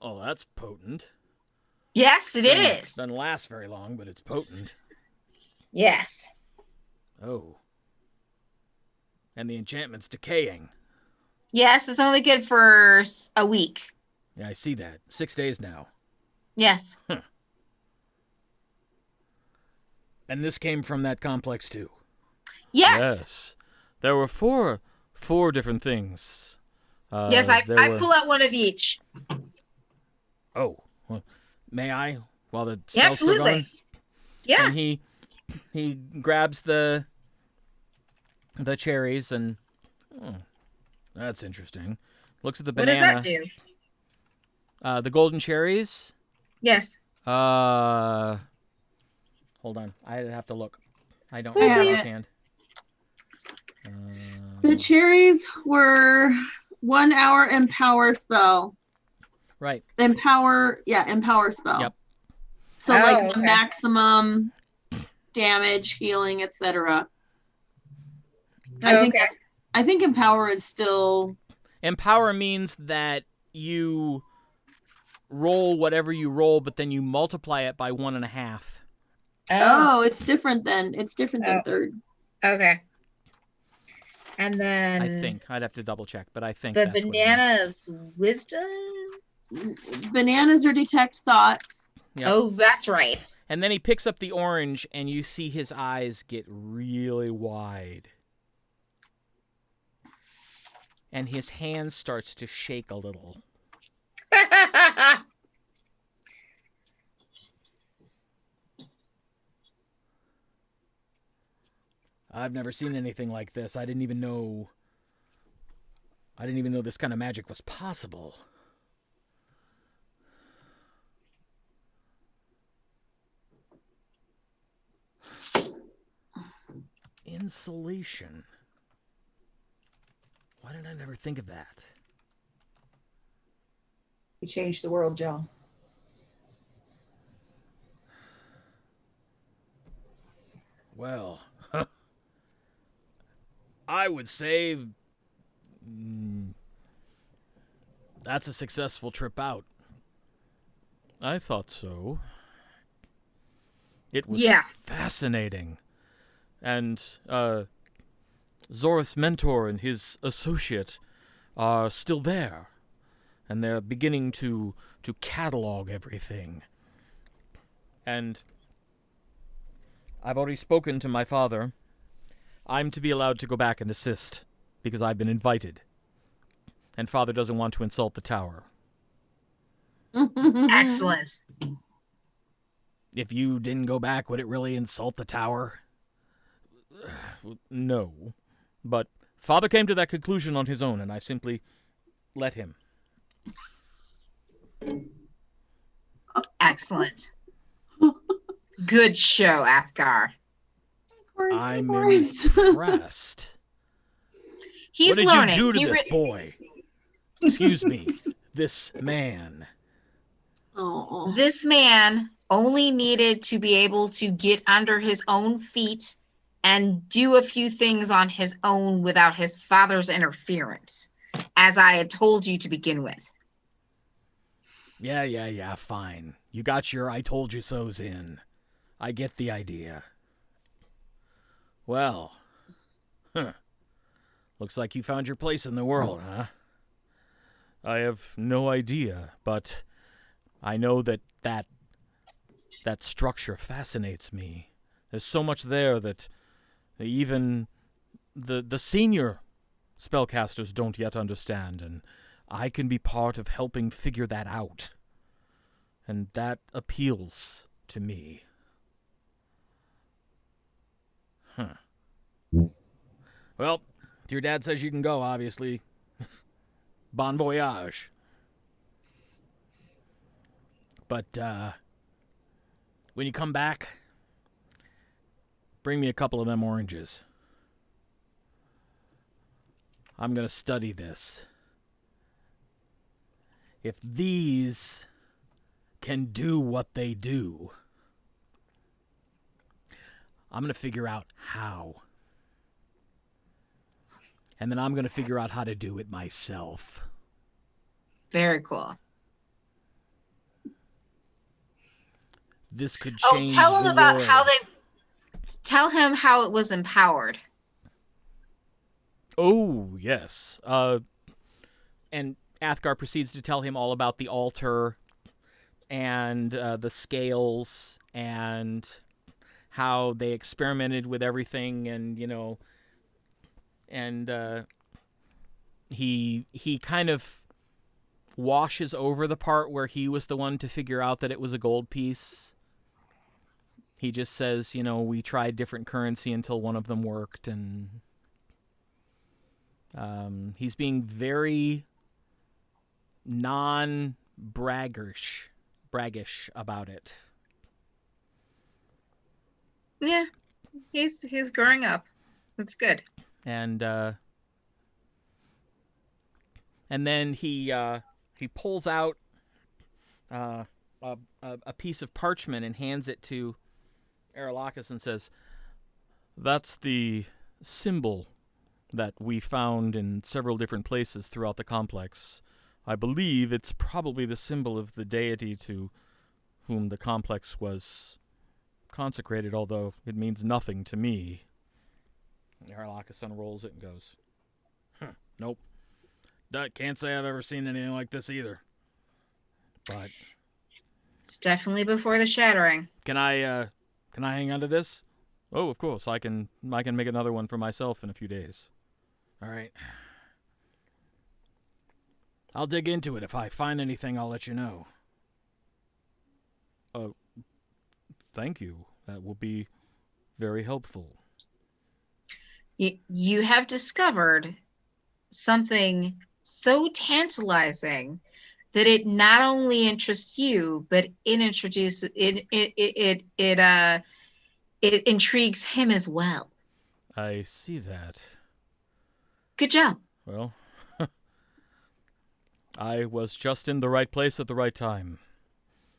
Oh, that's potent. Yes, it is. Doesn't last very long, but it's potent. Yes. Oh. And the enchantment's decaying. Yes, it's only good for a week. Yeah, I see that. 6 days now. Yes. And this came from that complex too. Yes. There were four different things. Yes, I pull out one of each. Oh, well, may I? While the spell's still Absolutely. going? Yeah. And he grabs the cherries and that's interesting. Looks at the What does banana. that do? The golden cherries. Yes. Hold on. I have to look. I don't Yeah. have it offhand. The cherries were 1 hour empower spell. Right. Empower spell. Yep. So Oh, like the okay. maximum damage, healing, etc. Okay. I think empower is still Empower means that you roll whatever you roll, but then you multiply it by 1.5. it's different than Oh. third. Okay. And then I think I'd have to double check, but I think the that's what it banana's wisdom. Bananas are detect thoughts. Yep. Oh, that's right. And then he picks up the orange, and you see his eyes get really wide. And his hand starts to shake a little. I've never seen anything like this. I didn't even know this kind of magic was possible. Insulation. Why did I never think of that? You changed the world, Joe. Well, I would say that's a successful trip out. I thought so. It was fascinating. And Zorith's mentor and his associate are still there. And they're beginning to catalog everything. And I've already spoken to my father. I'm to be allowed to go back and assist, because I've been invited. And Father doesn't want to insult the tower. Excellent. If you didn't go back, would it really insult the tower? No. But Father came to that conclusion on his own, and I simply let him. Excellent. Good show, Athgar. I'm impressed. He's what did learning. you do to this boy? Excuse me, this man. Oh. This man only needed to be able to get under his own feet and do a few things on his own without his father's interference, as I had told you to begin with. Yeah, fine. You got your I told you so's in. I get the idea. Well, looks like you found your place in the world, huh? I have no idea, but I know that structure fascinates me. There's so much there that even the senior spellcasters don't yet understand, and I can be part of helping figure that out. And that appeals to me. Well, your dad says you can go, obviously. Bon voyage. But, when you come back, bring me a couple of them oranges. I'm gonna study this. If these can do what they do, I'm gonna figure out how. And then I'm gonna figure out how to do it myself. Very cool. This could change tell him the about world. how they. Tell him how it was empowered. Oh, yes. And Athgar proceeds to tell him all about the altar and the scales and how they experimented with everything, and he kind of washes over the part where he was the one to figure out that it was a gold piece. He just says, we tried different currency until one of them worked, and he's being very braggish about it. Yeah, he's growing up. That's good. And then he pulls out a piece of parchment and hands it to Aribell and says, "That's the symbol that we found in several different places throughout the complex. I believe it's probably the symbol of the deity to whom the complex was consecrated, although it means nothing to me." Aribell unrolls it and goes, "Nope. Can't say I've ever seen anything like this either. But It's definitely before the shattering. can I hang on to this?" "Oh, of course. I can make another one for myself in a few days." "All right. I'll dig into it. If I find anything, I'll let you know." Thank you. That will be very helpful." You have discovered something so tantalizing that it not only interests you, but it intrigues him as well. I see that. Good job. Well, I was just in the right place at the right time.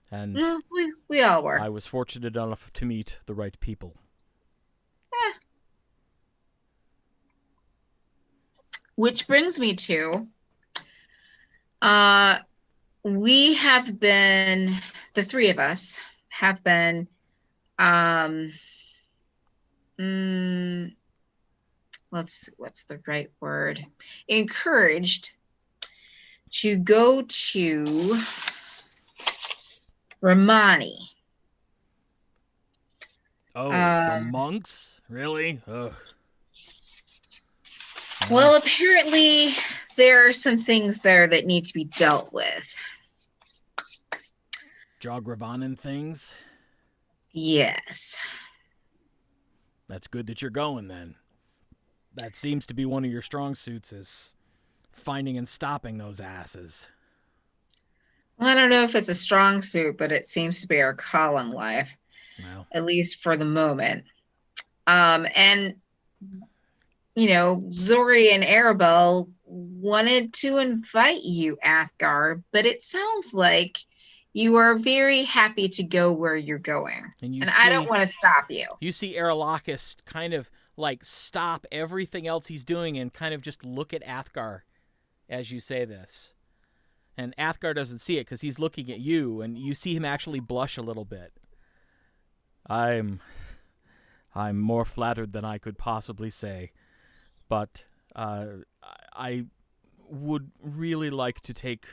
And We all were. I was fortunate enough to meet the right people. which brings me to, we have been, the three of us have been, what's the right word? Encouraged to go to Romani. Oh, the monks? Really? Ugh. Well, apparently there are some things there that need to be dealt with. Jogravanan things? Yes. That's good that you're going then. That seems to be one of your strong suits, is finding and stopping those asses. Well, I don't know if it's a strong suit, but it seems to be our call in life, Well, at least for the moment. And, you know, Zori and Aribell wanted to invite you, Athgar, but it sounds like you are very happy to go where you're going. And I don't want to stop you. You see Aerolakis kind of like stop everything else he's doing and kind of just look at Athgar as you say this. And Athgar doesn't see it because he's looking at you, and you see him actually blush a little bit. I'm more flattered than I could possibly say, but I would really like to take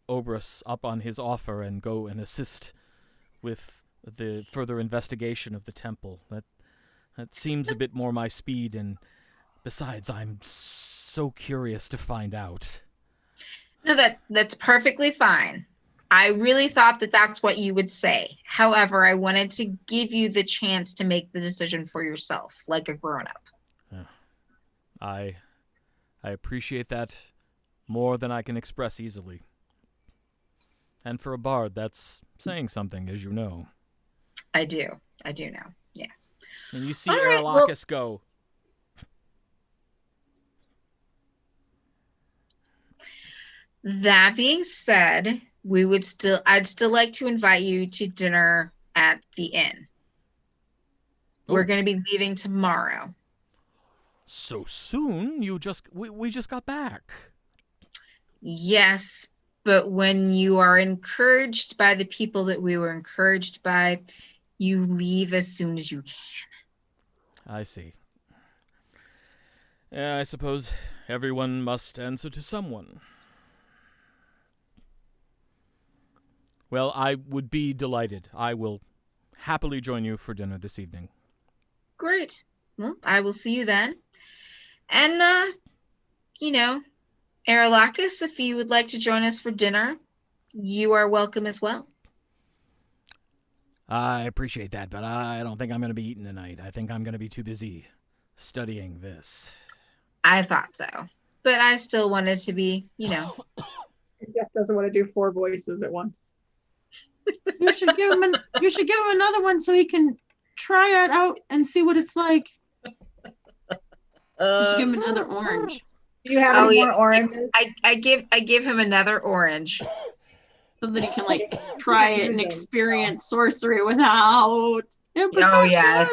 Obrus up on his offer and go and assist with the further investigation of the temple. That seems a bit more my speed, and besides, I'm so curious to find out. No, that's perfectly fine. I really thought that that's what you would say. However, I wanted to give you the chance to make the decision for yourself, like a grown-up. I appreciate that more than I can express easily. And for a bard, that's saying something, as you know. I do know, yes. And you see Aerolakis go. That being said, I'd still like to invite you to dinner at the inn. We're going to be leaving tomorrow. So soon? We just got back. Yes, but when you are encouraged by the people that we were encouraged by, you leave as soon as you can. I see. I suppose everyone must answer to someone. Well, I would be delighted. I will happily join you for dinner this evening. Great. Well, I will see you then. And, you know, Aerolakis, if you would like to join us for dinner, you are welcome as well. I appreciate that, but I don't think I'm going to be eating tonight. I think I'm going to be too busy studying this. I thought so. But I still wanted to be, you know. Jeff doesn't want to do 4 voices at once. You should give him another one so he can try it out and see what it's like. Give him another orange. Do you have any more oranges? I give him another orange. So that he can like try it and experience sorcery without implications. Oh yeah.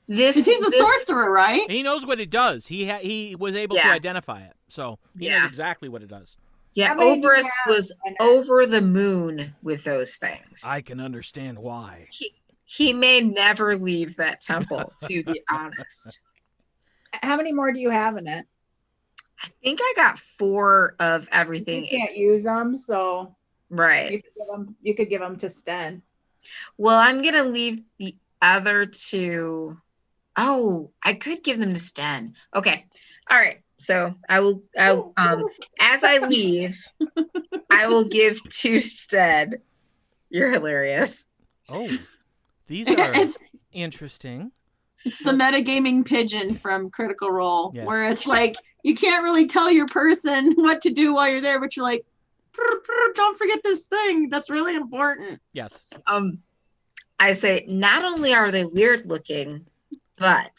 He's a sorcerer, right? He knows what it does. He was able to identify it. So he knows exactly what it does. Yeah, Obrus was over the moon with those things. I can understand why. He may never leave that temple, to be honest. How many more do you have in it? I think I got 4 of everything. You can't use them, so right. You could give them to Sten. Well, I'm gonna leave the other 2. Oh, I could give them to Sten. Okay, all right. So I'll as I leave, I will give 2 Sten. You're hilarious. Oh, these are interesting. It's the metagaming pigeon from Critical Role, yes. Where it's like you can't really tell your person what to do while you're there, but you're like, don't forget this thing. That's really important. Yes. I say not only are they weird looking, but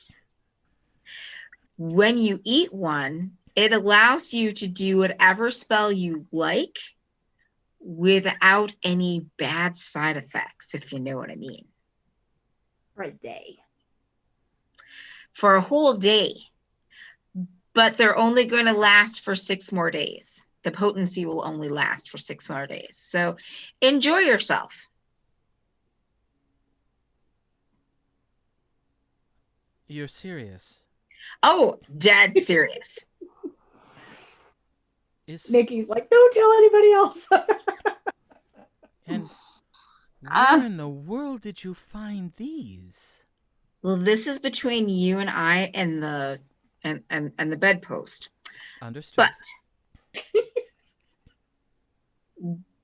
when you eat one, it allows you to do whatever spell you like without any bad side effects, if you know what I mean. For a day. For a whole day. but they're only going to last for 6 more days. The potency will only last for 6 more days. So enjoy yourself. You're serious. Oh, dead serious. Nikki's like, don't tell anybody else. And where in the world did you find these? Well, this is between you and I and the bedpost. Understood. But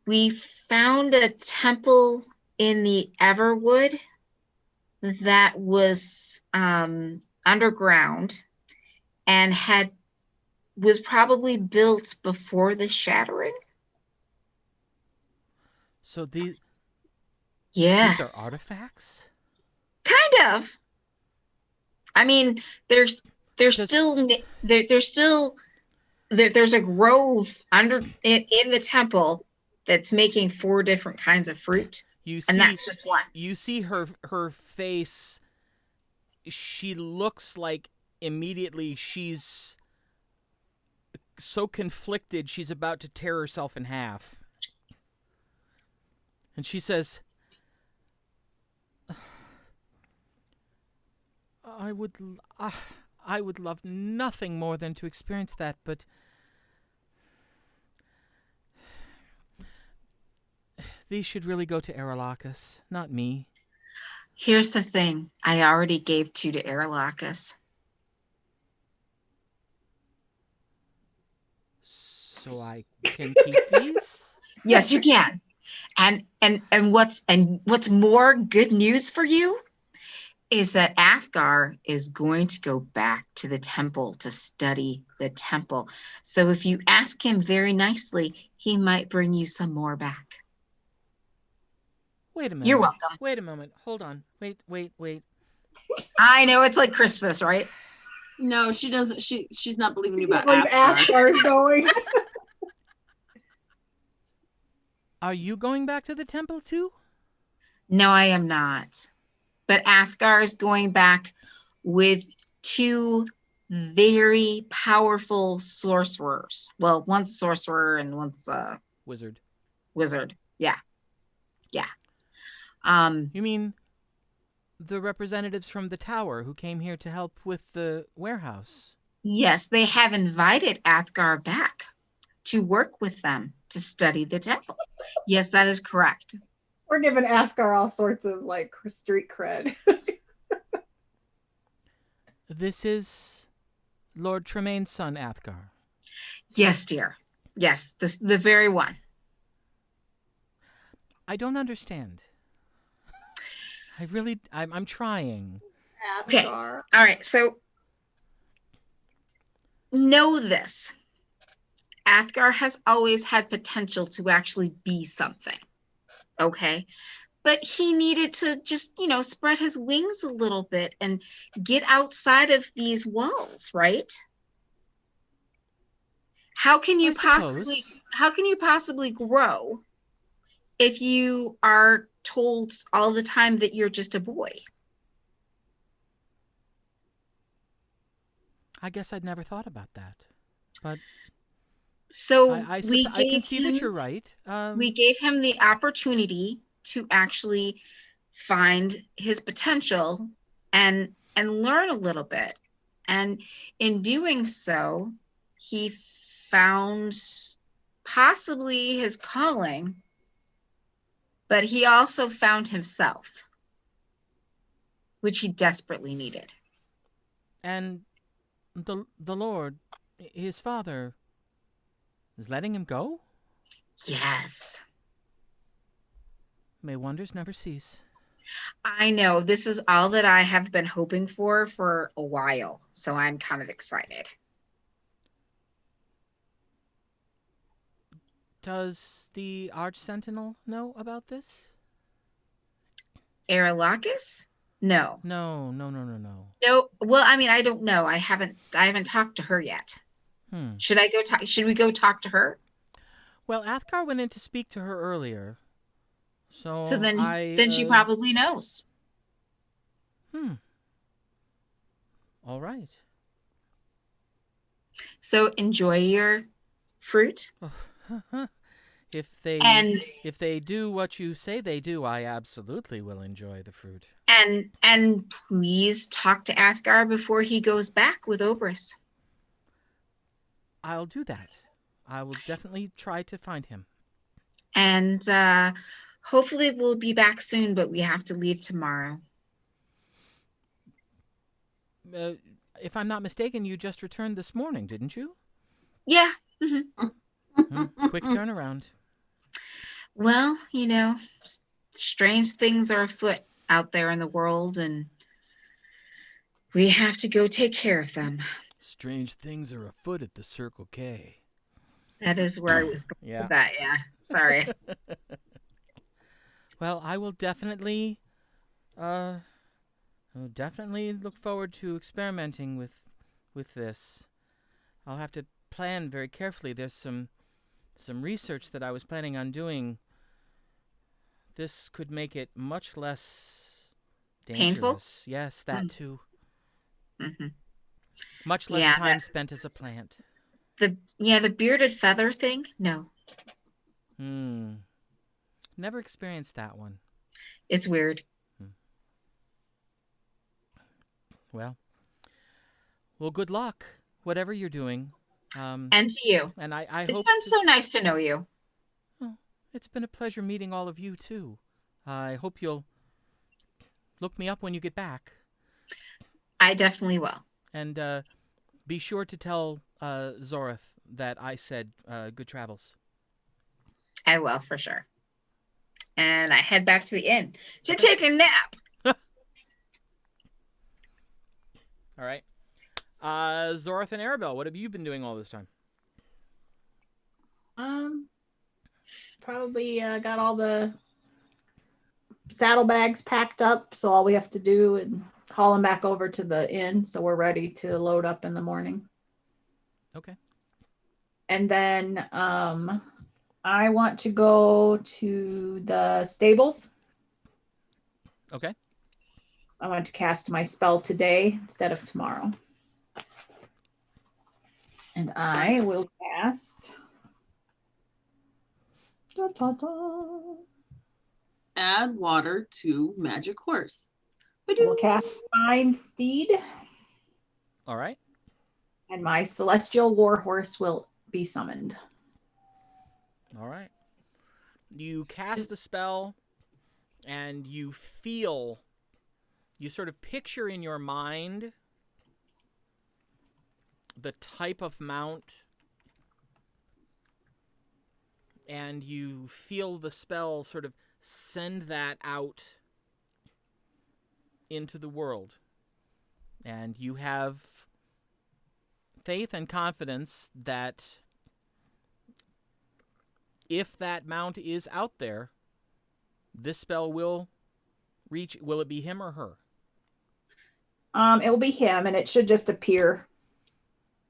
we found a temple in the Everwood that was underground and was probably built before the shattering. So these Yes. are artifacts? Kind of. I mean, there's Does- there's a grove under in the temple that's making 4 different kinds of fruit, You see, and that's just one. you see her face. She looks like immediately she's so conflicted she's about to tear herself in half. And she says, I would love nothing more than to experience that, but these should really go to Arelakis, not me. Here's the thing. I already gave 2 to Arelakis. So I can keep these? Yes, you can. And what's more good news for you is that Athgar is going to go back to the temple to study the temple. So if you ask him very nicely, he might bring you some more back. Wait a minute. You're welcome. Wait a moment. Hold on. Wait. I know it's like Christmas, right? No, she doesn't. She's not believing you about Like Athgar. Asgar's going. Are you going back to the temple too? No, I am not. But Athgar is going back with 2 very powerful sorcerers. Well, one's a sorcerer and one's a Wizard. wizard. Yeah. You mean the representatives from the tower who came here to help with the warehouse? Yes, they have invited Athgar back to work with them to study the temple. Yes, that is correct. We're giving Asgar all sorts of like street cred. This is Lord Tremaine's son, Athgar. Yes, dear. Yes, the very one. I don't understand. I'm trying. Okay. Asgar. All right, so know this. Athgar has always had potential to actually be something. Okay? But he needed to just, spread his wings a little bit and get outside of these walls, right? How can you possibly grow if you are told all the time that you're just a boy? I guess I'd never thought about that. But So I can see that you're right. We gave him the opportunity to actually find his potential and learn a little bit. And in doing so, he found possibly his calling, but he also found himself, which he desperately needed. And the Lord, his father, is letting him go? Yes. May wonders never cease. I know. This is all that I have been hoping for a while, so I'm kind of excited. Does the Arch Sentinel know about this? Arelakis? No. No. No. Well, I mean, I don't know. I haven't talked to her yet. Should we go talk to her? Well, Athgar went in to speak to her earlier. So then she probably knows. All right. So enjoy your fruit. If And they do what you say they do, I absolutely will enjoy the fruit. and please talk to Athgar before he goes back with Oberys. I'll do that. I will definitely try to find him. And hopefully we'll be back soon, but we have to leave tomorrow. If I'm not mistaken, you just returned this morning, didn't you? Yeah. Mm-hmm. Quick turnaround. Well, strange things are afoot out there in the world, and we have to go take care of them. Strange things are afoot at the Circle K. That is where I was going with that, yeah. Sorry. Well, I will definitely look forward to experimenting with this. I'll have to plan very carefully. There's some research that I was planning on doing. This could make it much less dangerous. Painful? Yes, that too. Mm-hmm. Much less time spent as a plant. The bearded feather thing? No. Never experienced that one. It's weird. Well, good luck, whatever you're doing. And to you. And I it's hope been so nice to know you. Oh, it's been a pleasure meeting all of you too. I hope you'll look me up when you get back. I definitely will. And be sure to tell Zorith that I said good travels. I will, for sure. And I head back to the inn to take a nap. All right. Zorith and Aribell, what have you been doing all this time? Probably got all the saddlebags packed up, so all we have to do is haul them back over to the inn, so we're ready to load up in the morning. Okay. And then I want to go to the stables. Okay. I want to cast my spell today instead of tomorrow. And I will cast. Add water to magic horse. We'll cast Find Steed. All right. And my celestial war horse will be summoned. All right. You cast the spell, and you sort of picture in your mind the type of mount, and you feel the spell sort of send that out into the world. And you have faith and confidence that if that mount is out there, this spell will reach. Will it be him or her? It will be him, and it should just appear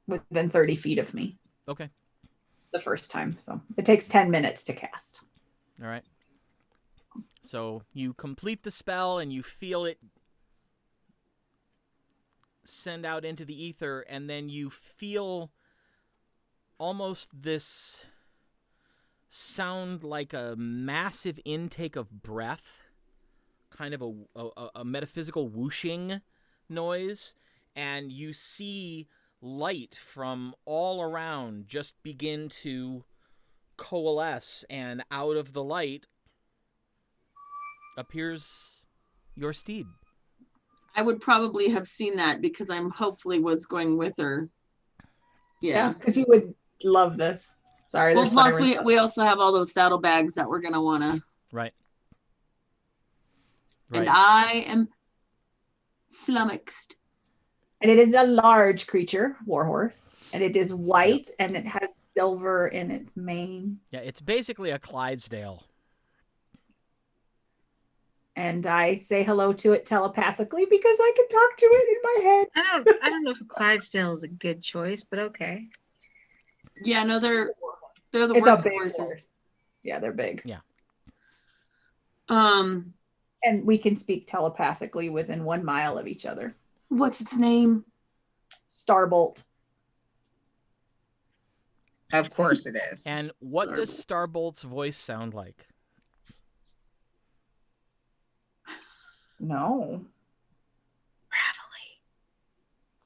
within 30 feet of me. Okay. The first time. So it takes 10 minutes to cast. All right. So you complete the spell and you feel it send out into the ether, and then you feel almost this sound like a massive intake of breath, kind of a metaphysical whooshing noise, and you see light from all around just begin to coalesce, and out of the light appears your steed. I would probably have seen that because I'm hopefully was going with her. Yeah. Because you would love this. Sorry. Well, plus we also have all those saddlebags that we're going to want to. Right. And I am flummoxed. And it is a large creature, warhorse, and it is white, and it has silver in its mane. Yeah, it's basically a Clydesdale. And I say hello to it telepathically because I can talk to it in my head. I don't know if a Clydesdale is a good choice, but okay. Yeah, no, they're the it's a big horses. horse. Yeah, they're big. Yeah. And we can speak telepathically within 1 mile of each other. What's its name? Starbolt. Of course it is. And what does Starbolt's voice sound like? No. Gravelly.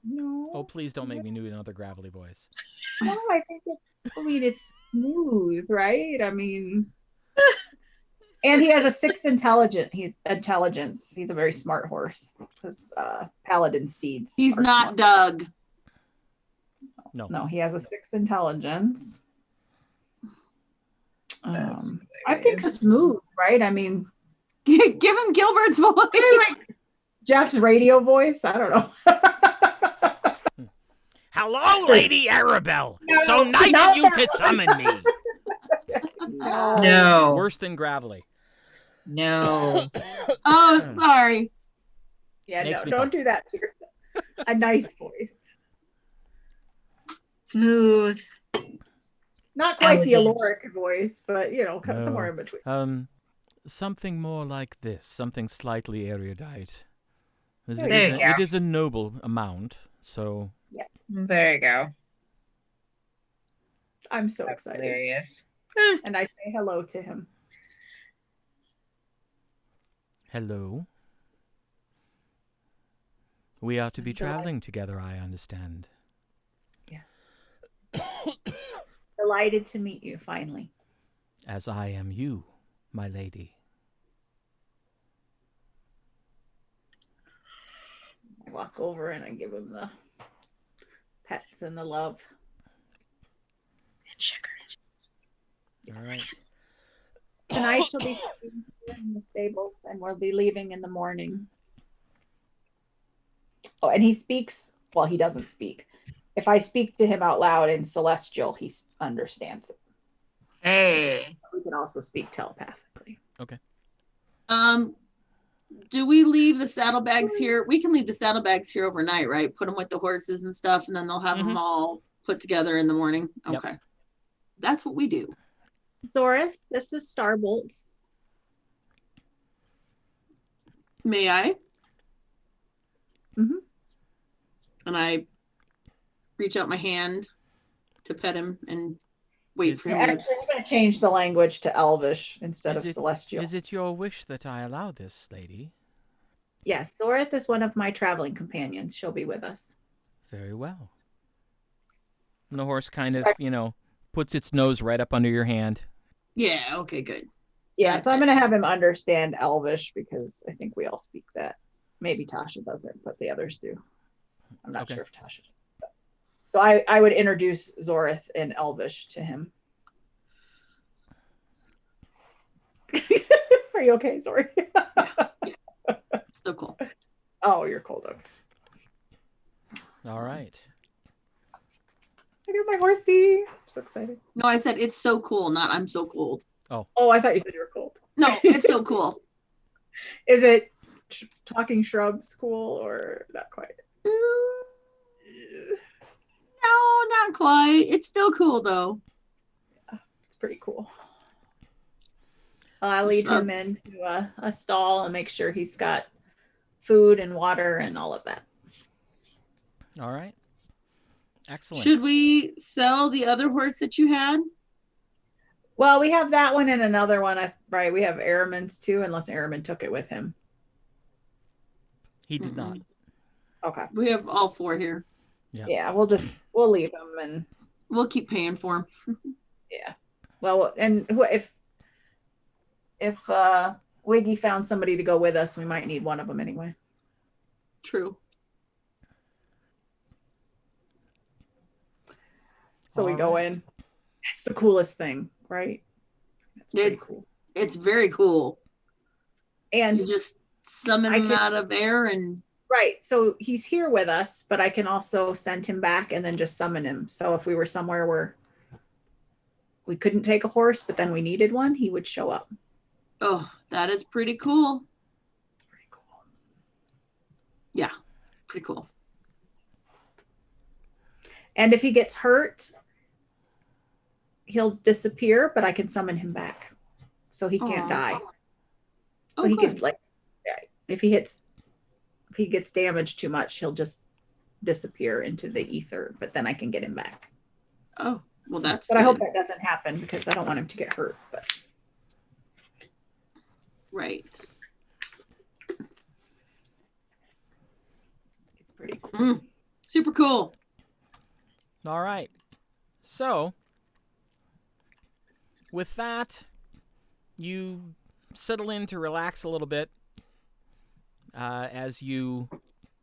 No. Oh, please don't make me do another gravelly voice. No, I think it's smooth, right? I mean, and he has a 6 intelligence. He's a very smart horse because paladin steeds. He's are not smart. Doug. No, he has a 6 intelligence. That's I think smooth, right? I mean, Give him Gilbert's voice. like Jeff's radio voice. I don't know. Hello, Lady Aribell. No, So nice not of you that to summon me. No. Worse than gravelly. No. Oh, sorry. Yeah, Makes no, me don't cough. do that to yourself. A nice voice. Smooth. Not quite the Elegant. Aloric voice, but No. somewhere in between. Something more like this. Something slightly erudite. There you go. It is a noble amount, so... There you go. I'm so That's excited. hilarious. And I say hello to him. Hello. We are to be I'm delighted. traveling together, I understand. Yes. Delighted to meet you finally. As I am you, my lady. I walk over and I give him the pets and the love. And sugar. All right. Tonight she'll be staying here in the stables and we'll be leaving in the morning. Oh, and he speaks, well, he doesn't speak. If I speak to him out loud in Celestial, he understands it. Hey. We can also speak telepathically. Okay. Do we leave the saddlebags here? We can leave the saddlebags here overnight, right? Put them with the horses and stuff, and then they'll have them all put together in the morning. Yep. Okay. That's what we do. Zorith, this is Starbolt. May I? Mhm. And I reach out my hand to pet him and wait Is for he- him. Actually, I'm going to change the language to Elvish instead of Celestial. Is it your wish that I allow this, lady? Yes, Zorith is one of my traveling companions. She'll be with us. Very well. And the horse kind of, puts its nose right up under your hand. Yeah, okay, good. Yeah, so I'm going to have him understand Elvish because I think we all speak that. Maybe Tasha doesn't, but the others do. I'm not Okay. sure if Tasha does. So I would introduce Zorith in Elvish to him. Are you okay, Zorith? So cool. Oh, you're cold. Okay. All right. I got my horsey. I'm so excited. No, I said it's so cool, not I'm so cold. Oh, I thought you said you were cold. No, it's so cool. Is it talking shrubs cool or not quite? No, not quite. It's still cool though. It's pretty cool. I lead him into a stall and make sure he's got food and water and all of that. All right. Excellent. Should we sell the other horse that you had? Well, we have that one and another one. Right, we have Aramin's too, unless Aramin took it with him. He did not. Okay. We have all four here. Yeah, we'll leave him and We'll keep paying for him. yeah. Well, and if Wiggy found somebody to go with us, we might need one of them anyway. True. So we go in. It's the coolest thing, right? It's pretty cool. It's very cool. And You just summon him out of air and right, so he's here with us, but I can also send him back and then just summon him. So if we were somewhere where we couldn't take a horse, but then we needed one, he would show up. oh, that is pretty cool. It's pretty cool. Yeah, pretty cool. And if he gets hurt, he'll disappear, but I can summon him back. So he can't Aw. die. Oh, So he good. could if he gets damaged too much, he'll just disappear into the ether, but then I can get him back. Oh, Well, that's But I hope good. that doesn't happen because I don't want him to get hurt. But Right. it's pretty cool. Super cool. All right. So, with that, you settle in to relax a little bit as you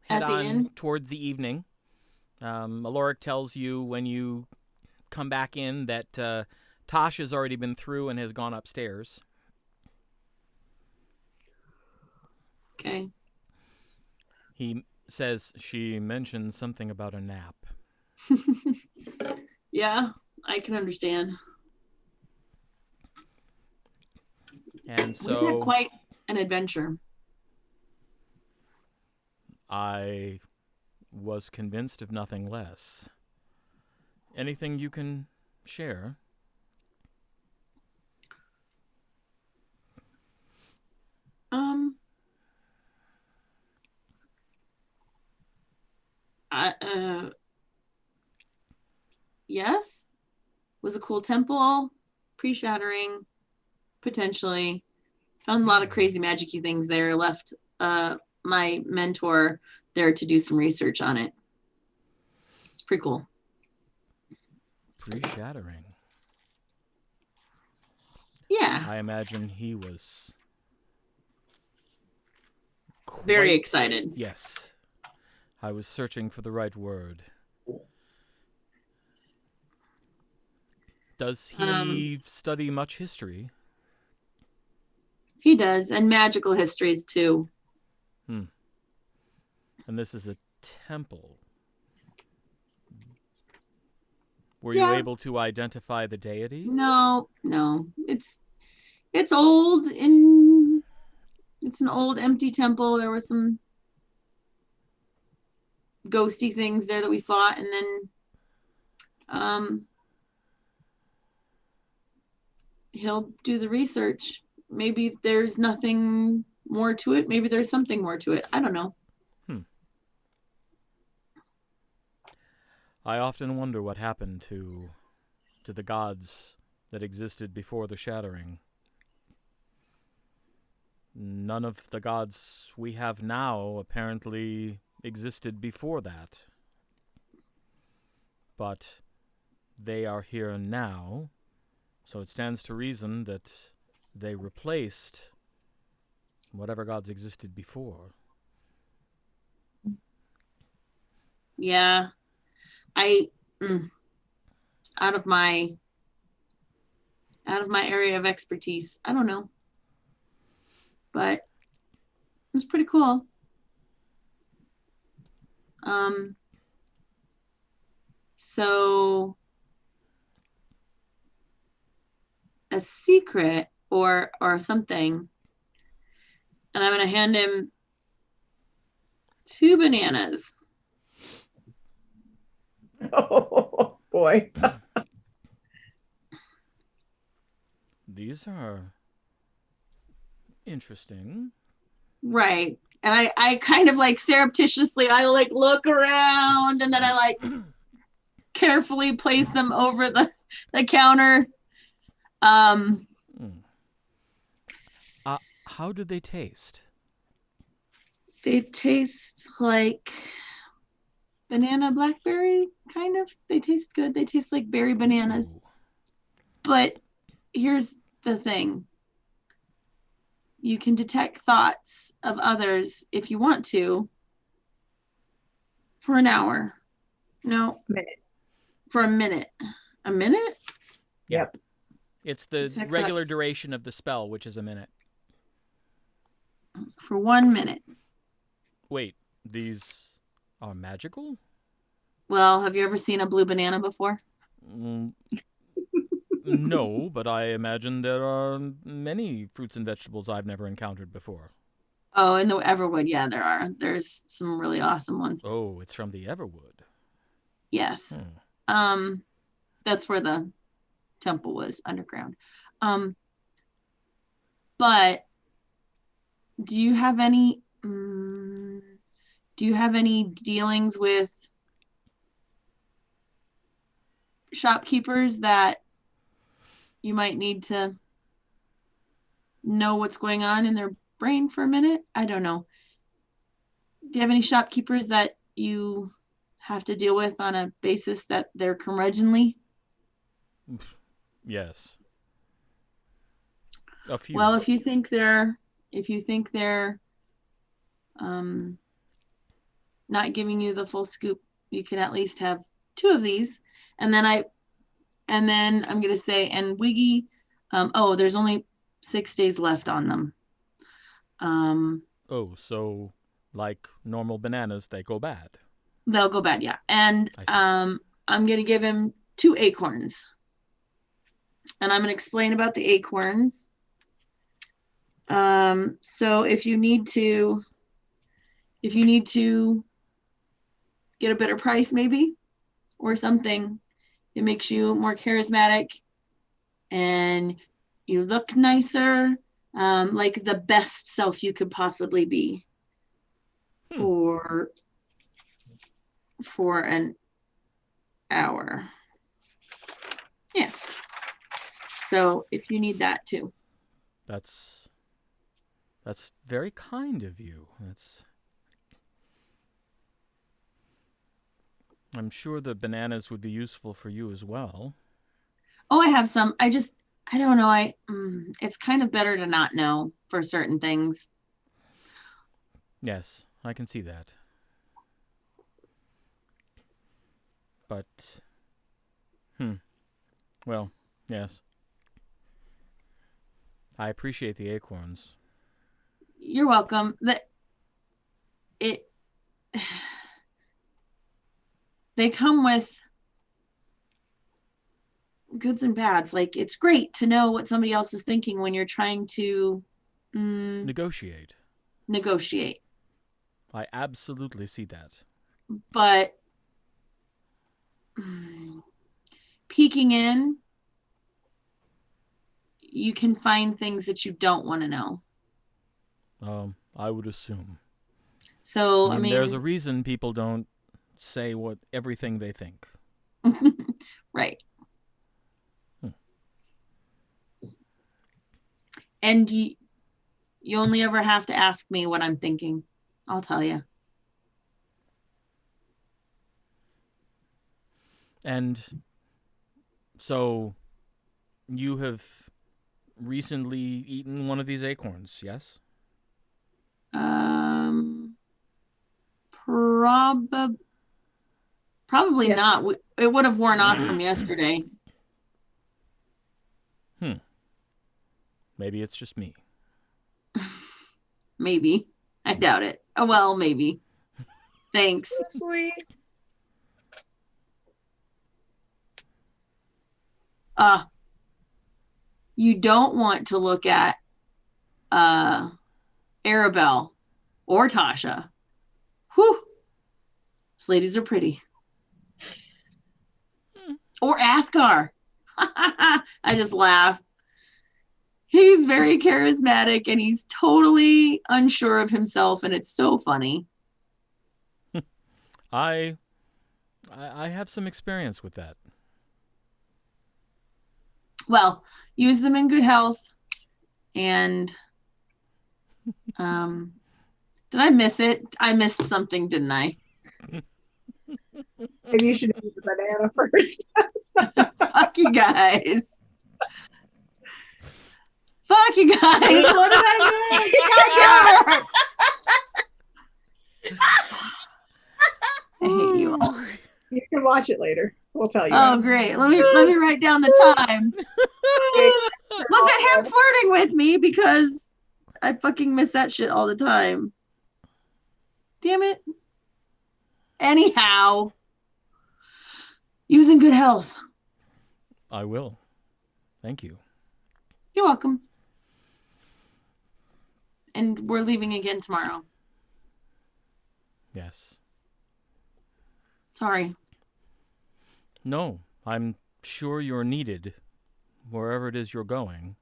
head At the on inn? toward the evening. Aloric tells you when you come back in that Tasha's already been through and has gone upstairs. Okay. He says she mentioned something about a nap. Yeah, I can understand. And We so had quite an adventure. I was convinced of nothing less. Anything you can share? Yes, was a cool temple, pre-shattering, potentially. Found a lot of crazy magic-y things there. Left my mentor there to do some research on it. It's pretty cool. Pre-shattering. Yeah. I imagine he was Very excited. Yes. I was searching for the right word. Does he study much history? He does, and magical histories too. And this is a temple. Were you able to identify the deity? No. It's old. It's an old empty temple. There were some ghosty things there that we fought, and then he'll do the research. Maybe there's nothing more to it. Maybe there's something more to it. I don't know. I often wonder what happened to the gods that existed before the shattering. None of the gods we have now apparently existed before that. But they are here now, so it stands to reason that they replaced whatever gods existed before. Yeah. Out of my area of expertise. I don't know. But it was pretty cool. So a secret or something, and I'm gonna hand him 2 bananas. Oh boy. These are interesting. Right. And I kind of like surreptitiously, I like look around and then I like carefully place them over the counter. How do they taste? They taste like banana blackberry, kind of. They taste good. They taste like berry bananas. Ooh. But here's the thing. You can detect thoughts of others if you want to for an hour. No. Minute. For a minute. A minute? Yep. It's the Detect regular thoughts. duration of the spell, which is a minute. For 1 minute. Wait, these are magical? Well, have you ever seen a blue banana before? No, but I imagine there are many fruits and vegetables I've never encountered before. Oh, in the Everwood, yeah, there are. There's some really awesome ones. Oh, it's from the Everwood. Yes. That's where the temple was, underground. But do you have any dealings with shopkeepers that you might need to know what's going on in their brain for a minute? I don't know. Do you have any shopkeepers that you have to deal with on a basis that they're curmudgeonly? Yes. A few. Well, if you think they're not giving you the full scoop, you can at least have 2 of these. And then I'm gonna say, and Wiggy, there's only 6 days left on them. Oh, so like normal bananas, they go bad. They'll go bad, yeah. And I see. I'm gonna give him 2 acorns. And I'm gonna explain about the acorns. So if you need to get a better price maybe or something, it makes you more charismatic and you look nicer, like the best self you could possibly be for an hour. Yeah. So if you need that too. That's very kind of you. I'm sure the bananas would be useful for you as well. Oh, I have some. I don't know. It's kind of better to not know for certain things. Yes, I can see that. But, well, yes. I appreciate the acorns. You're welcome. They come with goods and bads. Like, it's great to know what somebody else is thinking when you're trying to Negotiate. I absolutely see that. But peeking in, you can find things that you don't want to know. I would assume. So, I mean, there's a reason people don't say everything they think. Right. And you only ever have to ask me what I'm thinking. I'll tell you. And so you have recently eaten one of these acorns, yes? Probably Yes. not. It would have worn off from yesterday. Maybe it's just me. Maybe. I doubt it. Oh, well, maybe. Thanks. So sweet. You don't want to look at Aribell or Tasha. Whew. These ladies are pretty. Or Athgar. I just laugh. He's very charismatic and he's totally unsure of himself, and it's so funny. I have some experience with that. Well, use them in good health. And did I miss it? I missed something, didn't I? Maybe you should eat the banana first. Fuck you guys. Fuck you guys. What did I do? I hate you all. You can watch it later. We'll tell you. Oh, great. Let me write down the time. Was it him flirting with me? Because I fucking miss that shit all the time. Damn it. Anyhow, use in good health. I will. Thank you. You're welcome. And we're leaving again tomorrow. Yes. Sorry. No, I'm sure you're needed wherever it is you're going.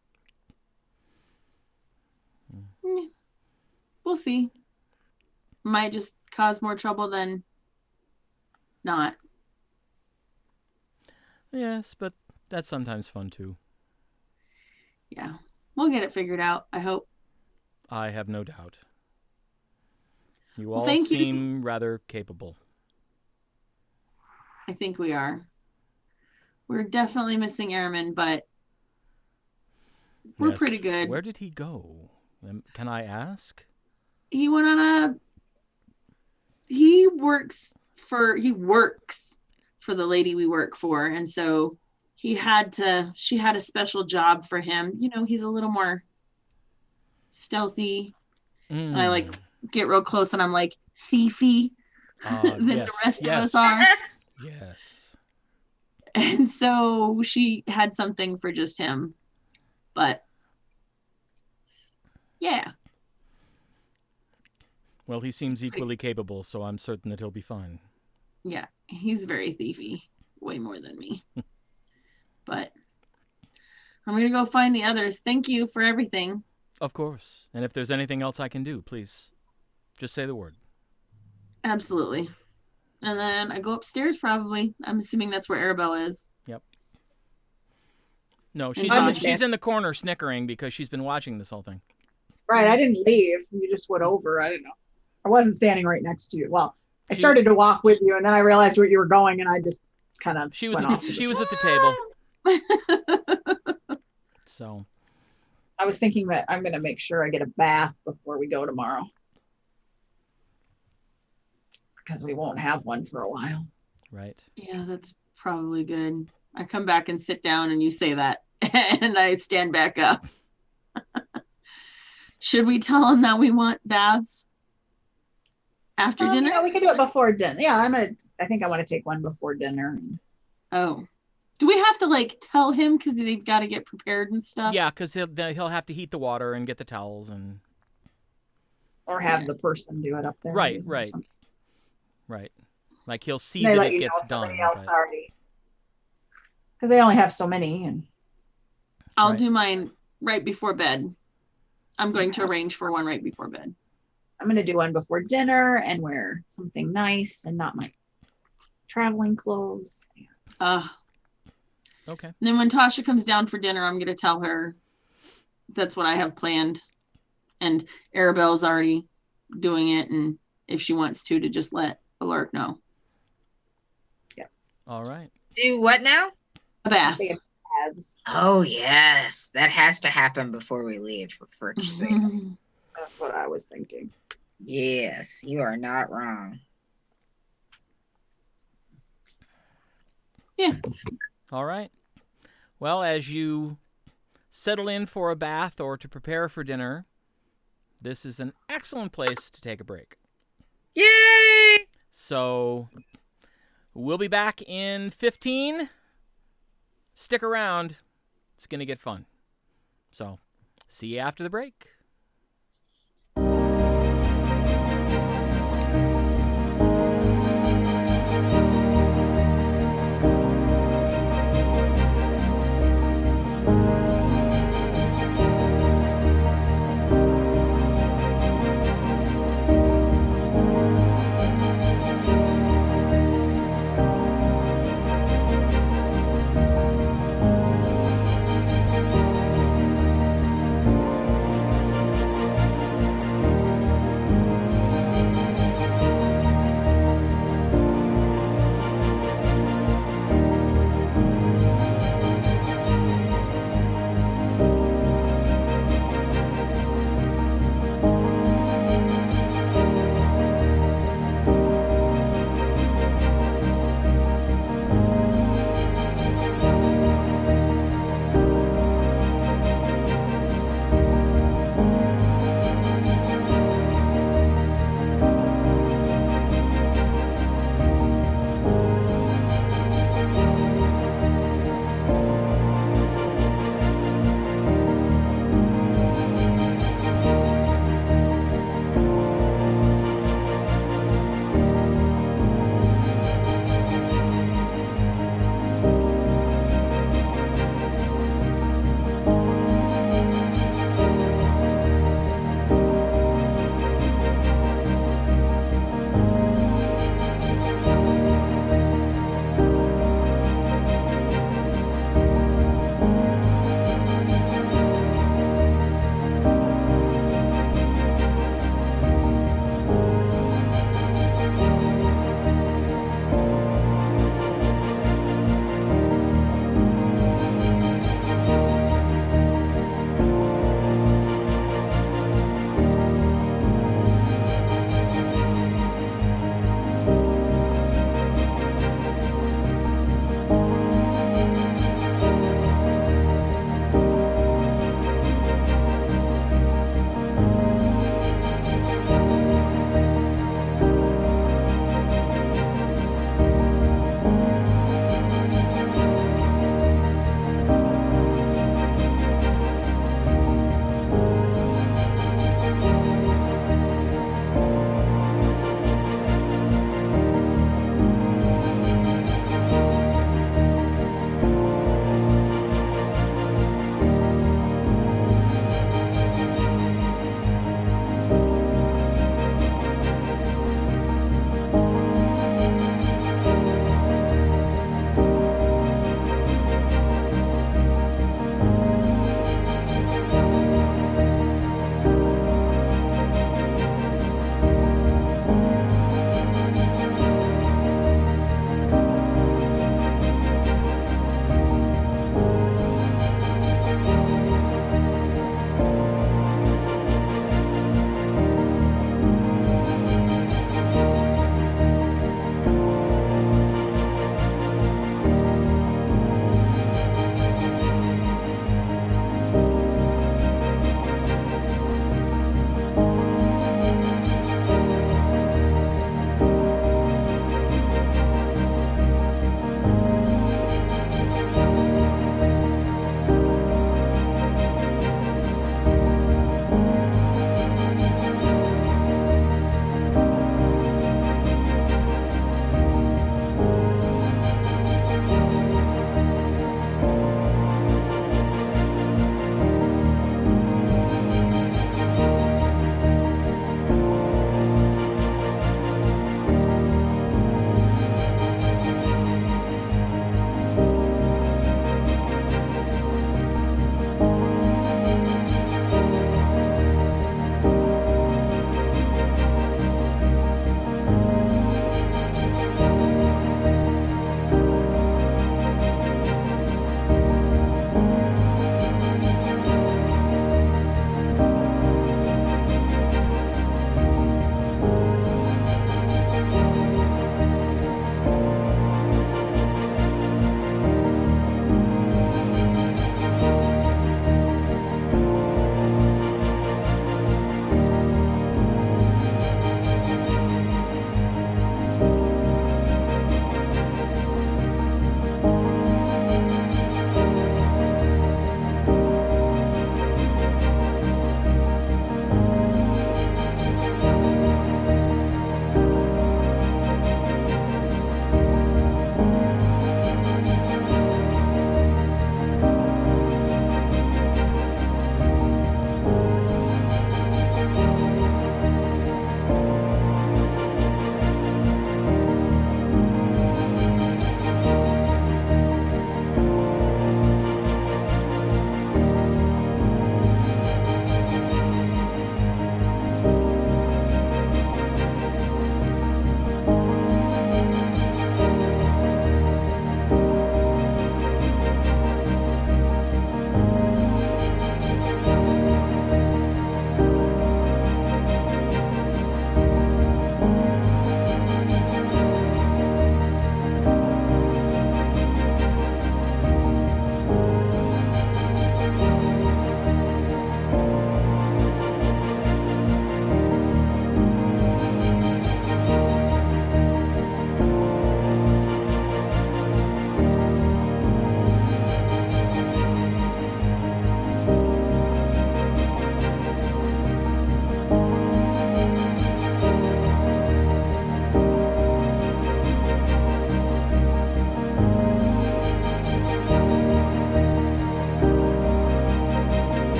We'll see. Might just cause more trouble than not. Yes, but that's sometimes fun too. Yeah. We'll get it figured out, I hope. I have no doubt. You Well, all thank you. seem rather capable. I think we are. We're definitely missing Airman, but we're Yes. pretty good. Where did he go? Can I ask? He went on he works for the lady we work for, and so she had a special job for him. You know, he's a little more stealthy. And I like get real close and I'm like thiefy than yes, the rest yes. of us are. Yes. And so she had something for just him. But yeah. Well, he seems equally capable, so I'm certain that he'll be fine. Yeah, he's very thiefy, way more than me. But I'm going to go find the others. Thank you for everything. Of course. And if there's anything else I can do, please just say the word. Absolutely. And then I go upstairs probably. I'm assuming that's where Aribell is. Yep. No, And she's in the corner snickering because she's been watching this whole thing. Right, I didn't leave. You just went over. I didn't know. I wasn't standing right next to you. Well, I started to walk with you, and then I realized where you were going, and I just kind of She was went off. at the table. So I was thinking that I'm going to make sure I get a bath before we go tomorrow, because we won't have one for a while. right. Yeah, that's probably good. I come back and sit down and you say that and I stand back up. Should we tell them that we want baths after dinner? Yeah, we could do it before dinner. Yeah, I think I want to take one before dinner. Oh, do we have to like tell him because they've got to get prepared and stuff? Yeah, because he'll have to heat the water and get the towels and. Or have the person do it up there. Right. Right. Like he'll see They that let it you gets know if done. somebody else but- already, because they only have so many, and I'll Right. do mine right before bed. I'm going to arrange for one right before bed. I'm going to do one before dinner and wear something nice and not my traveling clothes. Okay. And then when Tasha comes down for dinner, I'm going to tell her that's what I have planned. And Arabelle's already doing it. And if she wants to just let Alert know. All right. Do what now? A bath. They have baths. Oh, yes. That has to happen before we leave, for frick's sake. That's what I was thinking. Yes, you are not wrong. Yeah. All right. Well, as you settle in for a bath or to prepare for dinner, this is an excellent place to take a break. Yay! So we'll be back in 15. Stick around. It's going to get fun. So see you after the break.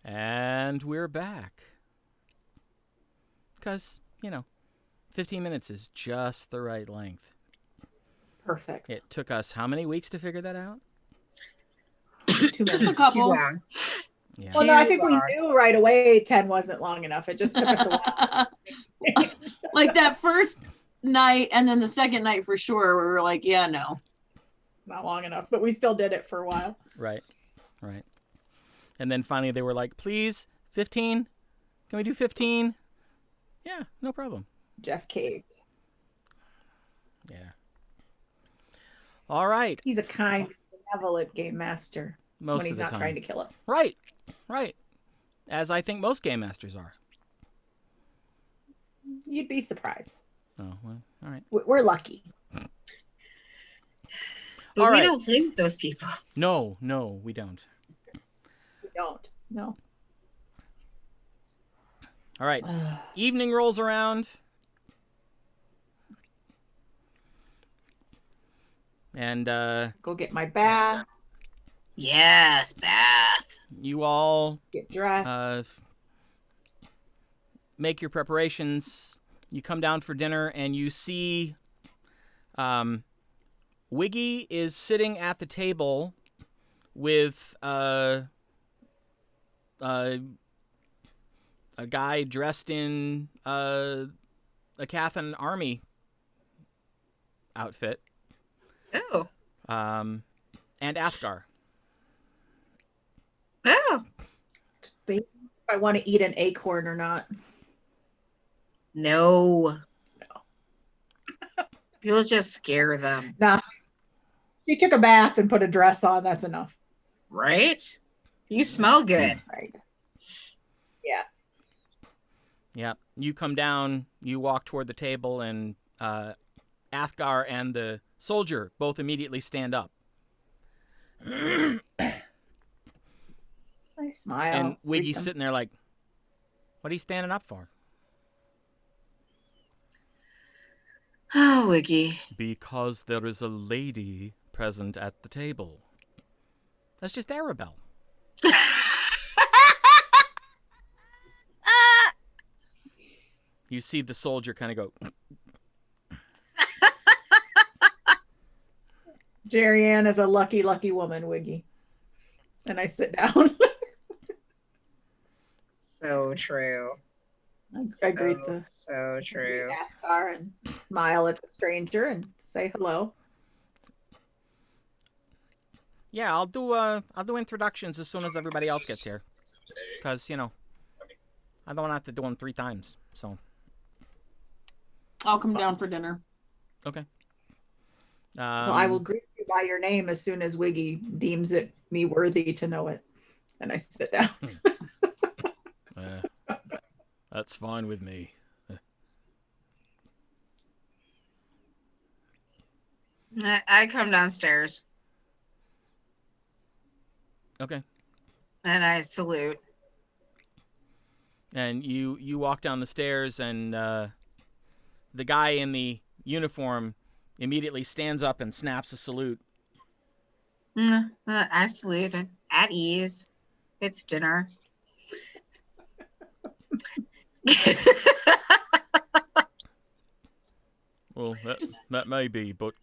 And we're back. Because, 15 minutes is just the right length. Perfect. It took us how many weeks to figure that out? 2 Just a minutes. Too couple. long. Yeah. Well, no, I Too think we long. knew right away 10 wasn't long enough. It just took us a while. Like that first night and then the second night for sure, we were like, yeah, no. Not long enough, but we still did it for a while. Right. And then finally they were like, please, 15? Can we do 15? Yeah, no problem. Jeff caved. Yeah. All right. He's a kind, benevolent game master Most when he's of the not time. trying to kill us. Right. As I think most game masters are. You'd be surprised. Oh, well, all right. We're lucky. But All we right. don't play with those people. No, we don't. We don't. No. All right. Evening rolls around. And Go get my bath, Yes, bath. you all get dressed. make your preparations. You come down for dinner and you see Wiggy is sitting at the table with a guy dressed in a Aecathan army outfit, Oh. and Athgar. Oh. If I want to eat an acorn or not. No. You'll just scare them, Nah. She took a bath and put a dress on. That's enough. right? You smell good. Right. Yeah. Yeah, you come down, you walk toward the table, and Athgar and the soldier both immediately stand up. I smile. And greet Wiggy's them. sitting there like, what are you standing up for? Oh, Wiggy. Because there is a lady present at the table. That's just Aribell. You see the soldier kind of go, Jerry Ann is a lucky, lucky woman, Wiggy. And I sit down. So true. I greet So true. Athgar and smile at the stranger and say hello. yeah, I'll do introductions as soon as everybody else gets here. Because, I don't want to have to do them 3 times, so. I'll come down for dinner. Okay. Well, I will greet you by your name as soon as Wiggy deems it me worthy to know it. And I sit down. That's fine with me. I come downstairs Okay. and I salute. And you walk down the stairs, and the guy in the uniform immediately stands up and snaps a salute. I salute at ease. It's dinner. Well, that may be, but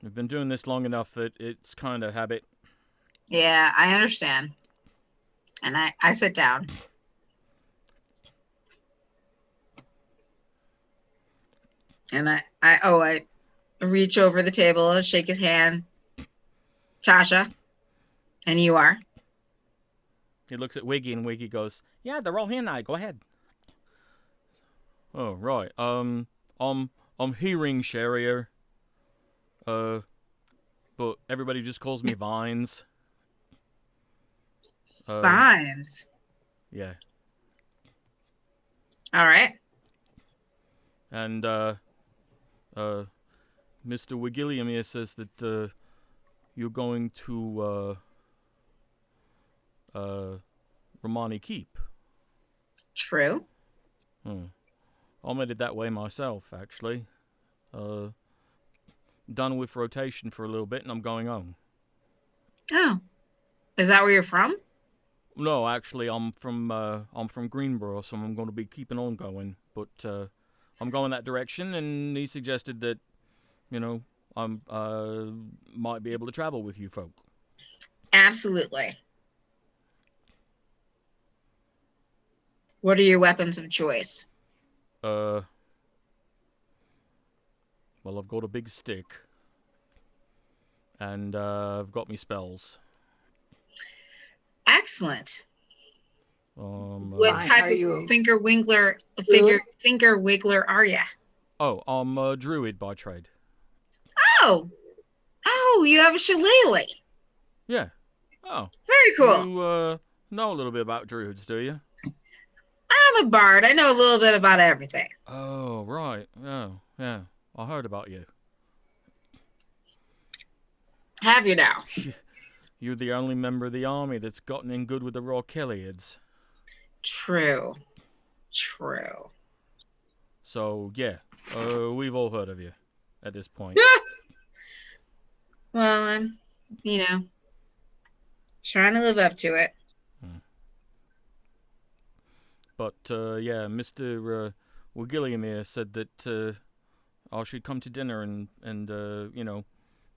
we've been doing this long enough that it's kind of habit. Yeah, I understand. And I sit down. And I reach over the table and shake his hand. Tasha. And you are? He looks at Wiggy, and Wiggy goes, "Yeah, they're all here now. Go ahead." Oh, right. I'm hearing Sherrier. But everybody just calls me Vines. Vines. Yeah. All right. And Mr. Wigilliam here says that you're going to Romani Keep. True. I'm headed that way myself, actually. Done with rotation for a little bit, and I'm going home. Oh, Is that where you're from? No, actually, I'm from Greenboro, so I'm going to be keeping on going. But I'm going that direction, and he suggested that, you know, I'm might be able to travel with you folk. Absolutely. What are your weapons of choice? Well, I've got a big stick, and I've got me spells. Excellent. What Fine. type Are of you finger wiggler are you? Oh, I'm a druid by trade. Oh, you have a shillelagh. Yeah. Oh, Very cool. you know a little bit about druids, do you? I'm a bard. I know a little bit about everything. Oh, right. Oh, yeah. I heard about you. Have you now? You're the only member of the army that's gotten in good with the Raw-Kelliads. True. So, yeah. We've all heard of you at this point. Well, I'm, trying to live up to it. But, yeah, Mr. Wigilliamere said that I should come to dinner and you know,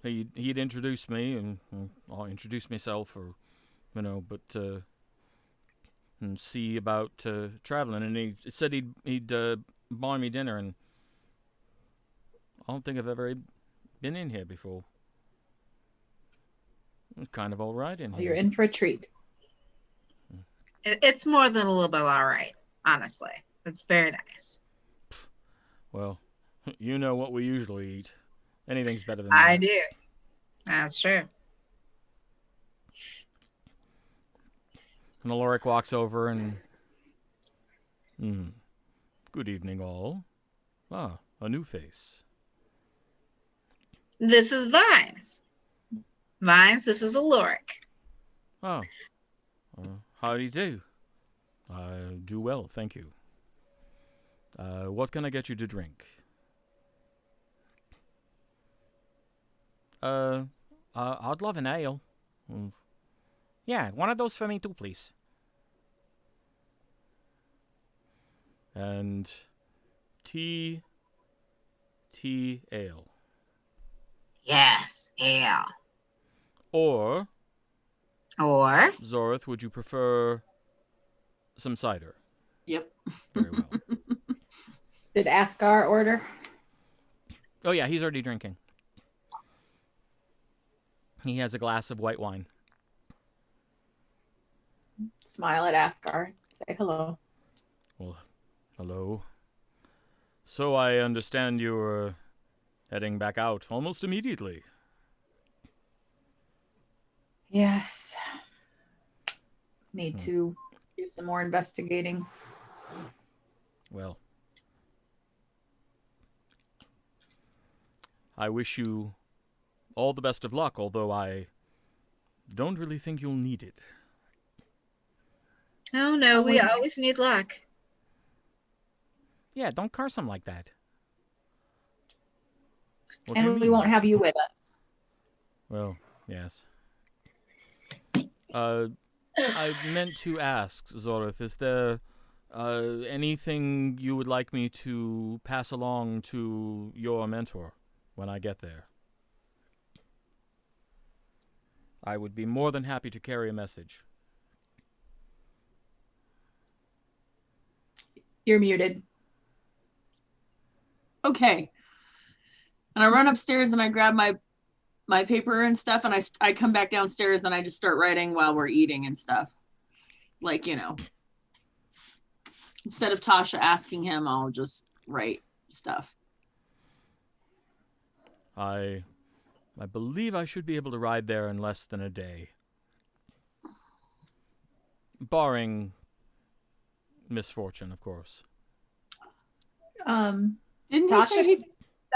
he'd introduce me, and I'll introduce myself, or, you know, but, and see about traveling. And he said he'd buy me dinner, and I don't think I've ever been in here before. It's kind of all right in here. You're in for a treat. It's more than a little bit all right, honestly. It's very nice. Well, you know what we usually eat. Anything's better than I that. do. That's true. And Alaric walks over and... Good evening, all. Ah, a new face. This is Vines. Vines, this is Alaric. Oh. How do you do? I do well, thank you. What can I get you to drink? I'd love an ale. Yeah, one of those for me too, please. And tea ale. Yes, ale. Or, Zorith, would you prefer some cider? Yep. Very well. Did Athgar order? Oh yeah, he's already drinking. He has a glass of white wine. Smile at Athgar. Say hello. Well, hello. So I understand you're heading back out almost immediately. Yes. Need to do some more investigating. Well, I wish you all the best of luck, although I don't really think you'll need it. Oh, no, we always need luck. Yeah, don't curse him like that. What do And you we mean? won't have you with us. Well, yes. I meant to ask, Zorith, is there anything you would like me to pass along to your mentor when I get there? I would be more than happy to carry a message. You're muted. Okay. And I run upstairs and I grab my paper and stuff, and I come back downstairs and I just start writing while we're eating and stuff. Like, you know, instead of Tasha asking him, I'll just write stuff. I believe I should be able to ride there in less than a day. Barring misfortune, of course. Didn't he Tasha say he... could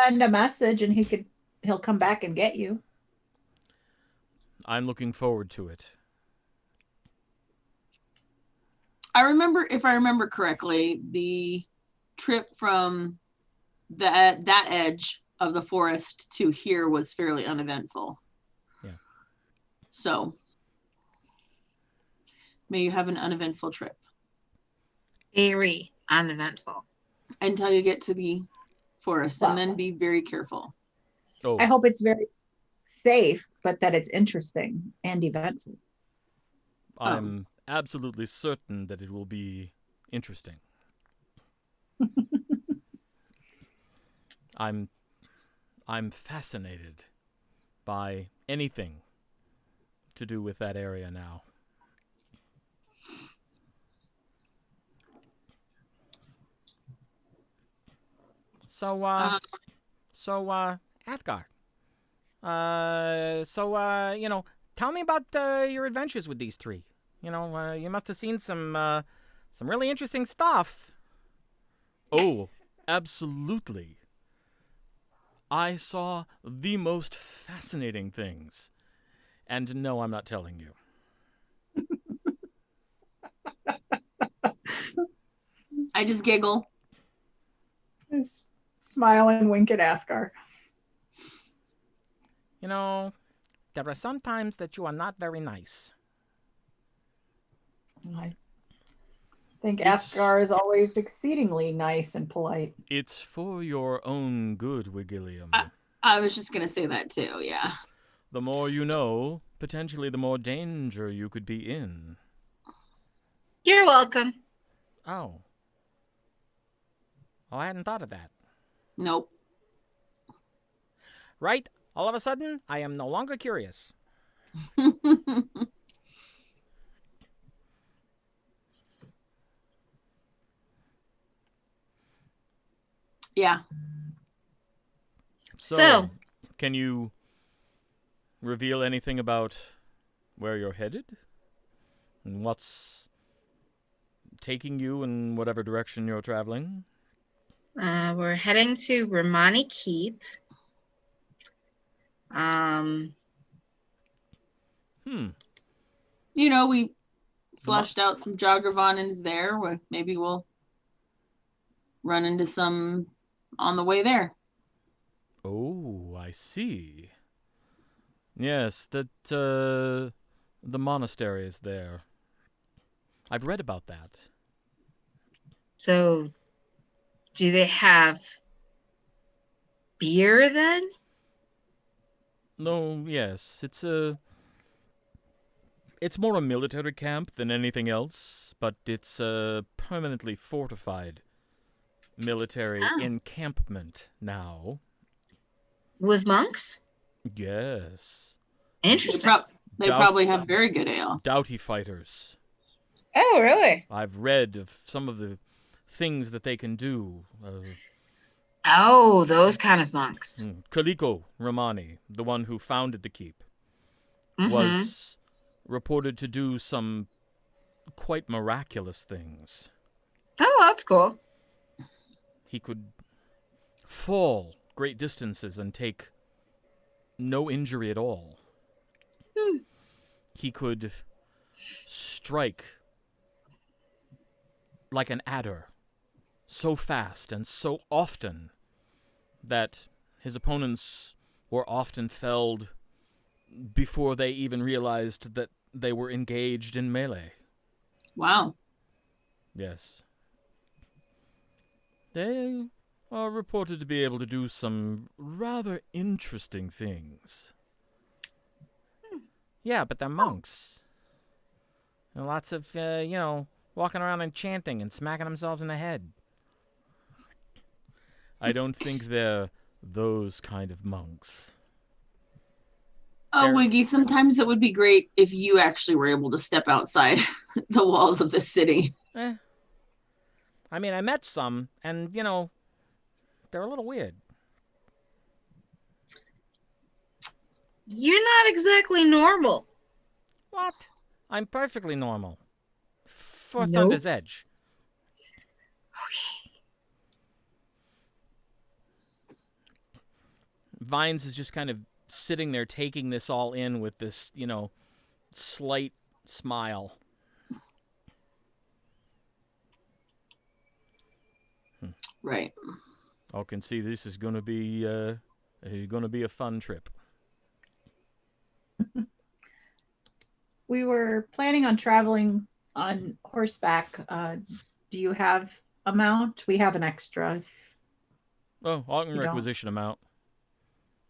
send a message and he'll come back and get you. I'm looking forward to it. If I remember correctly, the trip from that edge of the forest to here was fairly uneventful. Yeah. So May you have an uneventful trip. Very uneventful. Until you get to the forest, Wow. and then be very careful. Oh, I hope it's very safe, but that it's interesting and eventful. I'm absolutely certain that it will be interesting. I'm fascinated by anything to do with that area now. So, Athgar. Tell me about your adventures with these three. You must have seen some really interesting stuff. Oh, absolutely. I saw the most fascinating things. And no, I'm not telling you. I just giggle. Just smile and wink at Askar. There are some times that you are not very nice. I think It's- Askar is always exceedingly nice and polite. It's for your own good, Wigillium. I was just gonna say that too. Yeah. The more you know, potentially the more danger you could be in. You're welcome. Oh. Oh, I hadn't thought of that. Nope. Right? All of a sudden, I am no longer curious. Yeah. So- can you reveal anything about where you're headed? And what's taking you in whatever direction you're traveling? We're heading to Romani Keep. We flushed out some Joggervanans there. Maybe we'll run into some on the way there. Oh, I see. Yes, the monastery is there. I've read about that. So, do they have beer then? No, yes, it's more a military camp than anything else, but it's a permanently fortified military encampment now. With monks? Yes. Interesting. They probably have very good ale. Doughty fighters. Oh, really? I've read of some of the things that they can do. Oh, those kind of monks. Kaliko Romani, the one who founded the keep, Mhm. was reported to do some quite miraculous things. Oh, that's cool. He could fall great distances and take no injury at all. He could strike like an adder so fast and so often that his opponents were often felled before they even realized that they were engaged in melee. Wow. Yes. They are reported to be able to do some rather interesting things. Yeah, but they're monks. And lots of, walking around and chanting and smacking themselves in the head. I don't think they're those kind of monks. Oh, They're- Wiggy, sometimes it would be great if you actually were able to step outside the walls of the city. I mean, I met some, and, they're a little weird. You're not exactly normal. What? I'm perfectly normal. For Nope. Thunder's Edge. Okay. Vines is just kind of sitting there taking this all in with this, slight smile. Right. I can see this is going to be a fun trip. We were planning on traveling on horseback, do you have a mount? We have an extra. Oh, I can You don't? requisition him out.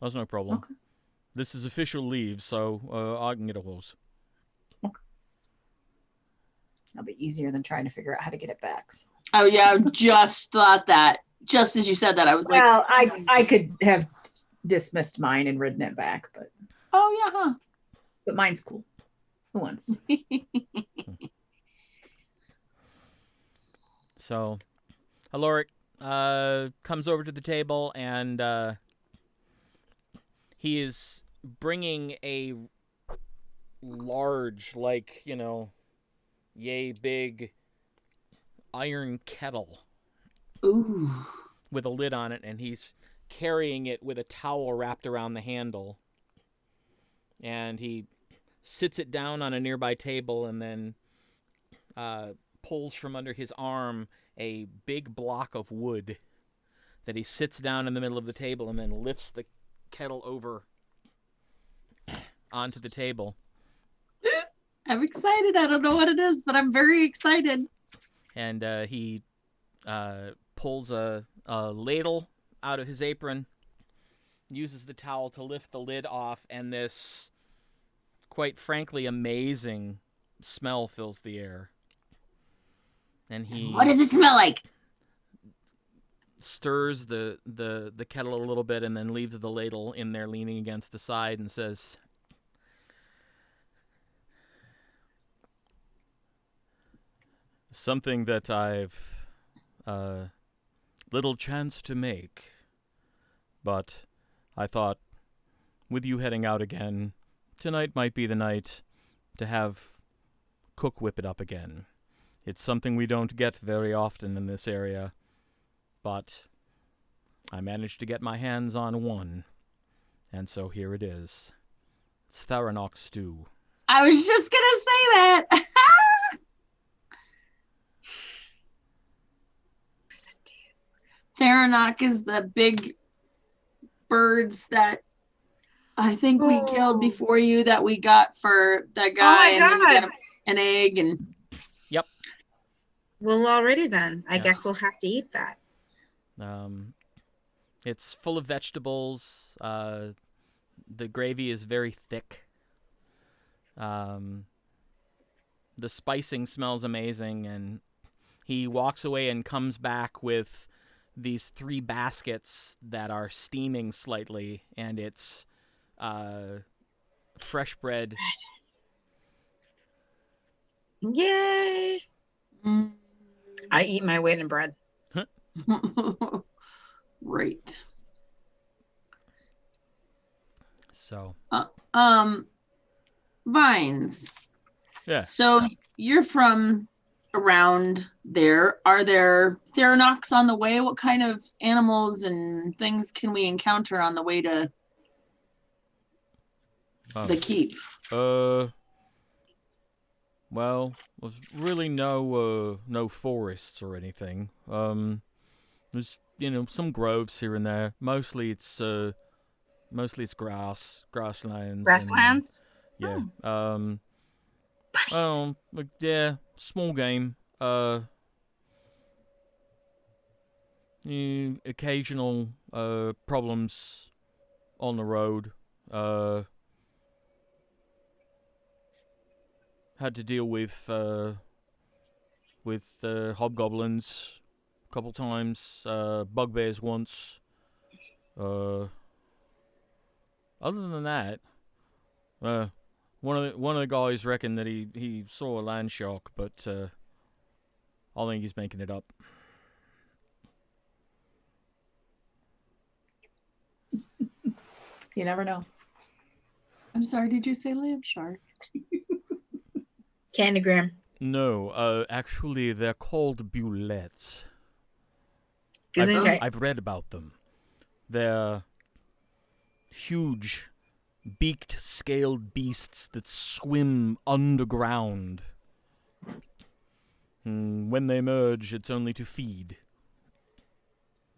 That's no problem. Okay. This is official leave, so I can get a horse. That'll be easier than trying to figure out how to get it back. So. Oh yeah, I just thought that. Just as you said that, I was like, Well, I could have dismissed mine and ridden it back, but oh yeah, huh? mine's cool. Who wants? So, Aloric comes over to the table, and he is bringing a large, like, yay big iron kettle Ooh. with a lid on it, and he's carrying it with a towel wrapped around the handle. And he sits it down on a nearby table and then pulls from under his arm a big block of wood that he sits down in the middle of the table and then lifts the kettle over onto the table. I'm excited. I don't know what it is, but I'm very excited. And he pulls a ladle out of his apron, uses the towel to lift the lid off, and this, quite frankly, amazing smell fills the air. And he What does it smell like? stirs the kettle a little bit and then leaves the ladle in there leaning against the side and says, "Something that I've little chance to make, but I thought with you heading out again, tonight might be the night to have Cook whip it up again. It's something we don't get very often in this area, but I managed to get my hands on one, and so here it is. It's Theranok stew." I was just gonna say that. Theranok is the big birds that I think we killed before you that we got for that guy. Oh my and then we God. got an egg and Well, already then. I Yeah. guess we'll have to eat that. It's full of vegetables. The gravy is very thick. The spicing smells amazing, and he walks away and comes back with these 3 baskets that are steaming slightly, and it's fresh bread. Yay! Mm. I eat my weight in bread. Right. So, Vines. yeah. So you're from around there. Are there Theranoks on the way? What kind of animals and things can we encounter on the way to the keep? Well, there's really no forests or anything. There's some groves here and there. Mostly it's grasslands. Grasslands? Yeah. Yeah, small game. Occasional problems on the road. Had to deal with hobgoblins a couple times, bugbears once. Other than that, one of the guys reckoned that he saw a land shark, but I think he's making it up. You never know. I'm sorry, did you say land shark? Candygram. No, actually, they're called bullets. Gesundheit. I've read about them. They're huge, beaked, scaled beasts that swim underground. When they emerge, it's only to feed.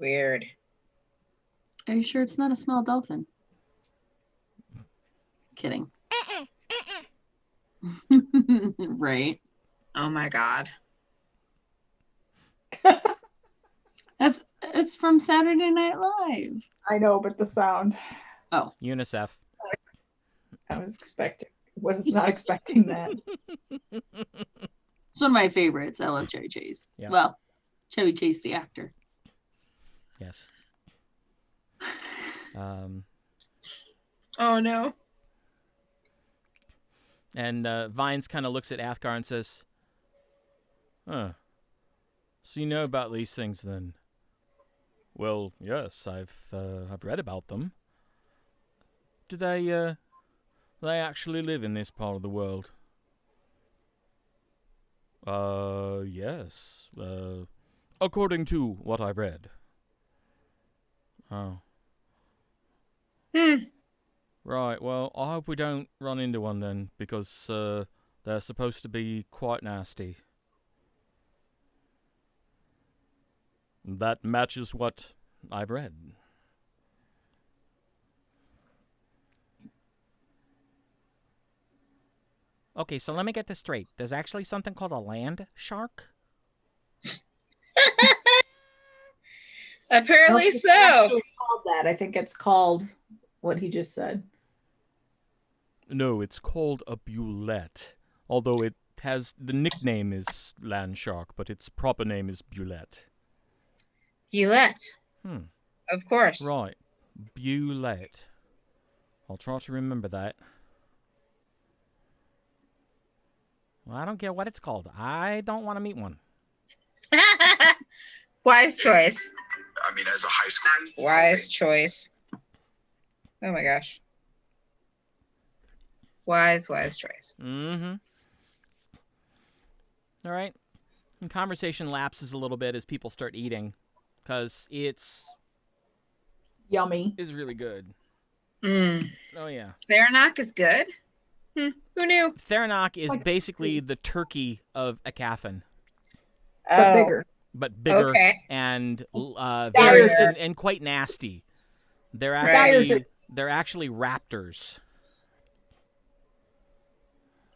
Weird. Are you sure it's not a small dolphin? Kidding. Right. Oh my God. It's from Saturday Night Live. I know, but the sound Oh, UNICEF. I was not expecting that. it's one of my favorites. I love Chevy Chase. Yeah. Well, Chevy Chase, the actor. Yes. Oh no. And Vines kind of looks at Athgar and says, "Huh. So you know about these things then?" "Well, yes, I've read about them." Do they actually live in this part of the world?" Yes. According to what I've read." "Oh. Right, well, I hope we don't run into one then, because they're supposed to be quite nasty." "That matches what I've read." Okay, so let me get this straight. There's actually something called a land shark? Apparently I don't think it's so. actually called that. I think it's called what he just said. No, it's called a bulette. Although it has, the nickname is land shark, but its proper name is bulette. Bulette. Hmm. Of course. Right. Bulette. I'll try to remember that. Well, I don't care what it's called. I don't want to meet one. Wise choice. I mean, as a high school. Wise choice. Oh my gosh. Wise choice. Mm-hmm. All right. And conversation lapses a little bit as people start eating, because it's Yummy. really good. Mm. Oh, yeah. Theranog is good? Who knew? Theranog is Like- basically the turkey of Aecathan, But bigger. but bigger Okay. and Dire. very and quite nasty. They're Dire. actually raptors.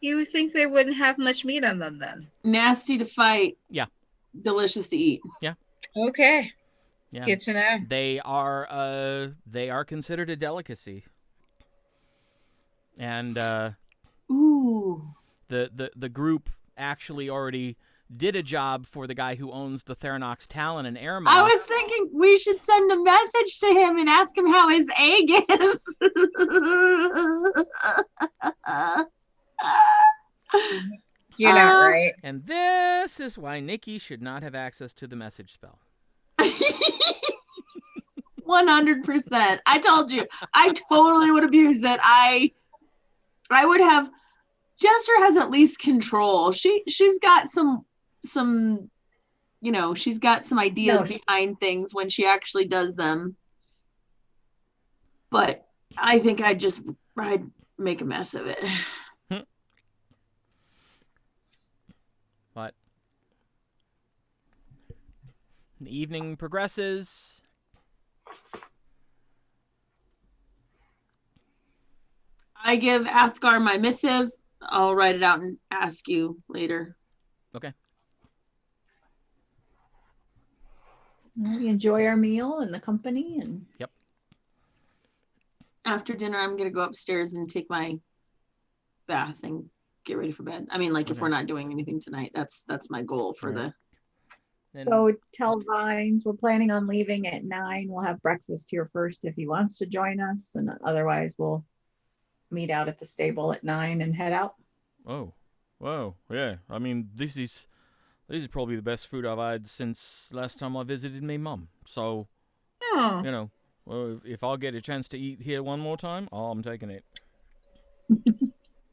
You would think they wouldn't have much meat on them then. Nasty to fight. Yeah. Delicious to eat. Okay. Yeah. Good to know. They are considered a delicacy. And Ooh. the group actually already did a job for the guy who owns the Theranos Talon in Airma. I was thinking we should send a message to him and ask him how his egg is. You're not right. And this is why Nikki should not have access to the message spell. 100%. I told you. I totally would abuse it. I would have. Jester has at least control. She's got some she's got some ideas No, behind things when she actually does them. But I think I'd make a mess of it. But the evening progresses. I give Athgar my missive. I'll write it out and ask you later. Okay. We enjoy our meal and the company, and After dinner, I'm going to go upstairs and take my bath and get ready for bed. I mean, like if Okay. we're not doing anything tonight, that's my goal for Alright. And so tell Vines we're planning on leaving at 9. We'll have breakfast here first if he wants to join us, and otherwise we'll meet out at the stable at 9 and head out. oh, wow, yeah. I mean, this is probably the best food I've had since last time I visited me mum. So, Oh. you know, well, if I'll get a chance to eat here one more time, I'm taking it.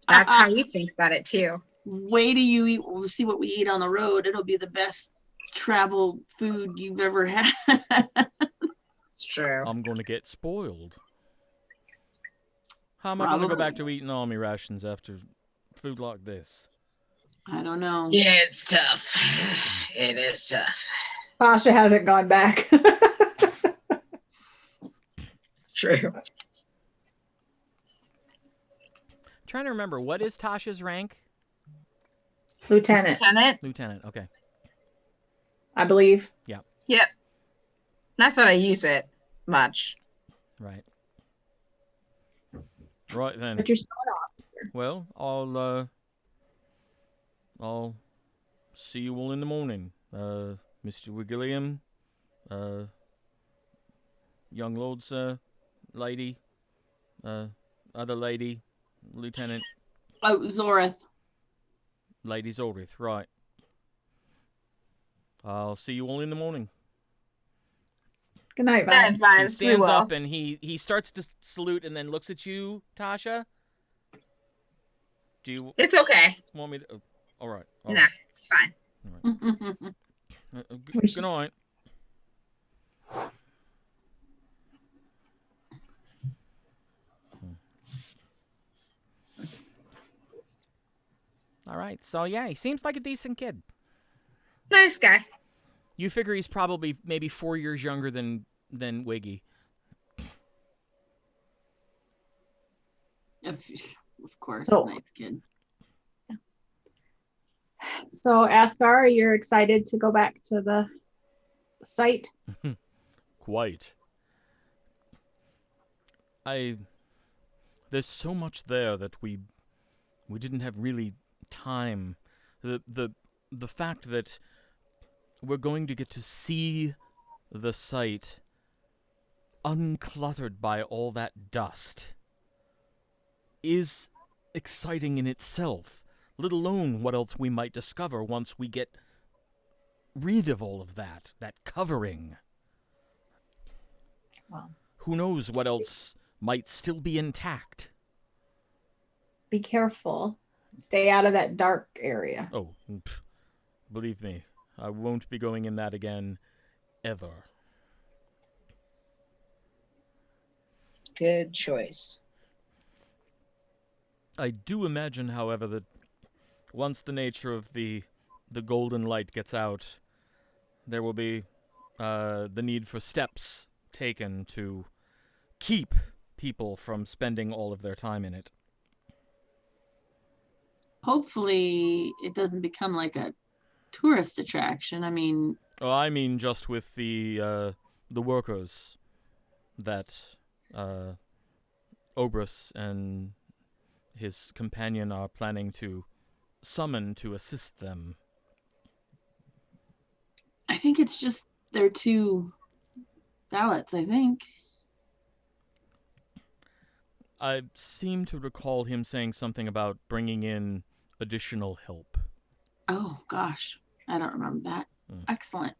That's how you think about it too. Wait till you eat. We'll see what we eat on the road. It'll be the best travel food you've ever had. It's true. I'm going to get spoiled. How am I going to go back to eating army rations after food like this? I don't know. Yeah, it's tough. It is tough. Tasha hasn't gone back. True. Trying to remember, what is Tasha's rank? Lieutenant, Lieutenant, okay. I believe. Yep. Not that I use it much. Right. Right then. But you're still an officer. Well, I'll see you all in the morning. Mr. William, young lords, lady, other lady, lieutenant, Oh, Zorith. lady Zorith, right. I'll see you all in the morning. Good night, Yeah, Vine. fine. He See stands well. up and he starts to salute and then looks at you, Tasha. Do you It's okay. want me to? All right. All Nah, right. it's fine. Good night. All right. So yeah, he seems like a decent kid. Nice guy. You figure he's probably maybe 4 years younger than Wiggy. Of course, Oh. nice kid. So, Athgar, you're excited to go back to the site? Quite. There's so much there that we didn't have really time. The fact that we're going to get to see the site uncluttered by all that dust is exciting in itself, let alone what else we might discover once we get rid of all of that covering. Well, Who knows what else might still be intact? be careful. Stay out of that dark area. Oh, believe me, I won't be going in that again, ever. Good choice. I do imagine, however, that once the nature of the golden light gets out, there will be the need for steps taken to keep people from spending all of their time in it. Hopefully, it doesn't become like a tourist attraction. I mean, Oh, I mean just with the workers that Obrus and his companion are planning to summon to assist them. I think it's just their two ballots, I think. I seem to recall him saying something about bringing in additional help. Oh, gosh. I don't remember that. Excellent.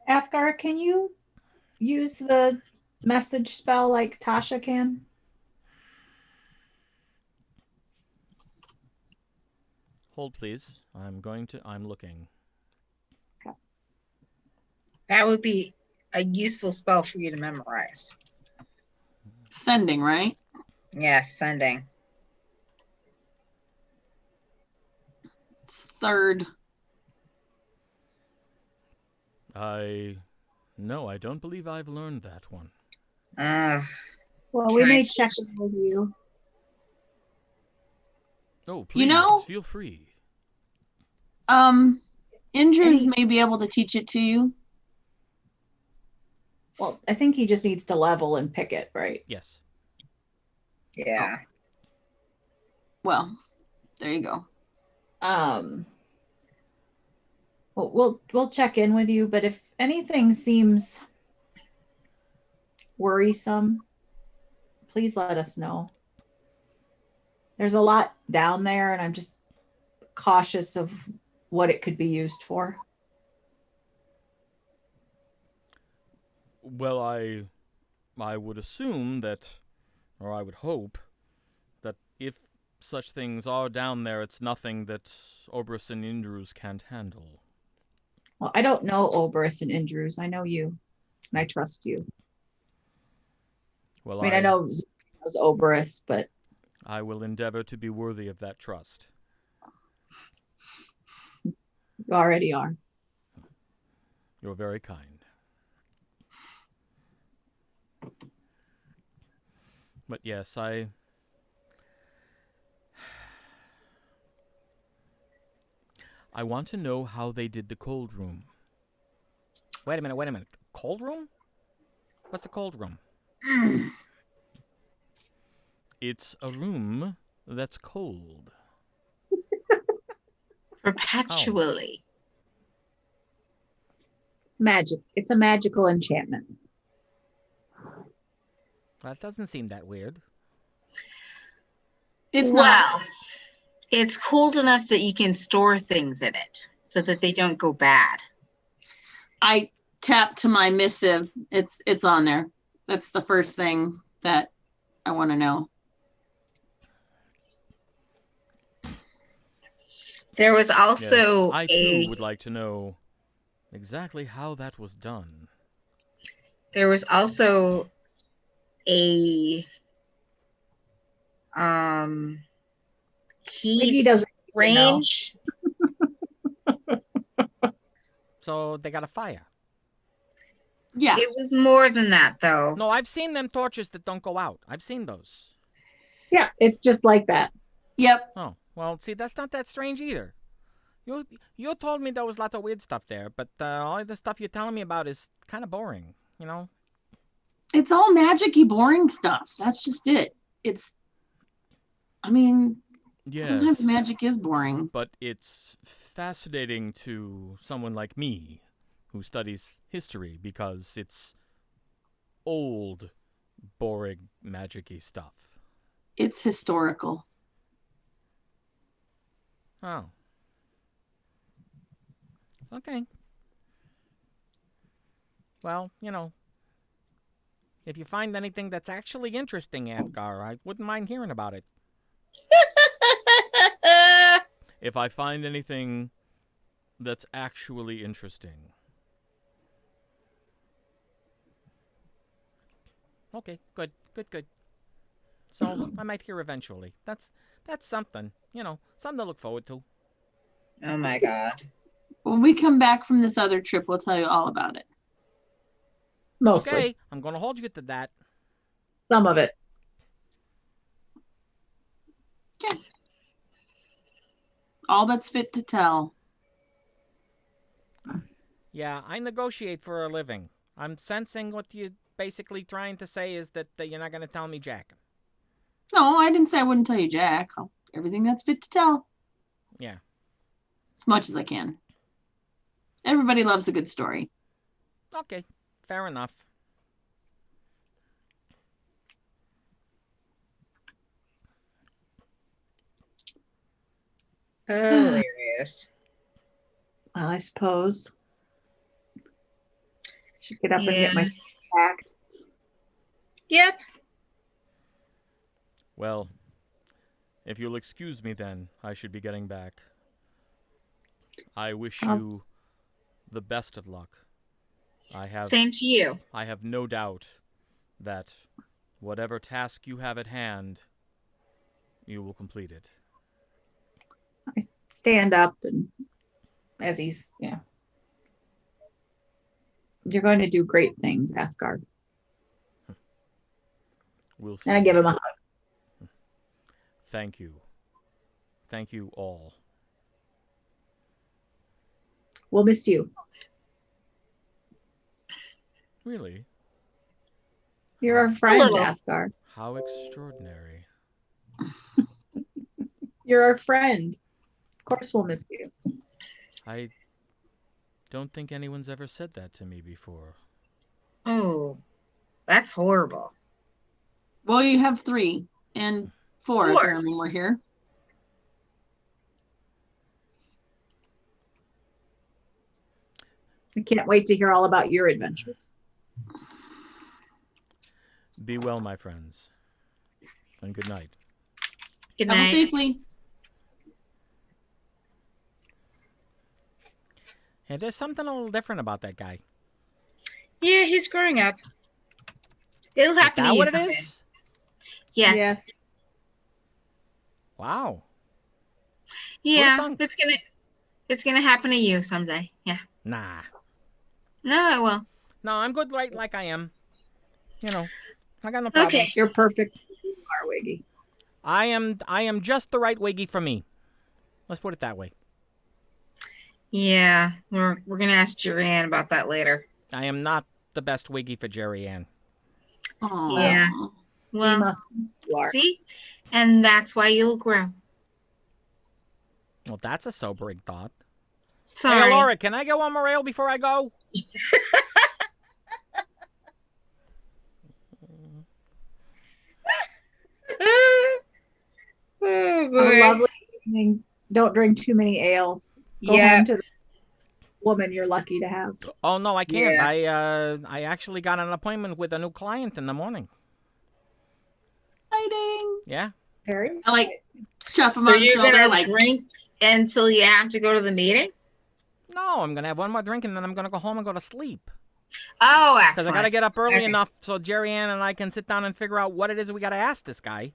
Athgar, can you use the message spell like Tasha can? Hold, please. I'm looking. That would be a useful spell for you to memorize. Sending, right? Yes, sending. It's third. No, I don't believe I've learned that one. Well, we Can I may teach- check in with you. Oh, please, You know- feel free. Andrews Any- may be able to teach it to you. Well, I think he just needs to level and pick it, right? Yes. Yeah. Well, there you go. Well, we'll check in with you, but if anything seems worrisome, please let us know. There's a lot down there, and I'm just cautious of what it could be used for. Well, I would assume that, or I would hope, that if such things are down there, it's nothing that Obrus and Indrus can't handle. Well, I don't know Oberus and Indrus. I know you, and I trust you. Well, I mean, I know knows Oberus, but I will endeavor to be worthy of that trust. you already are. You're very kind. But yes, I want to know how they did the cold room. Wait a minute. Cold room? What's the cold room? It's a room that's cold. Perpetually. It's magic. It's a magical enchantment. That doesn't seem that weird. It's not. It's cold enough that you can store things in it so that they don't go bad. I tap to my missive. It's on there. That's the first thing that I want to know. There was also Yes, I too would like to know exactly how that was done. There was also a He heat doesn't range. So they got a fire. Yeah. It was more than that, though. No, I've seen them torches that don't go out. I've seen those. Yeah, it's just like that. Yep. Oh, well, see, that's not that strange either. You told me there was lots of weird stuff there, but all the stuff you're telling me about is kind of boring, you know? It's all magic-y boring stuff. That's just it. Sometimes Yes, magic is boring. but it's fascinating to someone like me who studies history because it's old, boring, magic-y stuff. It's historical. Oh. Okay. Well, if you find anything that's actually interesting, Edgar, I wouldn't mind hearing about it. If I find anything that's actually interesting. Okay, good. So, I might hear eventually. That's something, something to look forward to. Oh my God. When we come back from this other trip, we'll tell you all about it. Mostly. Okay, I'm going to hold you to that. Some of it. Okay. All that's fit to tell. Yeah, I negotiate for a living. I'm sensing what you're basically trying to say is that you're not going to tell me jack. No, I didn't say I wouldn't tell you, Jack. Everything that's fit to tell. Yeah. As much as I can. Everybody loves a good story. Okay, fair enough. Hilarious. Well, I suppose. Should get up and Yeah. get my packed. Yep. Well, if you'll excuse me then, I should be getting back. I wish you the best of luck. Same to you. I have no doubt that whatever task you have at hand, you will complete it. I stand up and as he's, yeah. You're going to do great things, Asgard. We'll see. And I give him a hug. Thank you. Thank you all. We'll miss you. Really? You're our friend, little. Asgard. How extraordinary. You're our friend. Of course we'll miss you. I don't think anyone's ever said that to me before. Oh, that's horrible. Well, you have 3 and 4 if 4. Aaron were here. I can't wait to hear all about your adventures. Be well, my friends. And good night. Good Travel night. safely. And there's something a little different about that guy. Yeah, he's growing up. It'll Is happen to that you what it someday. is? Yes. Wow. Yeah, thunk? it's gonna happen to you someday. Yeah. Nah. No, it will. No, I'm good right like I am. I got no problems. Okay. You're perfect. You are, Wiggy. I am just the right wiggy for me. Let's put it that way. Yeah, we're gonna ask Joanne about that later. I am not the best wiggy for Jerry Ann. Aw. Yeah. You Well, must. You are. see, and that's why you'll grow. Well, that's a sobering thought. Sorry. Hey, Laura, can I go on my rail before I go? Oh, Have a boy. lovely evening. Don't drink too many ales. Go Yeah. home to the woman you're lucky to have. Oh no, I can't. Yeah. I actually got an appointment with a new client in the morning. Exciting. Yeah. Very. I like chuff him So on the you're shoulder, gonna like, drink until you have to go to the meeting? No, I'm gonna have one more drink and then I'm gonna go home and go to sleep. Oh, Because excellent. I gotta get up early Okay. enough so Jerry Ann and I can sit down and figure out what it is we gotta ask this guy,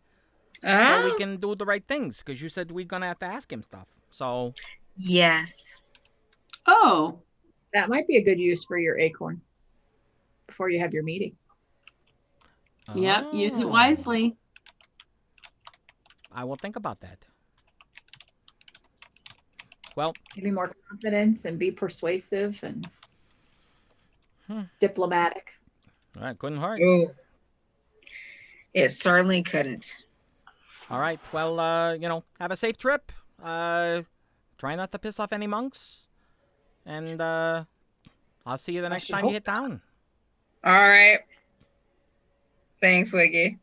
so Oh, we can do the right things. Because you said we're gonna have to ask him stuff. So yes. oh, That might be a good use for your acorn before you have your meeting. yep, use it Oh. wisely. I will think about that. Well, Give you more confidence and be persuasive and Hmm. diplomatic. that couldn't hurt. Oh, it certainly couldn't. All right. Well, have a safe trip. Try not to piss off any monks. And I'll see you the next should time you hope hit town. All right. Thanks, Wiggy.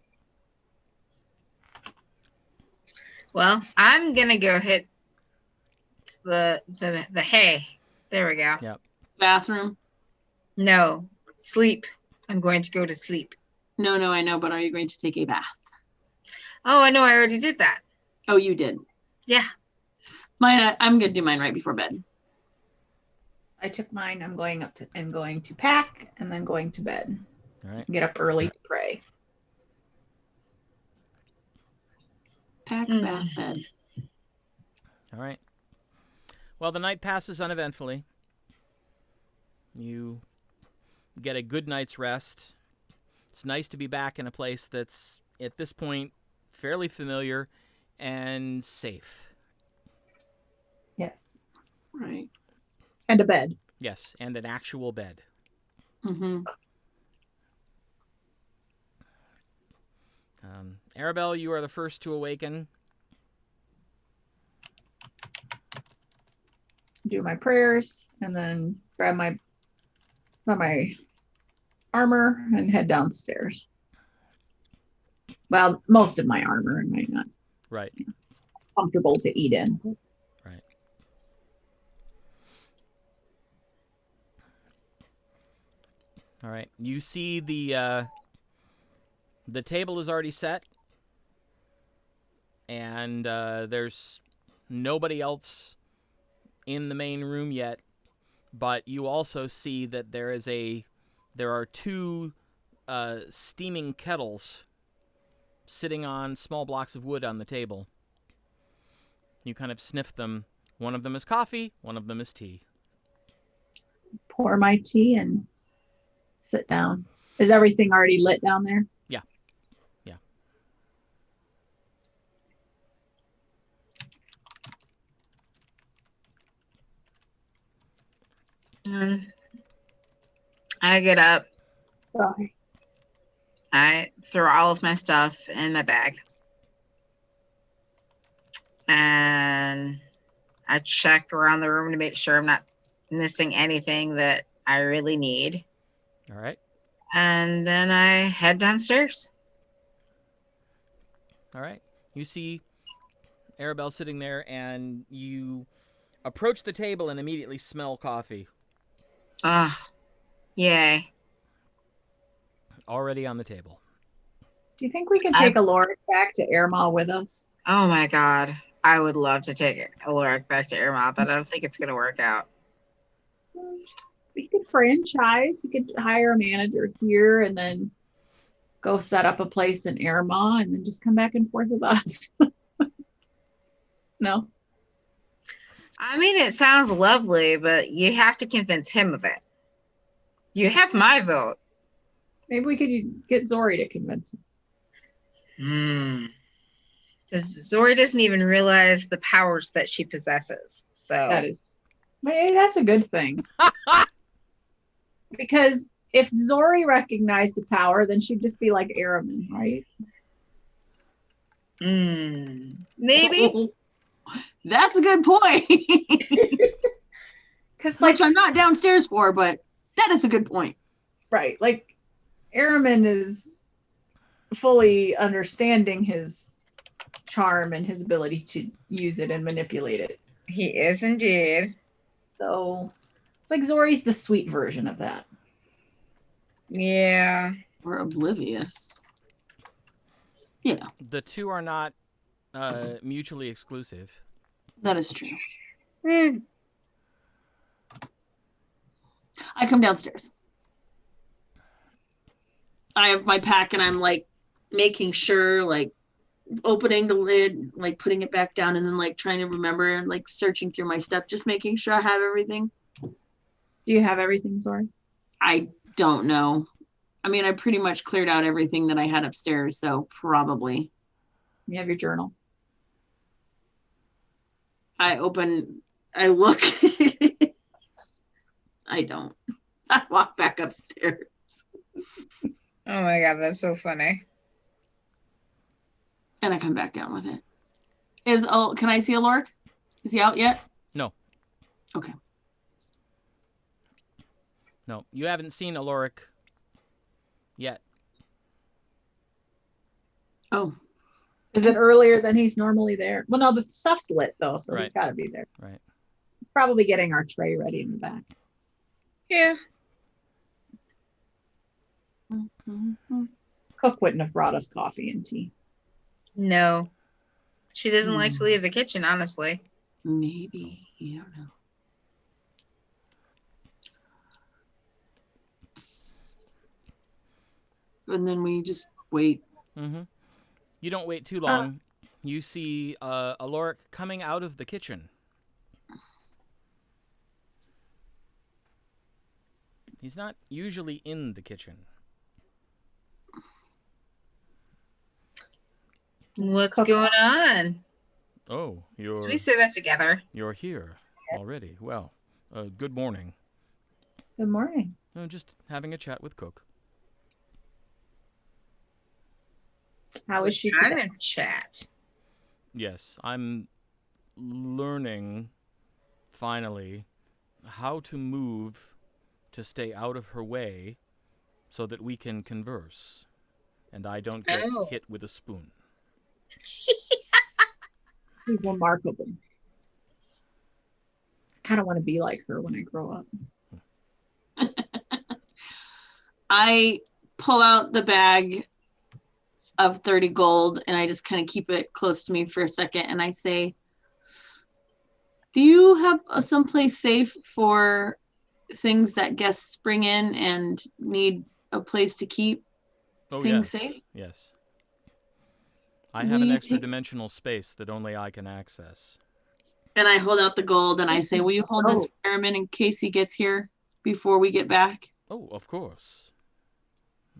Well, I'm gonna go hit the hay. There we go. Bathroom. No, sleep. I'm going to go to sleep. No, I know, but are you going to take a bath? Oh, I know. I already did that. Oh, you did. Yeah. Mine. I'm gonna do mine right before bed. I took mine. I'm going to pack and then going to bed. All right. Get up early to pray. Pack, Mm. bath, bed. All right. Well, the night passes uneventfully. You get a good night's rest. It's nice to be back in a place that's, at this point, fairly familiar and safe. Yes. Right. And a bed. Yes, and an actual bed. Mm-hmm. Aribell, you are the first to awaken. Do my prayers and then grab my armor and head downstairs. Well, most of my armor and might not Right. comfortable to eat in. Right. All right. You see the table is already set, and there's nobody else in the main room yet. But you also see that there are two steaming kettles sitting on small blocks of wood on the table. You kind of sniff them. One of them is coffee, one of them is tea. Pour my tea and sit down. Is everything already lit down there? Yeah. Yeah. I get up. Sorry. I throw all of my stuff in my bag. And I check around the room to make sure I'm not missing anything that I really need. All right. And then I head downstairs. All right. You see Aribell sitting there, and you approach the table and immediately smell coffee. Ugh. Yay. Already on the table. Do you think we can take Aloric back to Airmaw with us? Oh my God. I would love to take Aloric back to Airmaw, but I don't think it's going to work out. So you could franchise. You could hire a manager here and then go set up a place in Airmaw and then just come back and forth with us. No? I mean, it sounds lovely, but you have to convince him of it. You have my vote. Maybe we could get Zori to convince him. Zori doesn't even realize the powers that she possesses. So That is. Maybe that's a good thing. Because if Zori recognized the power, then she'd just be like Araman, right? Maybe. That's a good point. Because Which I'm not downstairs for, but that is a good point. right, like Araman is fully understanding his charm and his ability to use it and manipulate it. He is indeed. So it's like Zori's the sweet version of that. Yeah. We're oblivious. Yeah, The two are not mutually exclusive. that is true. Hmm. I come downstairs. I have my pack and I'm like making sure, like opening the lid, like putting it back down, and then like trying to remember and like searching through my stuff, just making sure I have everything. Do you have everything, Zori? I don't know. I mean, I pretty much cleared out everything that I had upstairs, so probably. You have your journal. I look. I don't. I walk back upstairs. Oh my god, that's so funny. And I come back down with it. Can I see Aloric? Is he out yet? No. Okay. No, you haven't seen Aloric yet. Oh, Is it earlier than he's normally there? Well, no, the stuff's lit though, so he's Right. got to be there. Right. Probably getting our tray ready in the back. Yeah. Cook wouldn't have brought us coffee and tea. No. She doesn't like to leave the kitchen, honestly. maybe. I don't know. And then we just wait. Mm-hmm. You don't wait too long. You see Aloric coming out of the kitchen. He's not usually in the kitchen. What's going on? Oh, Should we say that together? you're here already. Well, good morning. Good morning. Just having a chat with Cook. How is she Time today? and chat. Yes, I'm learning, finally, how to move to stay out of her way so that we can converse and I don't get hit with a spoon. She's remarkable. I kind of want to be like her when I grow up. I pull out the bag of 30 gold and I just kind of keep it close to me for a second and I say, do you have someplace safe for things that guests bring in and need a place to keep things safe? Yes. I have an extra dimensional space that only I can access. And I hold out the gold and I say, will you hold this fireman in case he gets here before we get back? Oh, of course.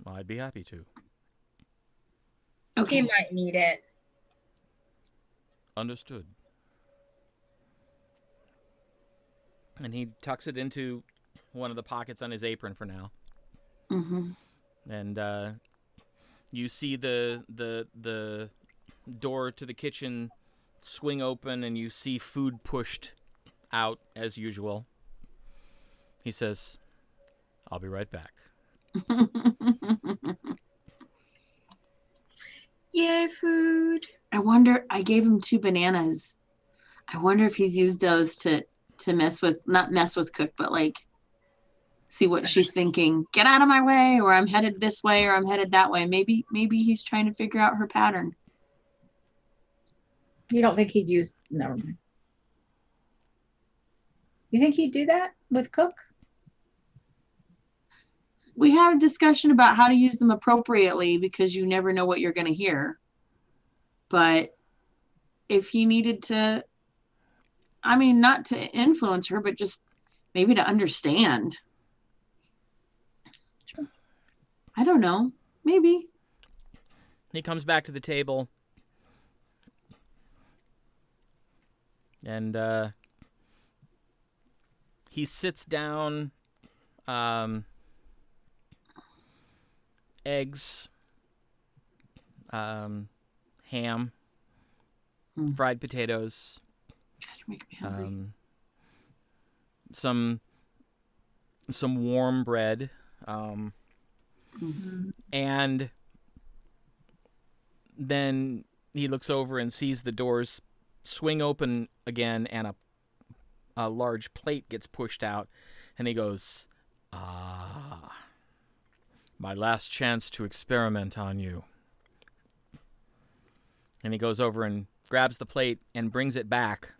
I'd be happy to. Okay. He might need it. Understood. And he tucks it into one of the pockets on his apron for now. Mm-hmm. And you see the door to the kitchen swing open, and you see food pushed out as usual. He says, "I'll be right back." Yay, food. I gave him 2 bananas. I wonder if he's used those to not mess with Cook, but like see what she's thinking. Get out of my way, or I'm headed this way, or I'm headed that way. Maybe he's trying to figure out her pattern. You don't think he'd use, never mind. You think he'd do that with Cook? We had a discussion about how to use them appropriately because you never know what you're going to hear. But if he needed to, I mean, not to influence her, but just maybe to understand. Sure. I don't know. Maybe. He comes back to the table. And he sits down, eggs, ham, fried potatoes, God, you're making me hungry. some warm bread, and then he looks over and sees the doors swing open again, and a large plate gets pushed out, and he goes, "Ah, my last chance to experiment on you." And he goes over and grabs the plate and brings it back.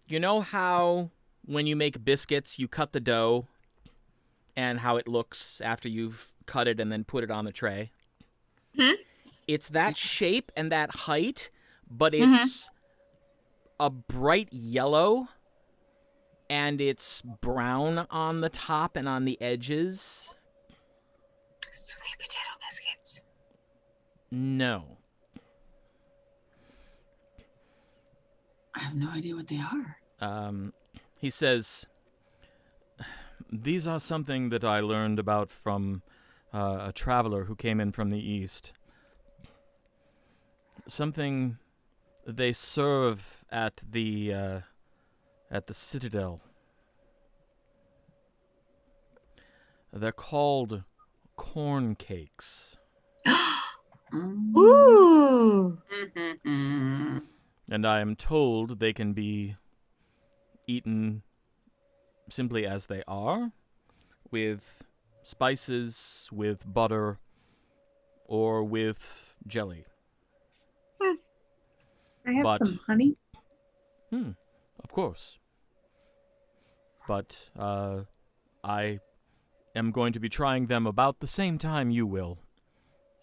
You know how when you make biscuits, you cut the dough and how it looks after you've cut it and then put it on the tray? It's that shape and that height, but it's a bright yellow, and it's brown on the top and on the edges. Sweet potato biscuits. No. I have no idea what they are. He says, "These are something that I learned about from a traveler who came in from the east. Something they serve at the citadel. They're called corn cakes. Ooh. And I am told they can be eaten simply as they are, with spices, with butter, or with jelly." I have But- some honey. Of course. But I am going to be trying them about the same time you will.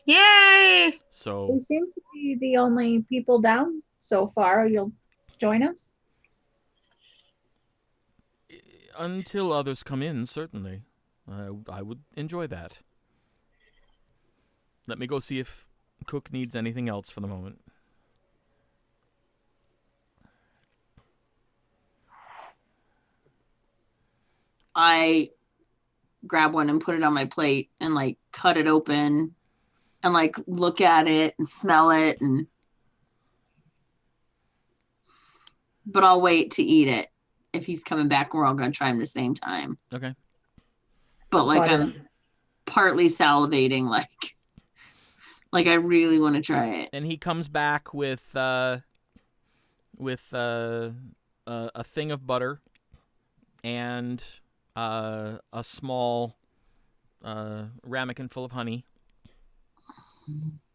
Yay! So We seem to be the only people down so far. You'll join us? until others come in, certainly. I would enjoy that. Let me go see if Cook needs anything else for the moment. I grab one and put it on my plate and like cut it open and like look at it and smell it, and but I'll wait to eat it. If he's coming back, we're all gonna try him at the same time. Okay. But like Butter. I'm partly salivating, like I really want to try it. And he comes back with a thing of butter and a small ramekin full of honey.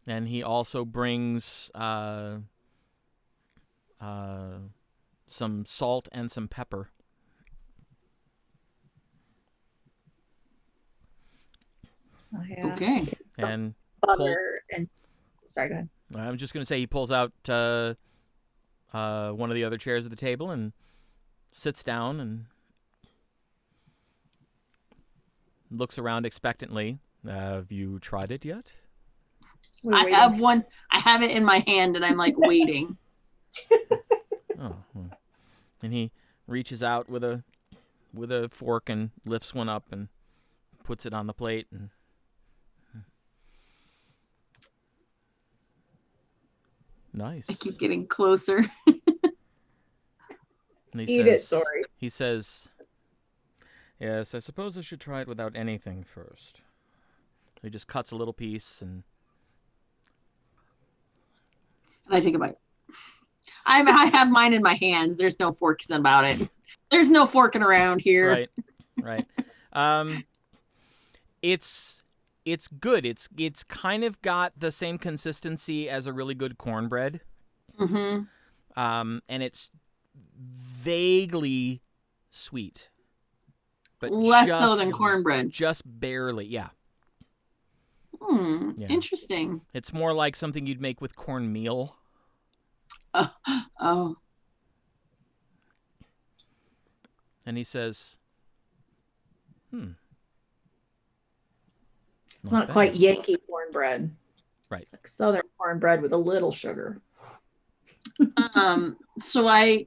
And he also brings some salt and some pepper. Oh, yeah. Okay. And Butter and sorry, go ahead. I'm just going to say he pulls out one of the other chairs at the table and sits down and looks around expectantly. Have you tried it yet? We're I waiting. have one. I have it in my hand, and I'm like waiting. Oh. Well. And he reaches out with a fork and lifts one up and puts it on the plate. And nice. I keep getting closer. And he Eat it, sorry. He says, "Yes, I suppose I should try it without anything first." He just cuts a little piece and And I take a bite. I have mine in my hands. There's no forks about it. There's no forking around here. right. It's good. It's kind of got the same consistency as a really good cornbread. Mm-hmm. And it's vaguely sweet, but Less so just- than cornbread. Just barely, yeah. Yeah. Interesting. It's more like something you'd make with cornmeal. Oh. And he says, It's not bad. quite Yankee cornbread. Right. It's like Southern cornbread with a little sugar. So I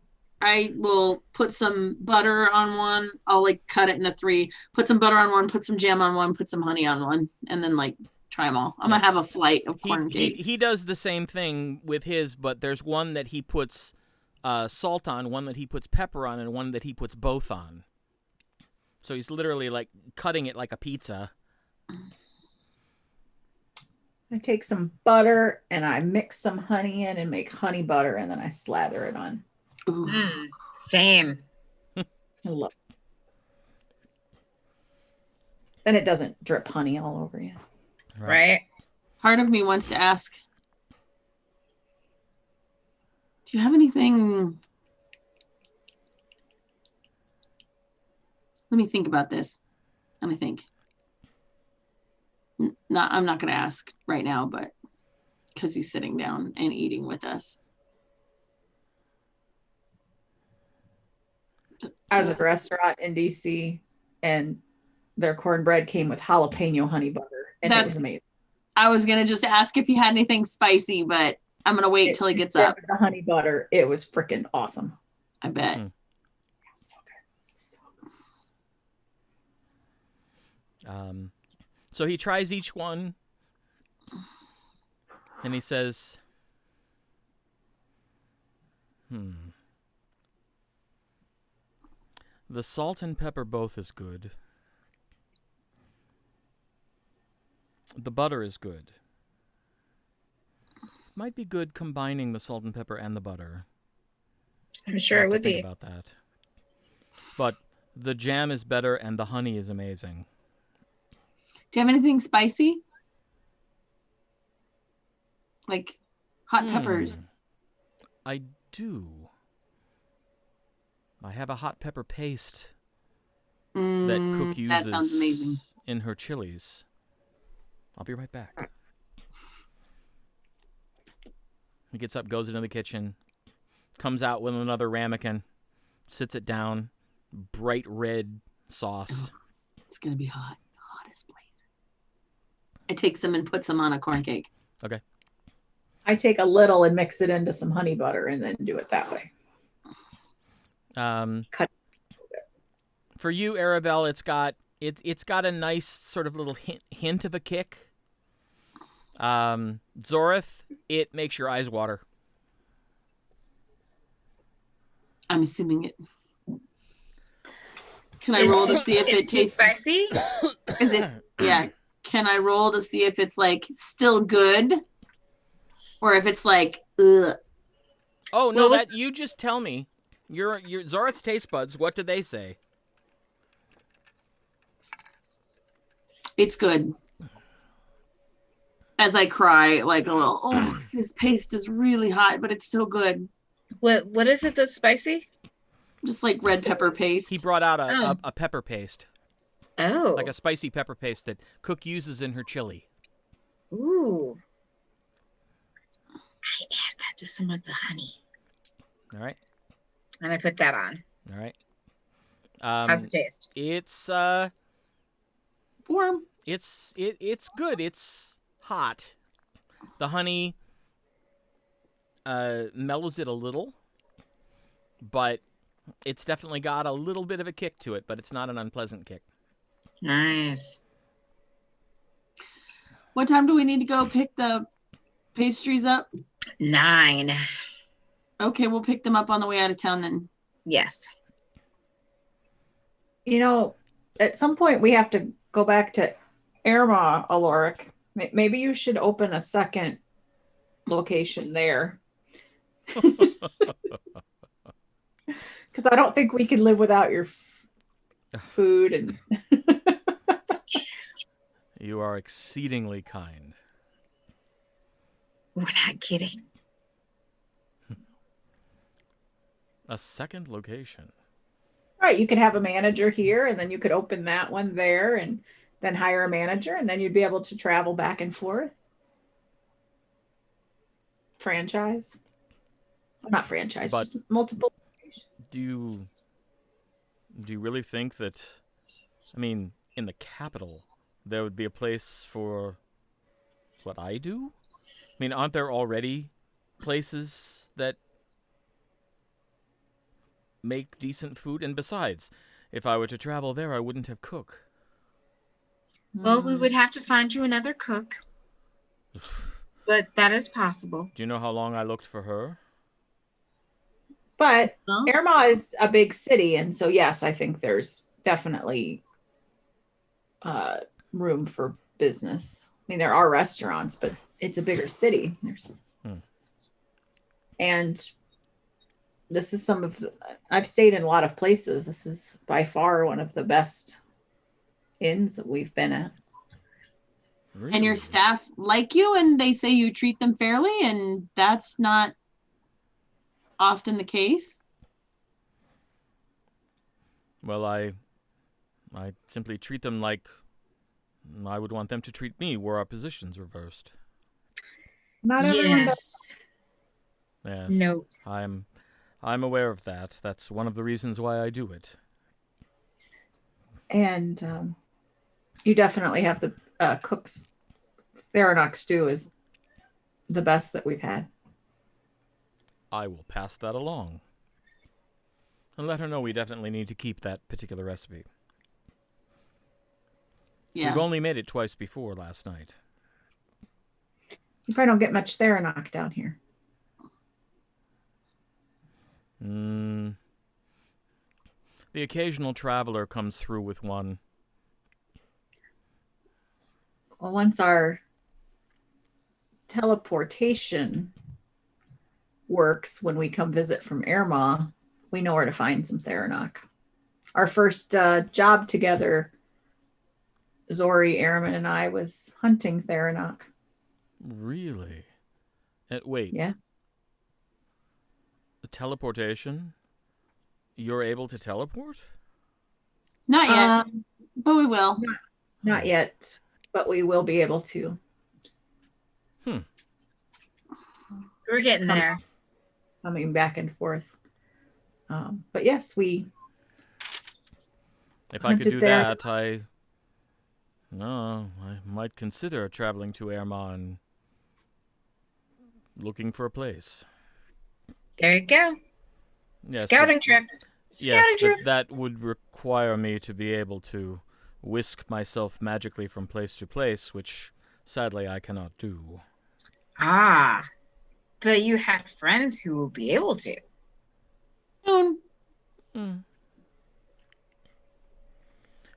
will put some butter on one. I'll like cut it into 3. Put some butter on one. Put some jam on one. Put some honey on one, and then like try them all. I'm gonna have a flight of corn cakes. He does the same thing with his, but there's one that he puts salt on, one that he puts pepper on, and one that he puts both on. So he's literally like cutting it like a pizza. I take some butter and I mix some honey in and make honey butter, and then I slather it on. Ooh. Same. I love it. Then it doesn't drip honey all over you. Right. Part of me wants to ask, do you have anything? Let me think about this. Let me think. I'm not going to ask right now, but because he's sitting down and eating with us. I was at a restaurant in DC, and their cornbread came with jalapeno honey butter, and it was amazing. I was going to just ask if you had anything spicy, but I'm going to wait till he gets up. The honey butter, it was freaking awesome. I bet. So good. So good. So he tries each one, and he says, the salt and pepper both is good. The butter is good. Might be good combining the salt and pepper and the butter. I'm sure it would be. About that. But the jam is better and the honey is amazing. Do you have anything spicy? Like hot peppers? I do. I have a hot pepper paste that Cook uses that sounds amazing. In her chilies. I'll be right back. He gets up, goes into the kitchen, comes out with another ramekin, sits it down, bright red sauce. It's going to be hot. Hottest places. I take some and put some on a corn cake. Okay. I take a little and mix it into some honey butter and then do it that way. Cut. For you, Aribell, it's got a nice sort of little hint of a kick. Zorith, it makes your eyes water. I'm assuming it. Can I roll to see if it tastes spicy? Is it? Yeah. Can I roll to see if it's like still good, or if it's like ugh? Oh no, that you just tell me. Your Zorith's taste buds. What did they say? It's good. As I cry, like a little, this paste is really hot, but it's still good. What is it that's spicy? Just like red pepper paste. He brought out a pepper paste. Oh. Like a spicy pepper paste that Cook uses in her chili. Ooh. I add that to some of the honey. All right. And I put that on. All right. How's it taste? It's warm. It's good. It's hot. The honey mellows it a little, but it's definitely got a little bit of a kick to it, but it's not an unpleasant kick. Nice. What time do we need to go pick the pastries up? 9. Okay, we'll pick them up on the way out of town then. Yes. You know, at some point we have to go back to Irma, Aloric. Maybe you should open a second location there. Because I don't think we can live without your food. And You are exceedingly kind. We're not kidding. A second location. right, you could have a manager here, and then you could open that one there, and then hire a manager, and then you'd be able to travel back and forth. Franchise. Well, not franchise, But just multiple. Do you really think that, I mean, in the capital, there would be a place for what I do? I mean, aren't there already places that make decent food. And besides, if I were to travel there, I wouldn't have cook. Well, we would have to find you another cook. But that is possible. Do you know how long I looked for her? But Well, Erma is a big city, and so yes, I think there's definitely room for business. I mean, there are restaurants, but it's a bigger city. And this is I've stayed in a lot of places. This is by far one of the best inns that we've been at. Really? And your staff like you and they say you treat them fairly, and that's not often the case. Well, I simply treat them like I would want them to treat me were our positions reversed. Not everyone does. Yes. no. I'm aware of that. That's one of the reasons why I do it. And you definitely have the cook's Theranok stew is the best that we've had. I will pass that along. And let her know we definitely need to keep that particular recipe. Yeah. We've only made it twice before last night. You probably don't get much Theranok down here. The occasional traveler comes through with one. Well, once our teleportation works when we come visit from Erma, we know where to find some Theranok. Our first job together, Zori, Ehrman, and I was hunting Theranok. Really? Wait. Yeah. The teleportation? You're able to teleport? Not yet, but we will. Not yet, but we will be able to. We're getting there. Coming back and forth. But yes, we. If I could hunted do there. that, I might consider traveling to Erma and looking for a place. There you go. Yes, Scouting trip. Yes, Scouting trip. but that would require me to be able to whisk myself magically from place to place, which sadly I cannot do. Ah. But you have friends who will be able to. Soon.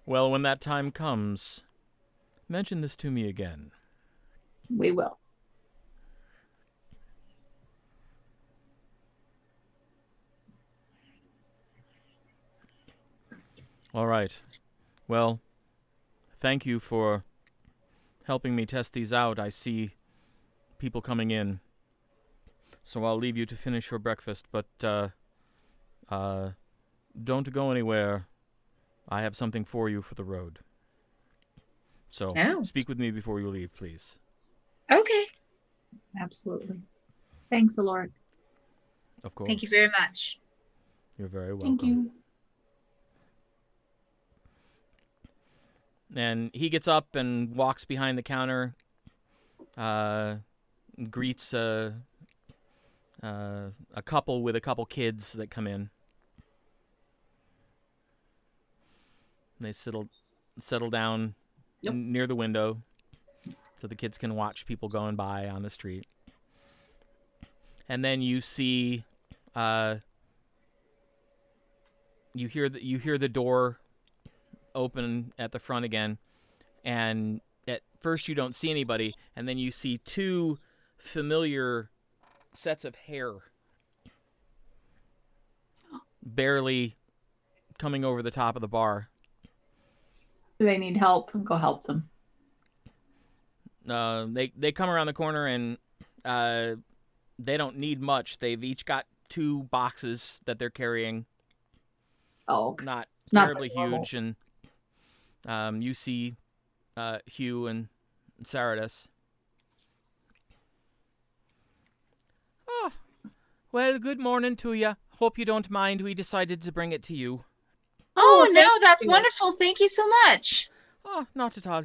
Well, when that time comes, mention this to me again. We will. All right. Well, thank you for helping me test these out. I see people coming in. So I'll leave you to finish your breakfast, but don't go anywhere. I have something for you for the road. So Oh. speak with me before you leave, please. Okay. Absolutely. Thanks, Alaric. Of course. Thank you very much. You're very welcome. Thank you. And he gets up and walks behind the counter, greets a couple with a couple kids that come in. They settle down near the window so the kids can watch people going by on the street. And then you see, you hear the door open at the front again, and at first you don't see anybody, and then you see two familiar sets of hair barely coming over the top of the bar. Do they need help? Go help them. They come around the corner, and they don't need much. They've each got 2 boxes that they're carrying. Oh, okay. Not Not terribly normal. huge, and you see Hugh and Saradus. Oh, well, good morning to you. Hope you don't mind. We decided to bring it to you. Oh, no, thank that's you. wonderful. Thank you so much. Oh, not at all.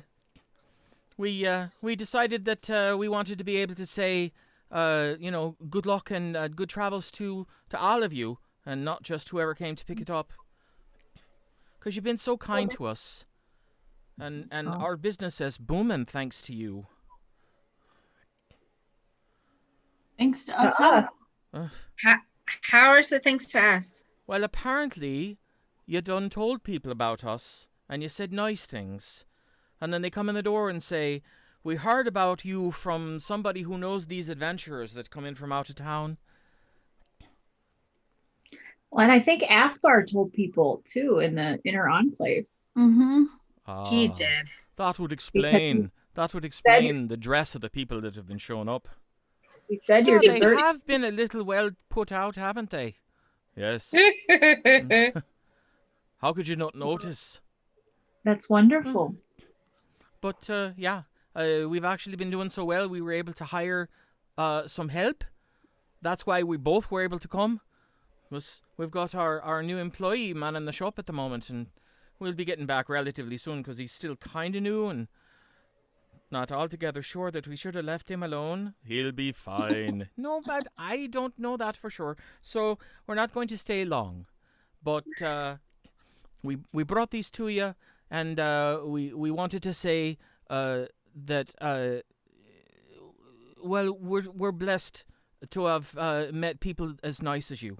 We decided that we wanted to be able to say, good luck and good travels to all of you and not just whoever came to pick it up. Because you've been so kind to us. And our business is booming thanks to you. Thanks to To us. How? us. How is it thanks to us? Well, apparently, you done told people about us, and you said nice things. And then they come in the door and say, we heard about you from somebody who knows these adventurers that come in from out of town. Well, and I think Athgar told people too in the inner enclave. Mm-hmm. He Ah, did. that would explain the dress of the people that have been showing up. He said Yeah, your they dessert. have been a little well put out, haven't they? Yes. How could you not notice? That's wonderful. But yeah, we've actually been doing so well. We were able to hire some help. That's why we both were able to come. We've got our new employee man in the shop at the moment, and we'll be getting back relatively soon because he's still kind of new and not altogether sure that we should have left him alone. He'll be fine. No, but I don't know that for sure. So we're not going to stay long. But we brought these to you, and we wanted to say that well, we're blessed to have met people as nice as you.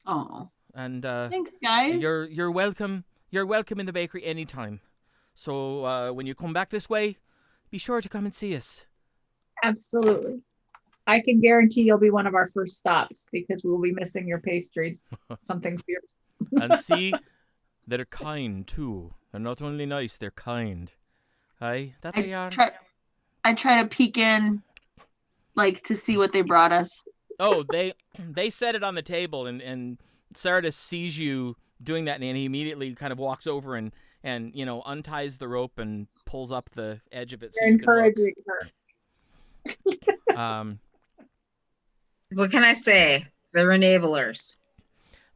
Oh, And thanks, guys. you're welcome. You're welcome in the bakery anytime. So when you come back this way, be sure to come and see us. Absolutely. I can guarantee you'll be one of our first stops because we'll be missing your pastries. Something fierce. And see, they're kind too. They're not only nice, they're kind. Aye, that they are. I try to peek in, like, to see what they brought us. Oh, they set it on the table, and Sardis sees you doing that, and he immediately kind of walks over and unties the rope and pulls up the edge of it. So You're you can look. encouraging her. What can I say? They're enablers.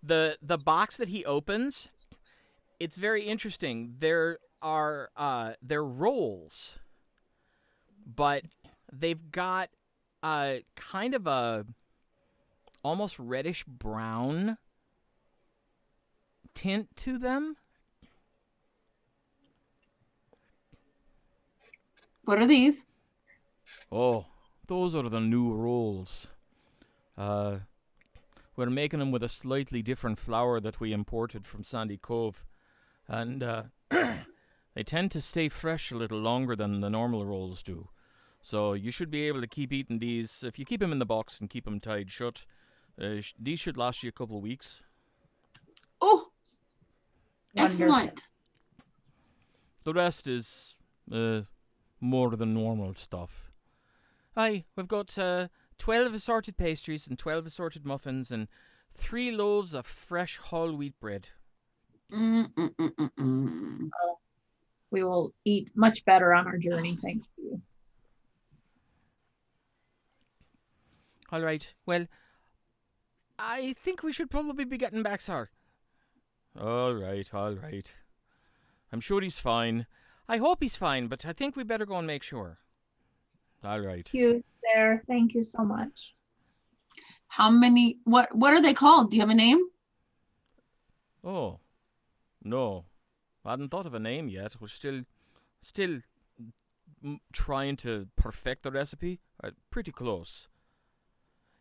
The box that he opens, it's very interesting. There are they're rolls, but they've got kind of a almost reddish brown tint to them. What are these? Oh, those are the new rolls. We're making them with a slightly different flour that we imported from Sandy Cove, and they tend to stay fresh a little longer than the normal rolls do. So you should be able to keep eating these. If you keep them in the box and keep them tied shut, these should last you a couple of weeks. Oh, Wonderful. excellent. The rest is more than normal stuff. Aye, we've got 12 assorted pastries and 12 assorted muffins and 3 loaves of fresh whole wheat bread. We will eat much better on our journey. Thank you. All right. Well, I think we should probably be getting back, sir. All right. I'm sure he's fine. I hope he's fine, but I think we better go and make sure. All right. Thank you, Sarah. Thank you so much. How many? What are they called? Do you have a name? Oh, no. I hadn't thought of a name yet. We're still trying to perfect the recipe. Pretty close.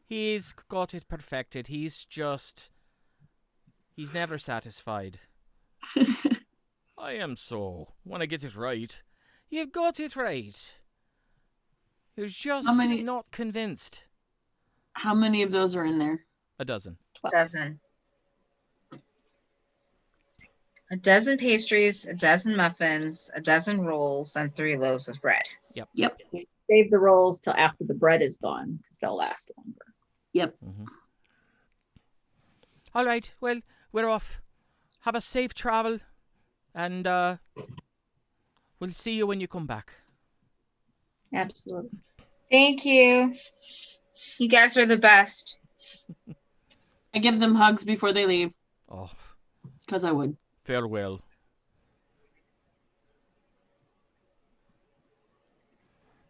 He's got it perfected. He's never satisfied. I am so. When I get it right. You've got it right. You're just not convinced. How many of those are in there? A dozen. A dozen pastries, a dozen muffins, a dozen rolls, and 3 loaves of bread. Yep. We save the rolls till after the bread is gone because they'll last longer. Yep. Mm-hmm. All right. Well, we're off. Have a safe travel, and we'll see you when you come back. Absolutely. Thank you. You guys are the best. I give them hugs before they leave. Oh, Because I would. farewell.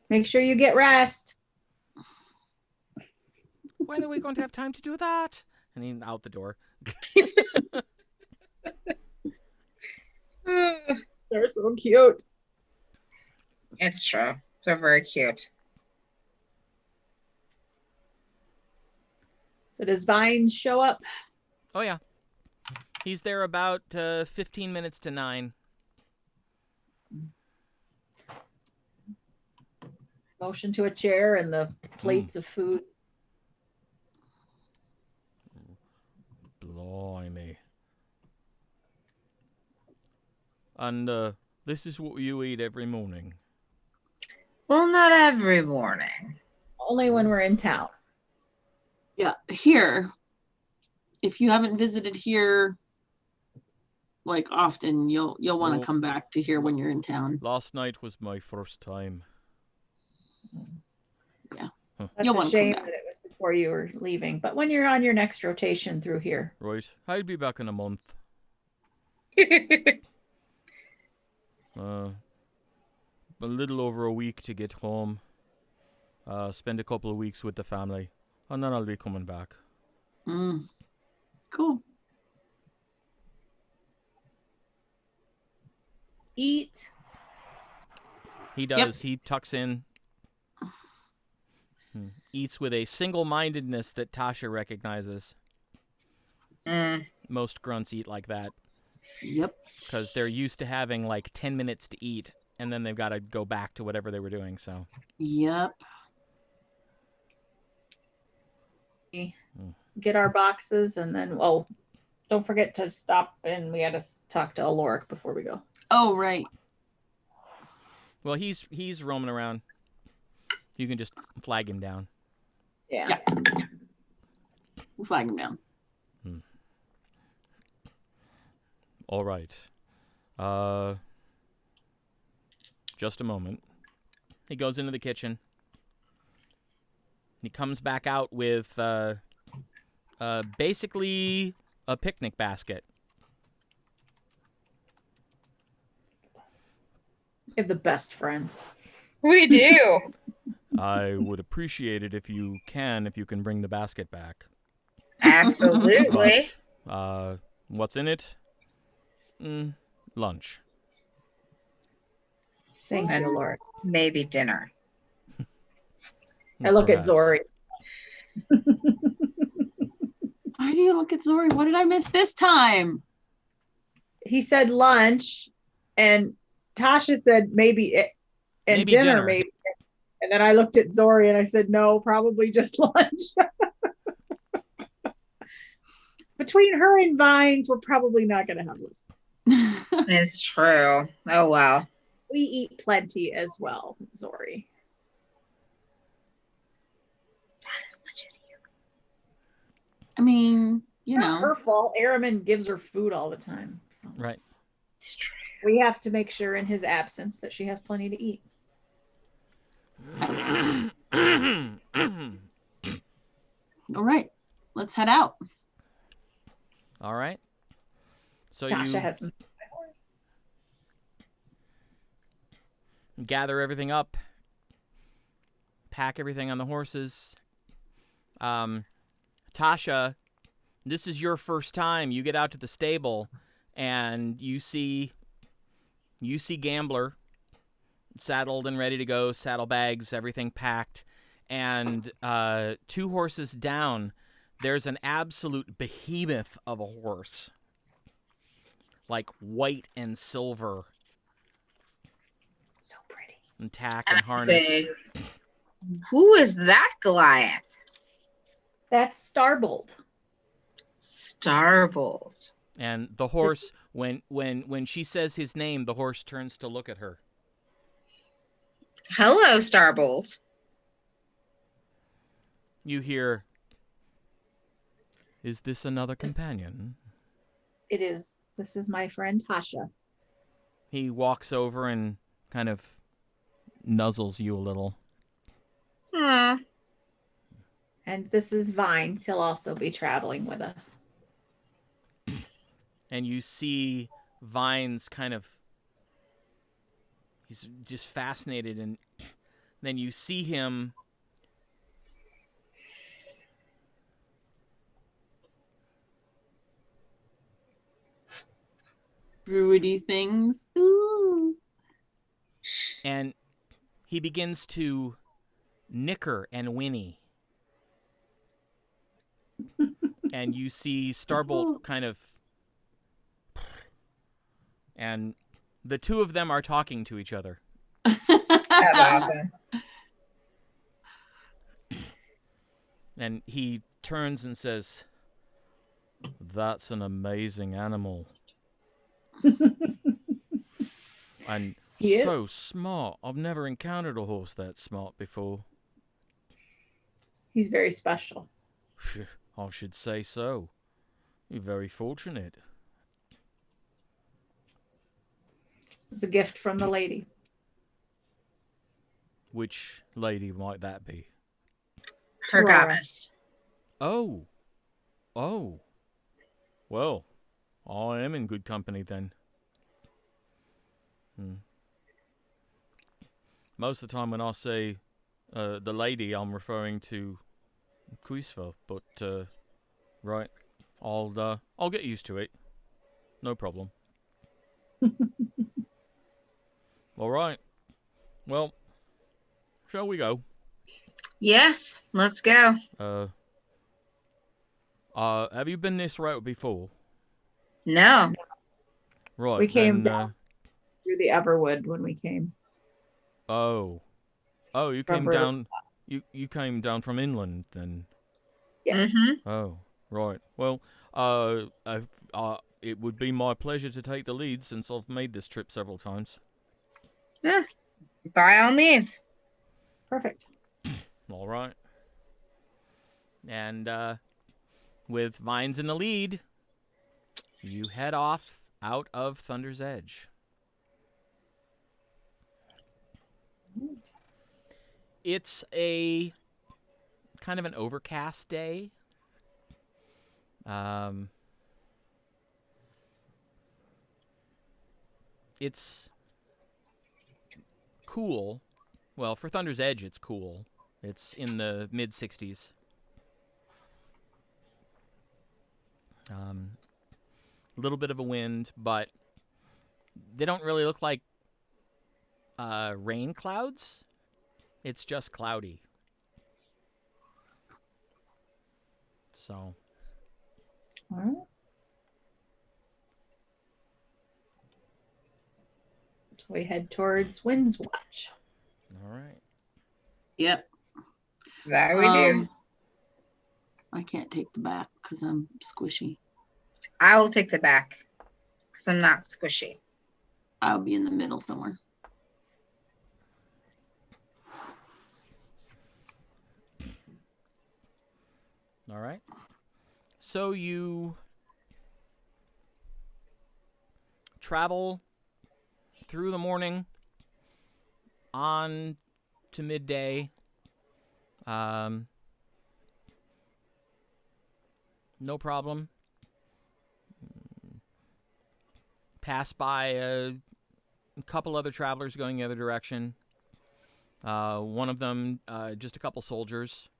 Make sure you get rest. When are we going to have time to do that? And he's out the door. They're so cute. It's true. They're very cute. So does Vine show up? Oh, yeah. He's there about 15 minutes to 9. Motion to a chair and the plates of food. Blimey. And this is what you eat every morning. Well, not every morning. Only when we're in town. Yeah, here. If you haven't visited here like often, you'll want Well, to come back to here when you're in town. Last night was my first time. That's You'll a wanna come shame back. that it was before you were leaving. But when you're on your next rotation through here, Right. I'll be back in a month. A little over a week to get home. Spend a couple of weeks with the family. And then I'll be coming back. Cool. eat. He does. He tucks in. Eats with a single-mindedness that Tasha recognizes. Most grunts eat like that. Yep. Because they're used to having like 10 minutes to eat, and then they've got to go back to whatever they were doing, so. Yep. Get our boxes and then, oh, don't forget to stop and we had to talk to Aloric before we go. Oh, right. Well, he's roaming around. You can just flag him down. Yeah. We'll flag him down. All right. Just a moment. He goes into the kitchen. He comes back out with basically a picnic basket. We have the best friends. We do. I would appreciate it if you can bring the basket back. Absolutely. But, what's in it? Lunch. Thank you, Aloric. Maybe dinner. I look Perhaps. at Zori. Why do you look at Zori? What did I miss this time? He said lunch, and Tasha said maybe and Maybe dinner, dinner. maybe. And then I looked at Zori and I said, no, probably just lunch. Between her and Vines, we're probably not going to have lunch. It's true. Oh, well. We eat plenty as well, Zori. Not as much as you. I mean, you Not know. her fault. Araman gives her food all the time. So Right. It's true. we have to make sure in his absence that she has plenty to eat. All right. Let's head out. All right. So Tasha you has my horse. gather everything up, pack everything on the horses. Tasha, this is your first time. You get out to the stable, and you see Gambler saddled and ready to go, saddlebags, everything packed, and 2 horses down, there's an absolute behemoth of a horse, like white and silver, So pretty. and tack and harness. Say, who is that Goliath? That's Starbolt. Starbolt. And the horse, when she says his name, the horse turns to look at her. Hello, Starbolt. You hear, "Is this another companion?" It is. This is my friend Tasha. He walks over and kind of nuzzles you a little. And this is Vines. He'll also be traveling with us. And you see Vines kind of, he's just fascinated, and then you see him druidy things. Ooh. And he begins to nicker and whinny. And you see Starbolt kind of... And the two of them are talking to each other. That's awesome. And he turns and says, "That's an amazing animal. And He is. so smart. I've never encountered a horse that smart before." He's very special. Phew, I should say so. You're very fortunate. It's a gift from the lady. Which lady might that be? Her Aurora. goddess. Oh. Oh. Well, I am in good company then. Most of the time when I say the lady, I'm referring to Quisva, but right, I'll get used to it. No problem. All right. Well, shall we go? Yes, let's go. Have you been this route before? No. Right. We came then, down through the Everwood when we came. Oh, you From came Berlin. down. You came down from inland then. Yes. Mm-hmm. Oh, right. Well, it would be my pleasure to take the lead since I've made this trip several times. Yeah. By all means. Perfect. All right. And with Vines in the lead, you head off out of Thunder's Edge. It's a kind of an overcast day. It's cool. Well, for Thunder's Edge, it's cool. It's in the mid-60s. A little bit of a wind, but they don't really look like rain clouds. It's just cloudy. So. All right. So we head towards Wind's Watch. All right. Yep. That we do. I can't take the back because I'm squishy. I will take the back because I'm not squishy. I'll be in the middle somewhere. All right. So you travel through the morning on to midday. No problem. Pass by a couple other travelers going the other direction. One of them, just a couple soldiers.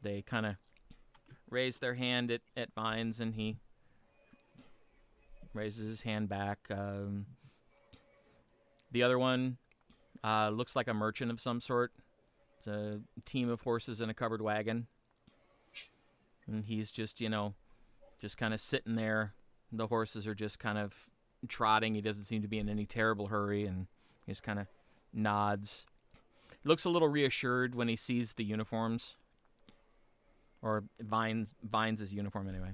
They kind of raise their hand at Vines, and he raises his hand back. The other one looks like a merchant of some sort. It's a team of horses in a covered wagon. And he's just, just kind of sitting there. The horses are just kind of trotting. He doesn't seem to be in any terrible hurry, and he just kind of nods. Looks a little reassured when he sees the uniforms, or Vines' uniform anyway.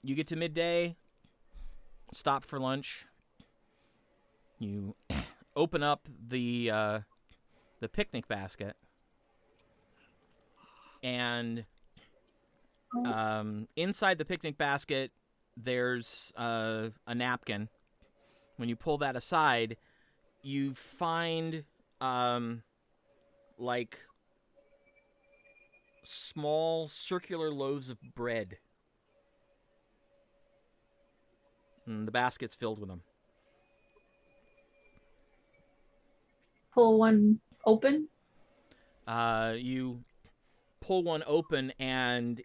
You get to midday, stop for lunch. You open up the picnic basket, and inside the picnic basket, there's a napkin. When you pull that aside, you find like small circular loaves of bread. And the basket's filled with them. Pull one open. You pull one open, and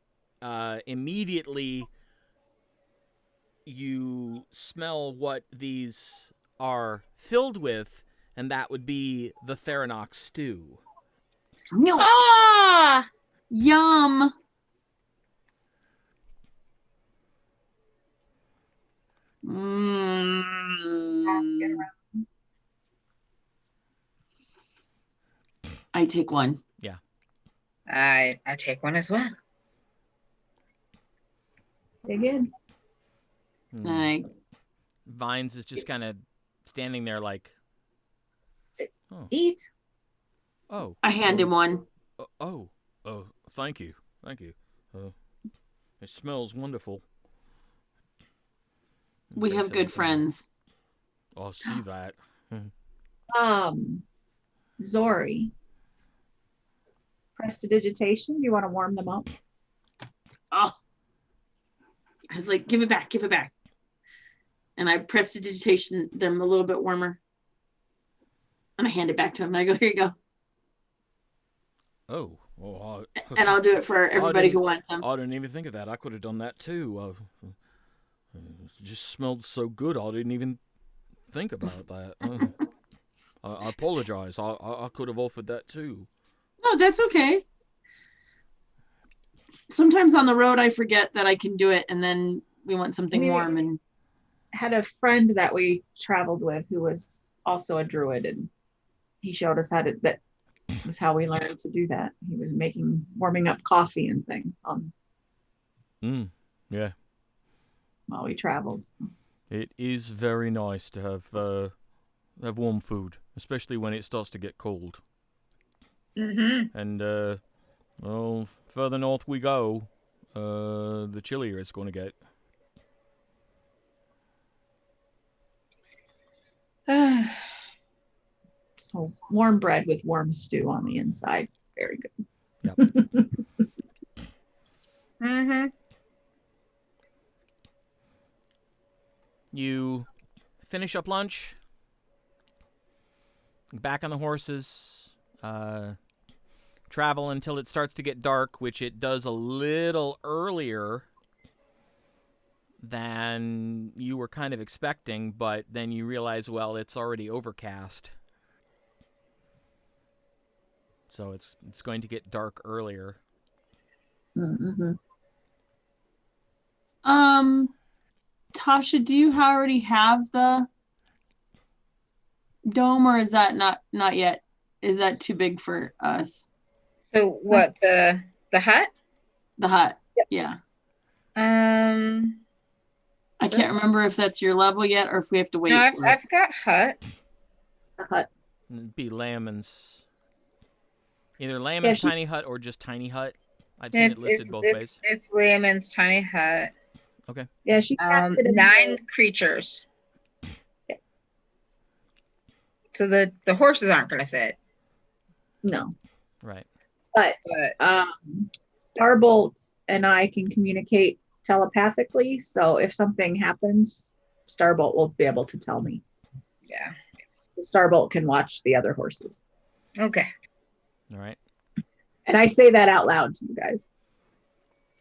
immediately you smell what these are filled with, and that would be the Theranok stew. No. Ah! Yum. Mm. I take one. I take one as well. Dig in. I Vines is just kind of standing there like, oh, Eat. oh, I hand him one. oh, thank you. It smells wonderful. We Takes have it good up. friends. I'll see that. Zori. Prestidigitation. You want to warm them up? Oh. I was like, give it back. And I prestidigitation them a little bit warmer. And I hand it back to him. I go, here you go. Oh, well, And I'll do it for everybody who wants them. I didn't even think of that. I could have done that too. It just smelled so good. I didn't even think about that. I apologize. I could have offered that too. No, that's okay. Sometimes on the road I forget that I can do it, and then we want something warm. And Had a friend that we traveled with who was also a druid, and he showed us how to. That was how we learned to do that. He was warming up coffee and things Yeah. while we traveled. It is very nice to have warm food, especially when it starts to get cold. Mm-hmm. And well, further north we go, the chillier it's going to get. So warm bread with warm stew on the inside. Very good. Yep. Mm-hmm. You finish up lunch, back on the horses, travel until it starts to get dark, which it does a little earlier than you were kind of expecting, but then you realize, well, it's already overcast. So it's going to get dark earlier. Mm-hmm. Tasha, do you already have the dome, or is that not yet? Is that too big for us? So what, the hut? The hut. Yep. Yeah. I I can't remember if that's your level yet, or if we have to wait. No, for it. I've got hut. The hut. It'd be Lamon's. Either Lamon's she- tiny hut or just tiny hut. I've seen it listed both ways. It's Raymond's tiny hut. Yeah, she casted it 9 creatures. So the horses aren't going to fit. No, Right. but But Starbolt and I can communicate telepathically. So if something happens, Starbolt will be able to tell me. yeah. Starbolt can watch the other horses. Okay. All right. And I say that out loud to you guys.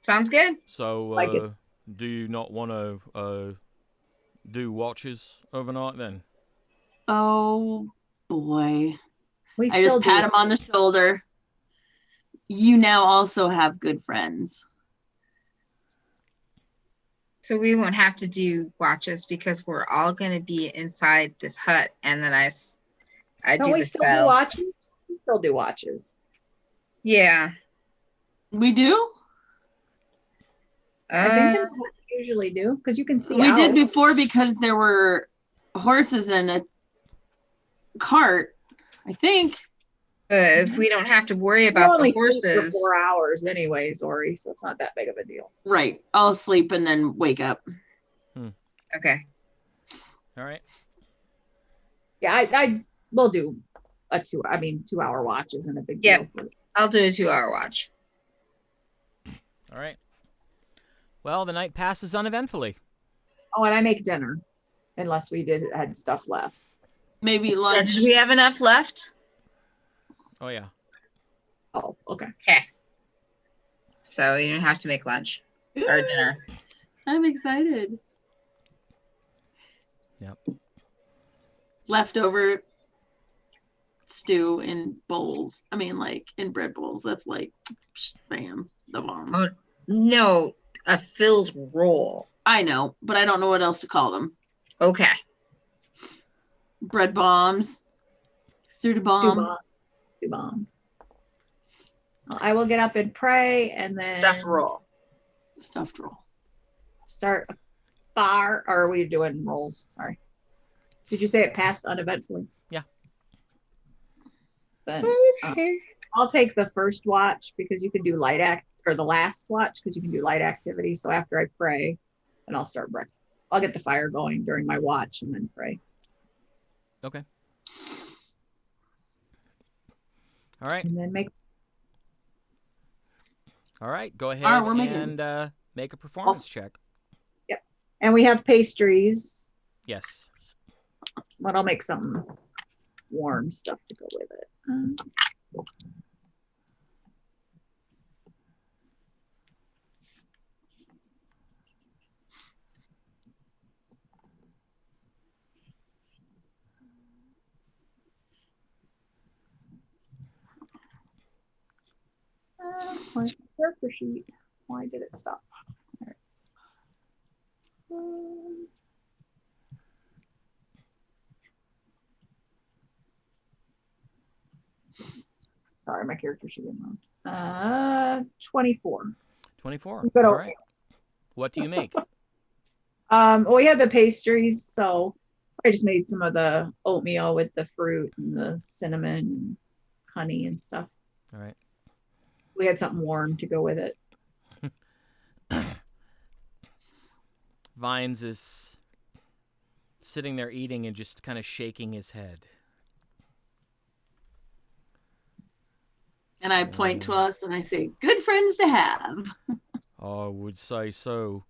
Sounds good. So, Like it. do you not want to do watches overnight then? Oh boy. We I still just pat do. him on the shoulder. You now also have good friends. So we won't have to do watches because we're all going to be inside this hut, and then I Don't do we the still do spell. watches? We still do watches. Yeah. We do? I think that's what we usually do because you can see. We did out. before because there were horses in a cart, I think. If we don't have to worry You about only the sleep for horses. 4 hours anyway, Zori, so it's not that big of a deal. Right. I'll sleep and then wake up. Okay. All right. Yeah, I will do a 2-hour watch isn't a big Yep. deal. I'll do a 2-hour watch. All right. Well, the night passes uneventfully. Oh, and I make dinner, unless we had stuff left. Maybe lunch. Did we have enough left? Oh yeah. Oh, okay. Okay. so you don't have to make lunch or dinner. I'm excited. Yep. Leftover stew in bowls. I mean, like in bread bowls. That's like, bam, the bomb. Oh no, a filled roll. I know, but I don't know what else to call them. Okay. Bread bombs. Stew Stew bomb. bomb. Stew bombs. Well, I will get up and pray and then Stuffed roll. Stuffed roll. start a fire. Or are we doing rolls? Sorry. Did you say it passed uneventfully? Yeah. Then I'll take the first watch because you can do light act, or the last watch because you can do light activity. So after I pray, then I'll start breakfast. I'll get the fire going during my watch and then pray. Okay. All right. And then make. All right. Go ahead All right, we're making- and make a performance check. Yep. And we have pastries, Yes. but I'll make some warm stuff to go with it. Where's the character sheet? Why did it stop? There it is. Sorry, my character sheet went wrong. 24. 24. Good All old- right. What do you make? Well, we had the pastries, so I just made some of the oatmeal with the fruit and the cinnamon and honey and stuff. All right. We had something warm to go with it. Vines is sitting there eating and just kind of shaking his head. And I point to us and I say, good friends to have. I would say so.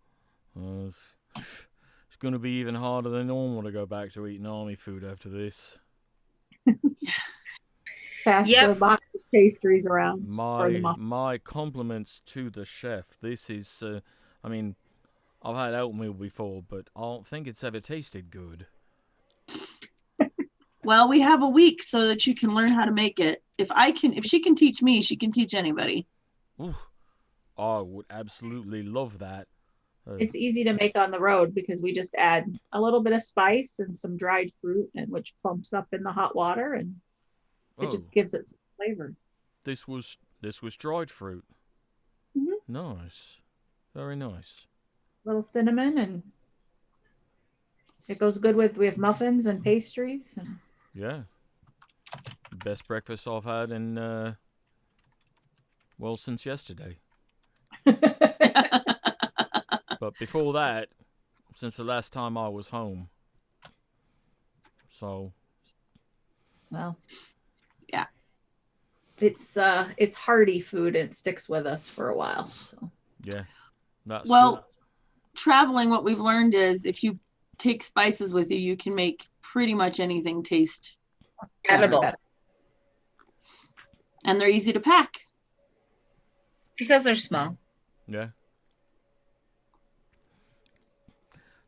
It's going to be even harder than normal to go back to eating army food after this. Pass Yep. the box of pastries around. for the muffin. My compliments to the chef. This is, I mean, I've had oatmeal before, but I don't think it's ever tasted good. Well, we have a week so that you can learn how to make it. If she can teach me, she can teach anybody. Ooh, I would absolutely love that. It's easy to make on the road because we just add a little bit of spice and some dried fruit, and which plumps up in the hot water, and it just gives it some flavor. This was dried fruit. Mhm. Nice, very nice. Little cinnamon, and it goes good with. We have muffins and pastries. And Yeah, best breakfast I've had in well, since yesterday. But before that, since the last time I was home. So, well, Yeah. It's hearty food and it sticks with us for a while. So yeah, that's Well, traveling, what we've learned is if you take spices with you, you can make pretty much anything taste Edible. better. and they're easy to pack. Because they're small. good. Yeah.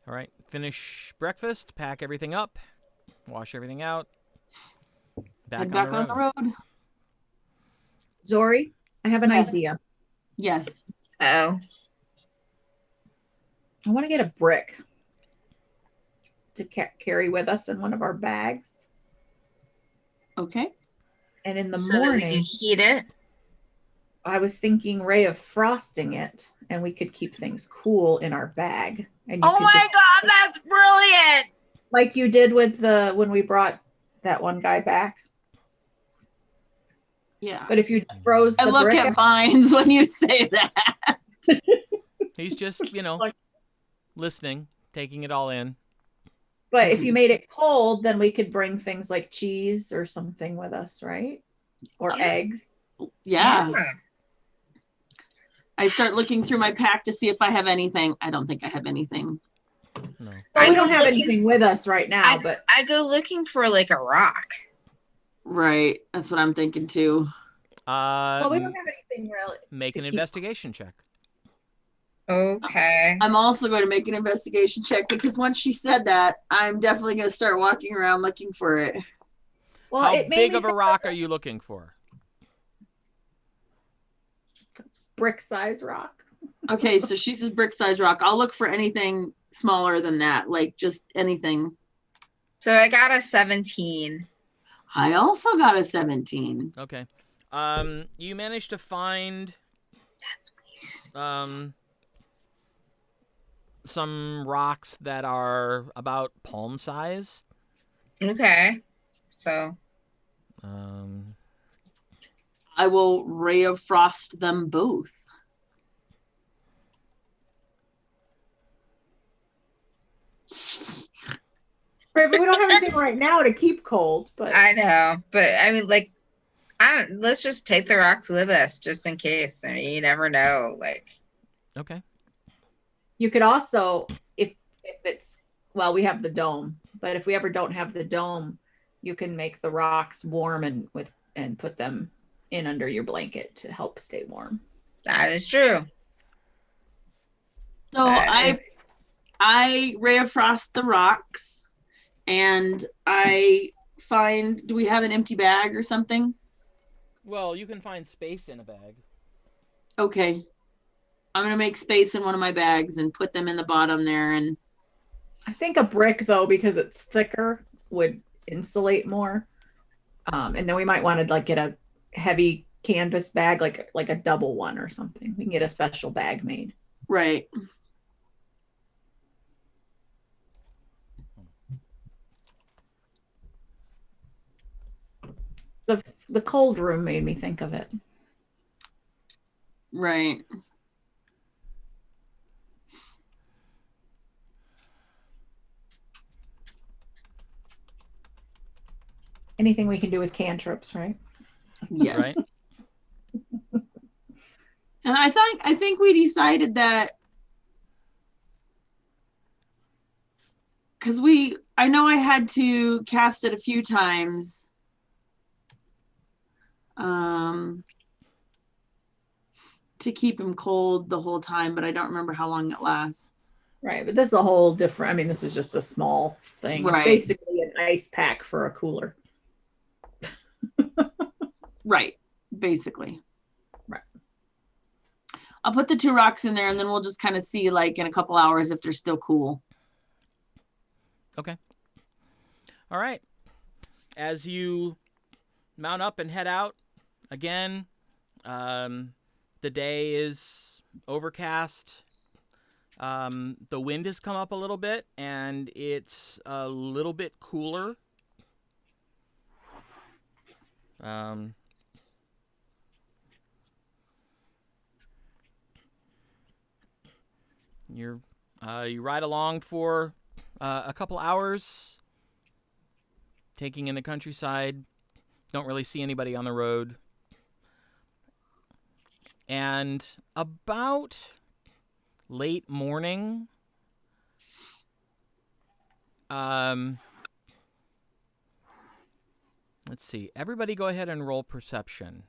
All right, finish breakfast, pack everything up, wash everything out. Head back on the road. Zori, I have an Yes. idea. Yes. Oh. I want to get a brick to carry with us in one of our bags. Okay. And in the So that we morning, can heat it. I was thinking, Ray, of frosting it, and we could keep things cool in our bag. And you Oh could my just, god, that's brilliant! like you did with when we brought that one guy back. Yeah. But if you froze I the look brick, at vines when you say that. He's just, listening, taking it all in. but if you made it cold, then we could bring things like cheese or something with us, right? Or Yeah. eggs. Yeah. I start looking through my pack to see if I have anything. I don't think I have anything. No. Well, I we don't go have looking- anything with us right now, but I go looking for like a rock. Right. That's what I'm thinking too. well, we don't have Nothing really. Make to an keep- investigation check. Okay. I'm also going to make an investigation check because once she said that, I'm definitely going to start walking around looking for it. Well, How it made big me of a think rock are you looking for? brick size rock. Okay, so she says brick size rock. I'll look for anything smaller than that, like just anything. So I got a 17. I also got a 17. Okay. You managed to find some rocks that are about palm size. Okay. So I will ray of frost them both. Right, but we don't have anything right now to keep cold. But I know, but I mean, like, let's just take the rocks with us just in case. I mean, you never know. Like, Okay. you could also, if it's, well, we have the dome, but if we ever don't have the dome, you can make the rocks warm and put them in under your blanket to help stay warm. that is true. So I ray of frost the rocks, and I find. Do we have an empty bag or something? Well, you can find space in a bag. Okay, I'm gonna make space in one of my bags and put them in the bottom there. And I think a brick, though, because it's thicker, would insulate more. And then we might want to like get a heavy canvas bag, like a double one or something. We can get a special bag made. right. The cold room made me think of it. Right. Anything we can do with cantrips, right? Yes. Right? And I think we decided that because I know I had to cast it a few times. To keep him cold the whole time, but I don't remember how long it lasts. Right, but this is a whole different. I mean, this is just a small thing. Right. It's basically an ice pack for a cooler. Right, basically. Right. I'll put the 2 rocks in there, and then we'll just kind of see, like, in a couple hours if they're still cool. Okay. All right. As you mount up and head out, again, the day is overcast. The wind has come up a little bit, and it's a little bit cooler. You ride along for a couple hours, taking in the countryside. Don't really see anybody on the road. And about late morning, let's see. Everybody go ahead and roll perception.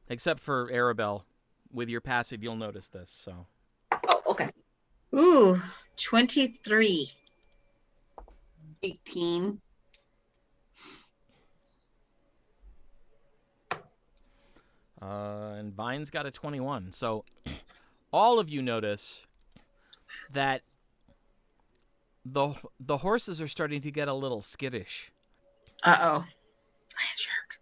Except for Aribell. With your passive, you'll notice this, so. Oh, okay. Ooh, 23. 18. And Vine's got a 21. So all of you notice that the horses are starting to get a little skittish. Uh-oh. Land shark.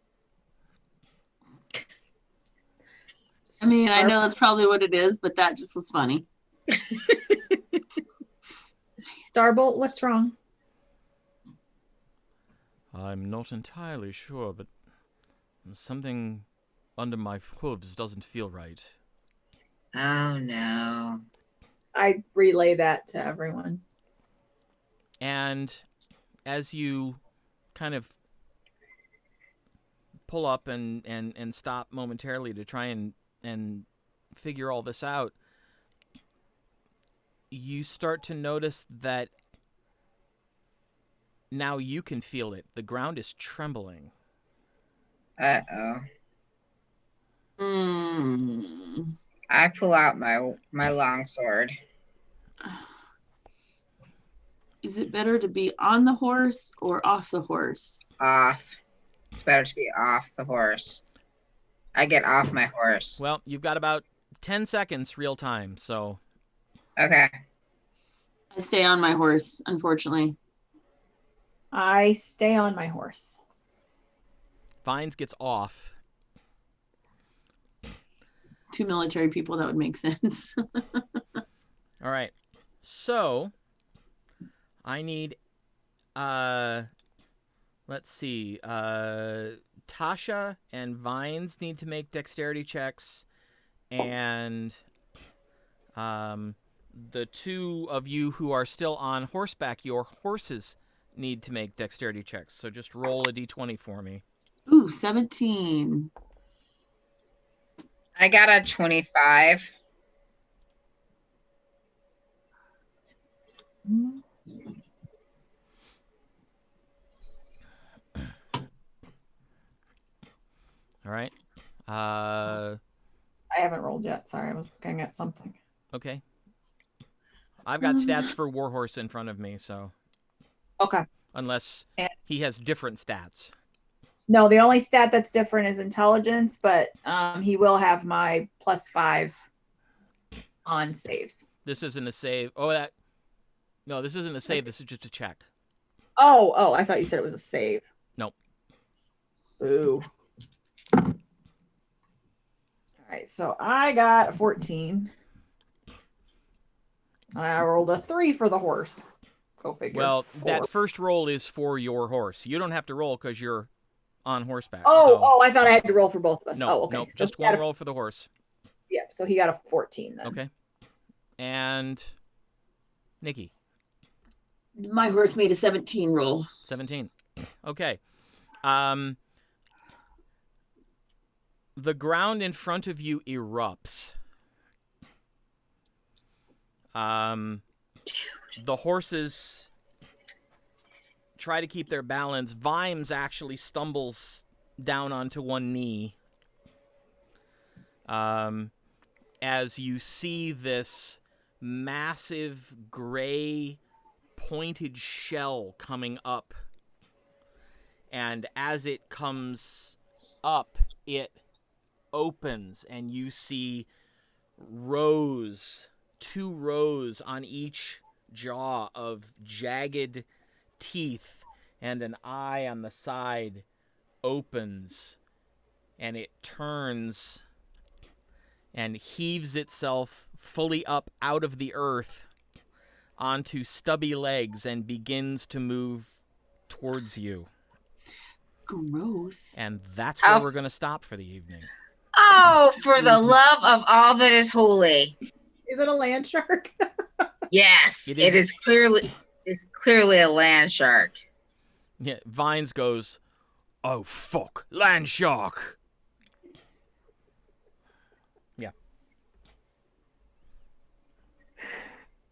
I mean, I know that's probably what it is, but that just was funny. Starbolt, what's wrong? I'm not entirely sure, but something under my hooves doesn't feel right. Oh, no. I relay that to everyone. And as you kind of pull up and stop momentarily to try and figure all this out, you start to notice that now you can feel it. The ground is trembling. Uh-oh. I pull out my longsword. Is it better to be on the horse or off the horse? Off. It's better to be off the horse. I get off my horse. Well, you've got about 10 seconds real time, so. Okay. I stay on my horse, unfortunately. I stay on my horse. Vines gets off. 2 military people, that would make sense. All right. So, I need, let's see, Tasha and Vines need to make dexterity checks, and the two of you who are still on horseback, your horses need to make dexterity checks. So just roll a d20 for me. Ooh, 17. I got a 25. All right. I haven't rolled yet. Sorry, I was looking at something. Okay. I've got stats for Warhorse in front of me, so Okay. unless he has different stats. No, the only stat that's different is intelligence, but he will have my +5 on saves. This isn't a save. No, this isn't a save. This is just a check. Oh, I thought you said it was a save. Nope. Ooh. All right, so I got a 14. I rolled a 3 for the horse. Go figure. Well, 4. that first roll is for your horse. You don't have to roll because you're on horseback. Oh, I thought I had to roll for both of us. No, oh, okay. Nope, So just one roll for the horse. Yeah, so he got a 14 then. Okay. And Nikki. My horse made a 17 roll. 17. Okay. The ground in front of you erupts. The horses try to keep their balance. Vimes actually stumbles down onto one knee. As you see this massive gray pointed shell coming up. And as it comes up, it opens and you see rows, 2 rows on each jaw of jagged teeth, and an eye on the side opens, and it turns and heaves itself fully up out of the earth onto stubby legs and begins to move towards you. Gross. And that's where we're going to stop for the evening. Oh, for the love of all that is holy. Is it a land shark? Yes, it is clearly a land shark. Yeah, Vines goes, "Oh fuck, land shark." Yeah.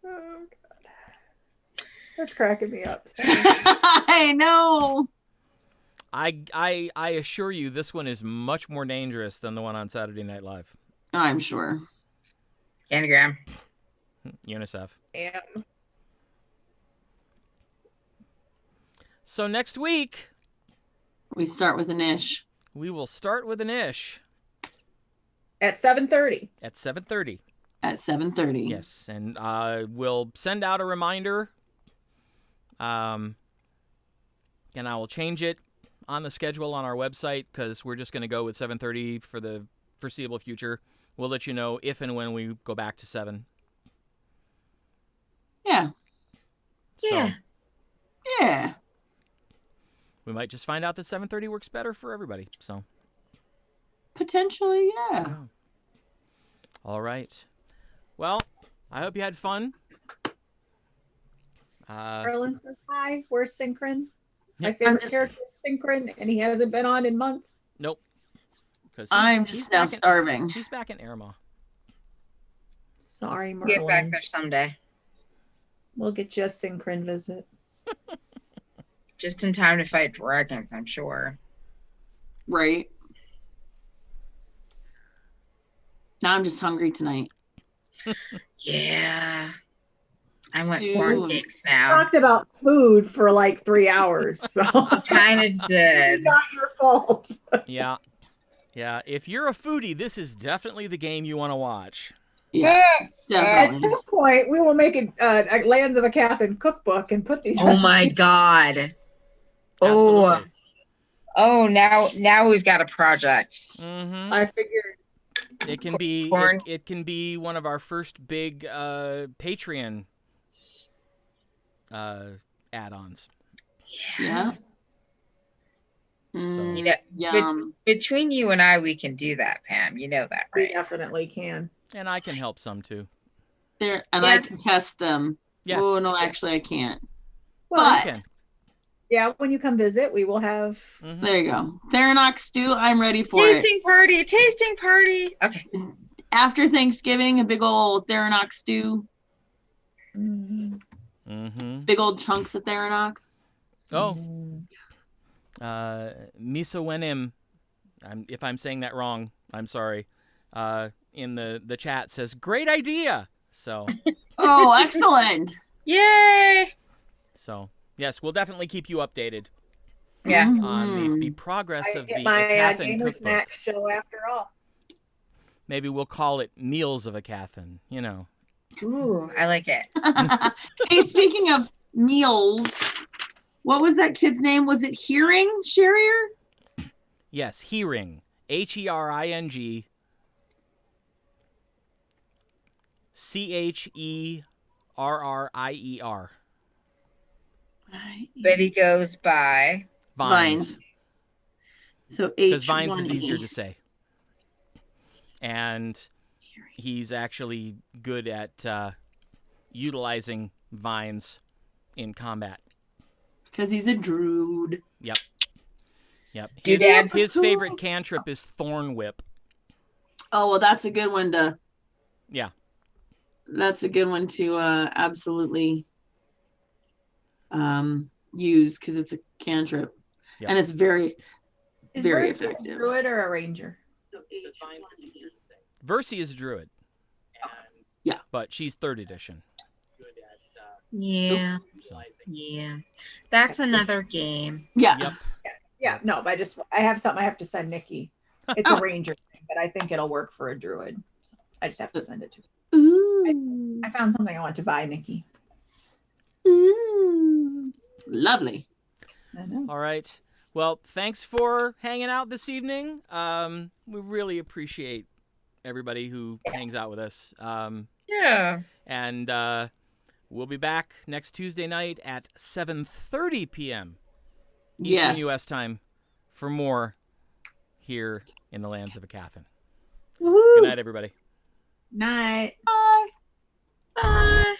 Oh god. That's cracking me up. I know. I assure you this one is much more dangerous than the one on Saturday Night Live. I'm sure. Anagram. UNICEF. Damn. So next week, We start with an ish. we will start with an ish At 7:30. at 7:30. At 7:30. Yes, and we'll send out a reminder. And I will change it on the schedule on our website because we're just going to go with 7:30 for the foreseeable future. We'll let you know if and when we go back to 7. Yeah. Yeah. So Yeah. we might just find out that 7:30 works better for everybody. So. Potentially, yeah. Yeah. All right. Well, I hope you had fun. Merlin says hi. Where's Synchron? My Yeah. favorite just- character is Synchron, and he hasn't been on in months. Nope. 'Cause I'm he's just now back in- starving. He's back in Airma. Sorry, Get back Merlin. there someday. We'll get you a Synchron visit. Just in time to fight dragons, I'm sure. Right. Now I'm just hungry tonight. Yeah. I want Stew. corn cakes now. Talked about food for like 3 hours, so Kind of did. not your fault. Yeah. Yeah. If you're a foodie, this is definitely the game you want to watch. Yeah, At definitely. some point, we will make a Lands of Aecathan cookbook and put these. Oh my recipes. God. Oh, Absolutely. now we've got a project. Mm-hmm. I figured. It can be Corn. it can be one of our first big Patreon add-ons. Yeah. You Mm, know, yum. between you and I, we can do that, Pam. You know that, We right? definitely can. And I can help some too. There, and Yes. I can test them. Yes. Oh no, actually I can't. Well, You But can. yeah, when you come visit, we will have. Mhm. there you go. Theranok stew, I'm ready for it. Tasting party. Okay. After Thanksgiving, a big old Theranok stew, Mm, Mhm. big old chunks of Theranok. Oh, mm. Misa Wenim, if I'm saying that wrong, I'm sorry. In the chat says great idea. So Oh, excellent. Yay. yes, we'll definitely keep you updated Yeah. on the Mhm. progress I of get the my Aecathan gamer cookbook. snack show after all. Maybe we'll call it Meals of Aecathan. You know. Ooh, I like it. Hey, speaking of meals, what was that kid's name? Was it Hearing Sherrier? Yes, Hearing. Hering. Cherrier. But he goes by. Vines. So Because H Vines is easier to say. And he's actually good at utilizing vines in combat. because he's a druid. Yep. Doodad. His favorite cantrip is Thorn Whip. Oh well, that's a good one to. Yeah. That's a good one to absolutely use because it's a cantrip, Yep. and it's very Is very Versi a effective. druid or a ranger? Versi is a druid. Yeah. But she's 3rd edition. Yeah. So. Yeah. That's another game. Yeah. Yep. Yes. Yeah. No, but I have something I have to send Nikki. It's Oh. a ranger thing, but I think it'll work for a druid. So I just have to send it to her. Ooh. I found something I want to buy, Nikki. Ooh. Lovely. I know. All right. Well, thanks for hanging out this evening. We really appreciate everybody who hangs out with us. Yeah. And we'll be back next Tuesday night at 7:30 p.m. Eastern Yes. U.S. time for more here in the Lands of Aecathan. Woohoo. Good night, everybody. Night. Bye. Bye.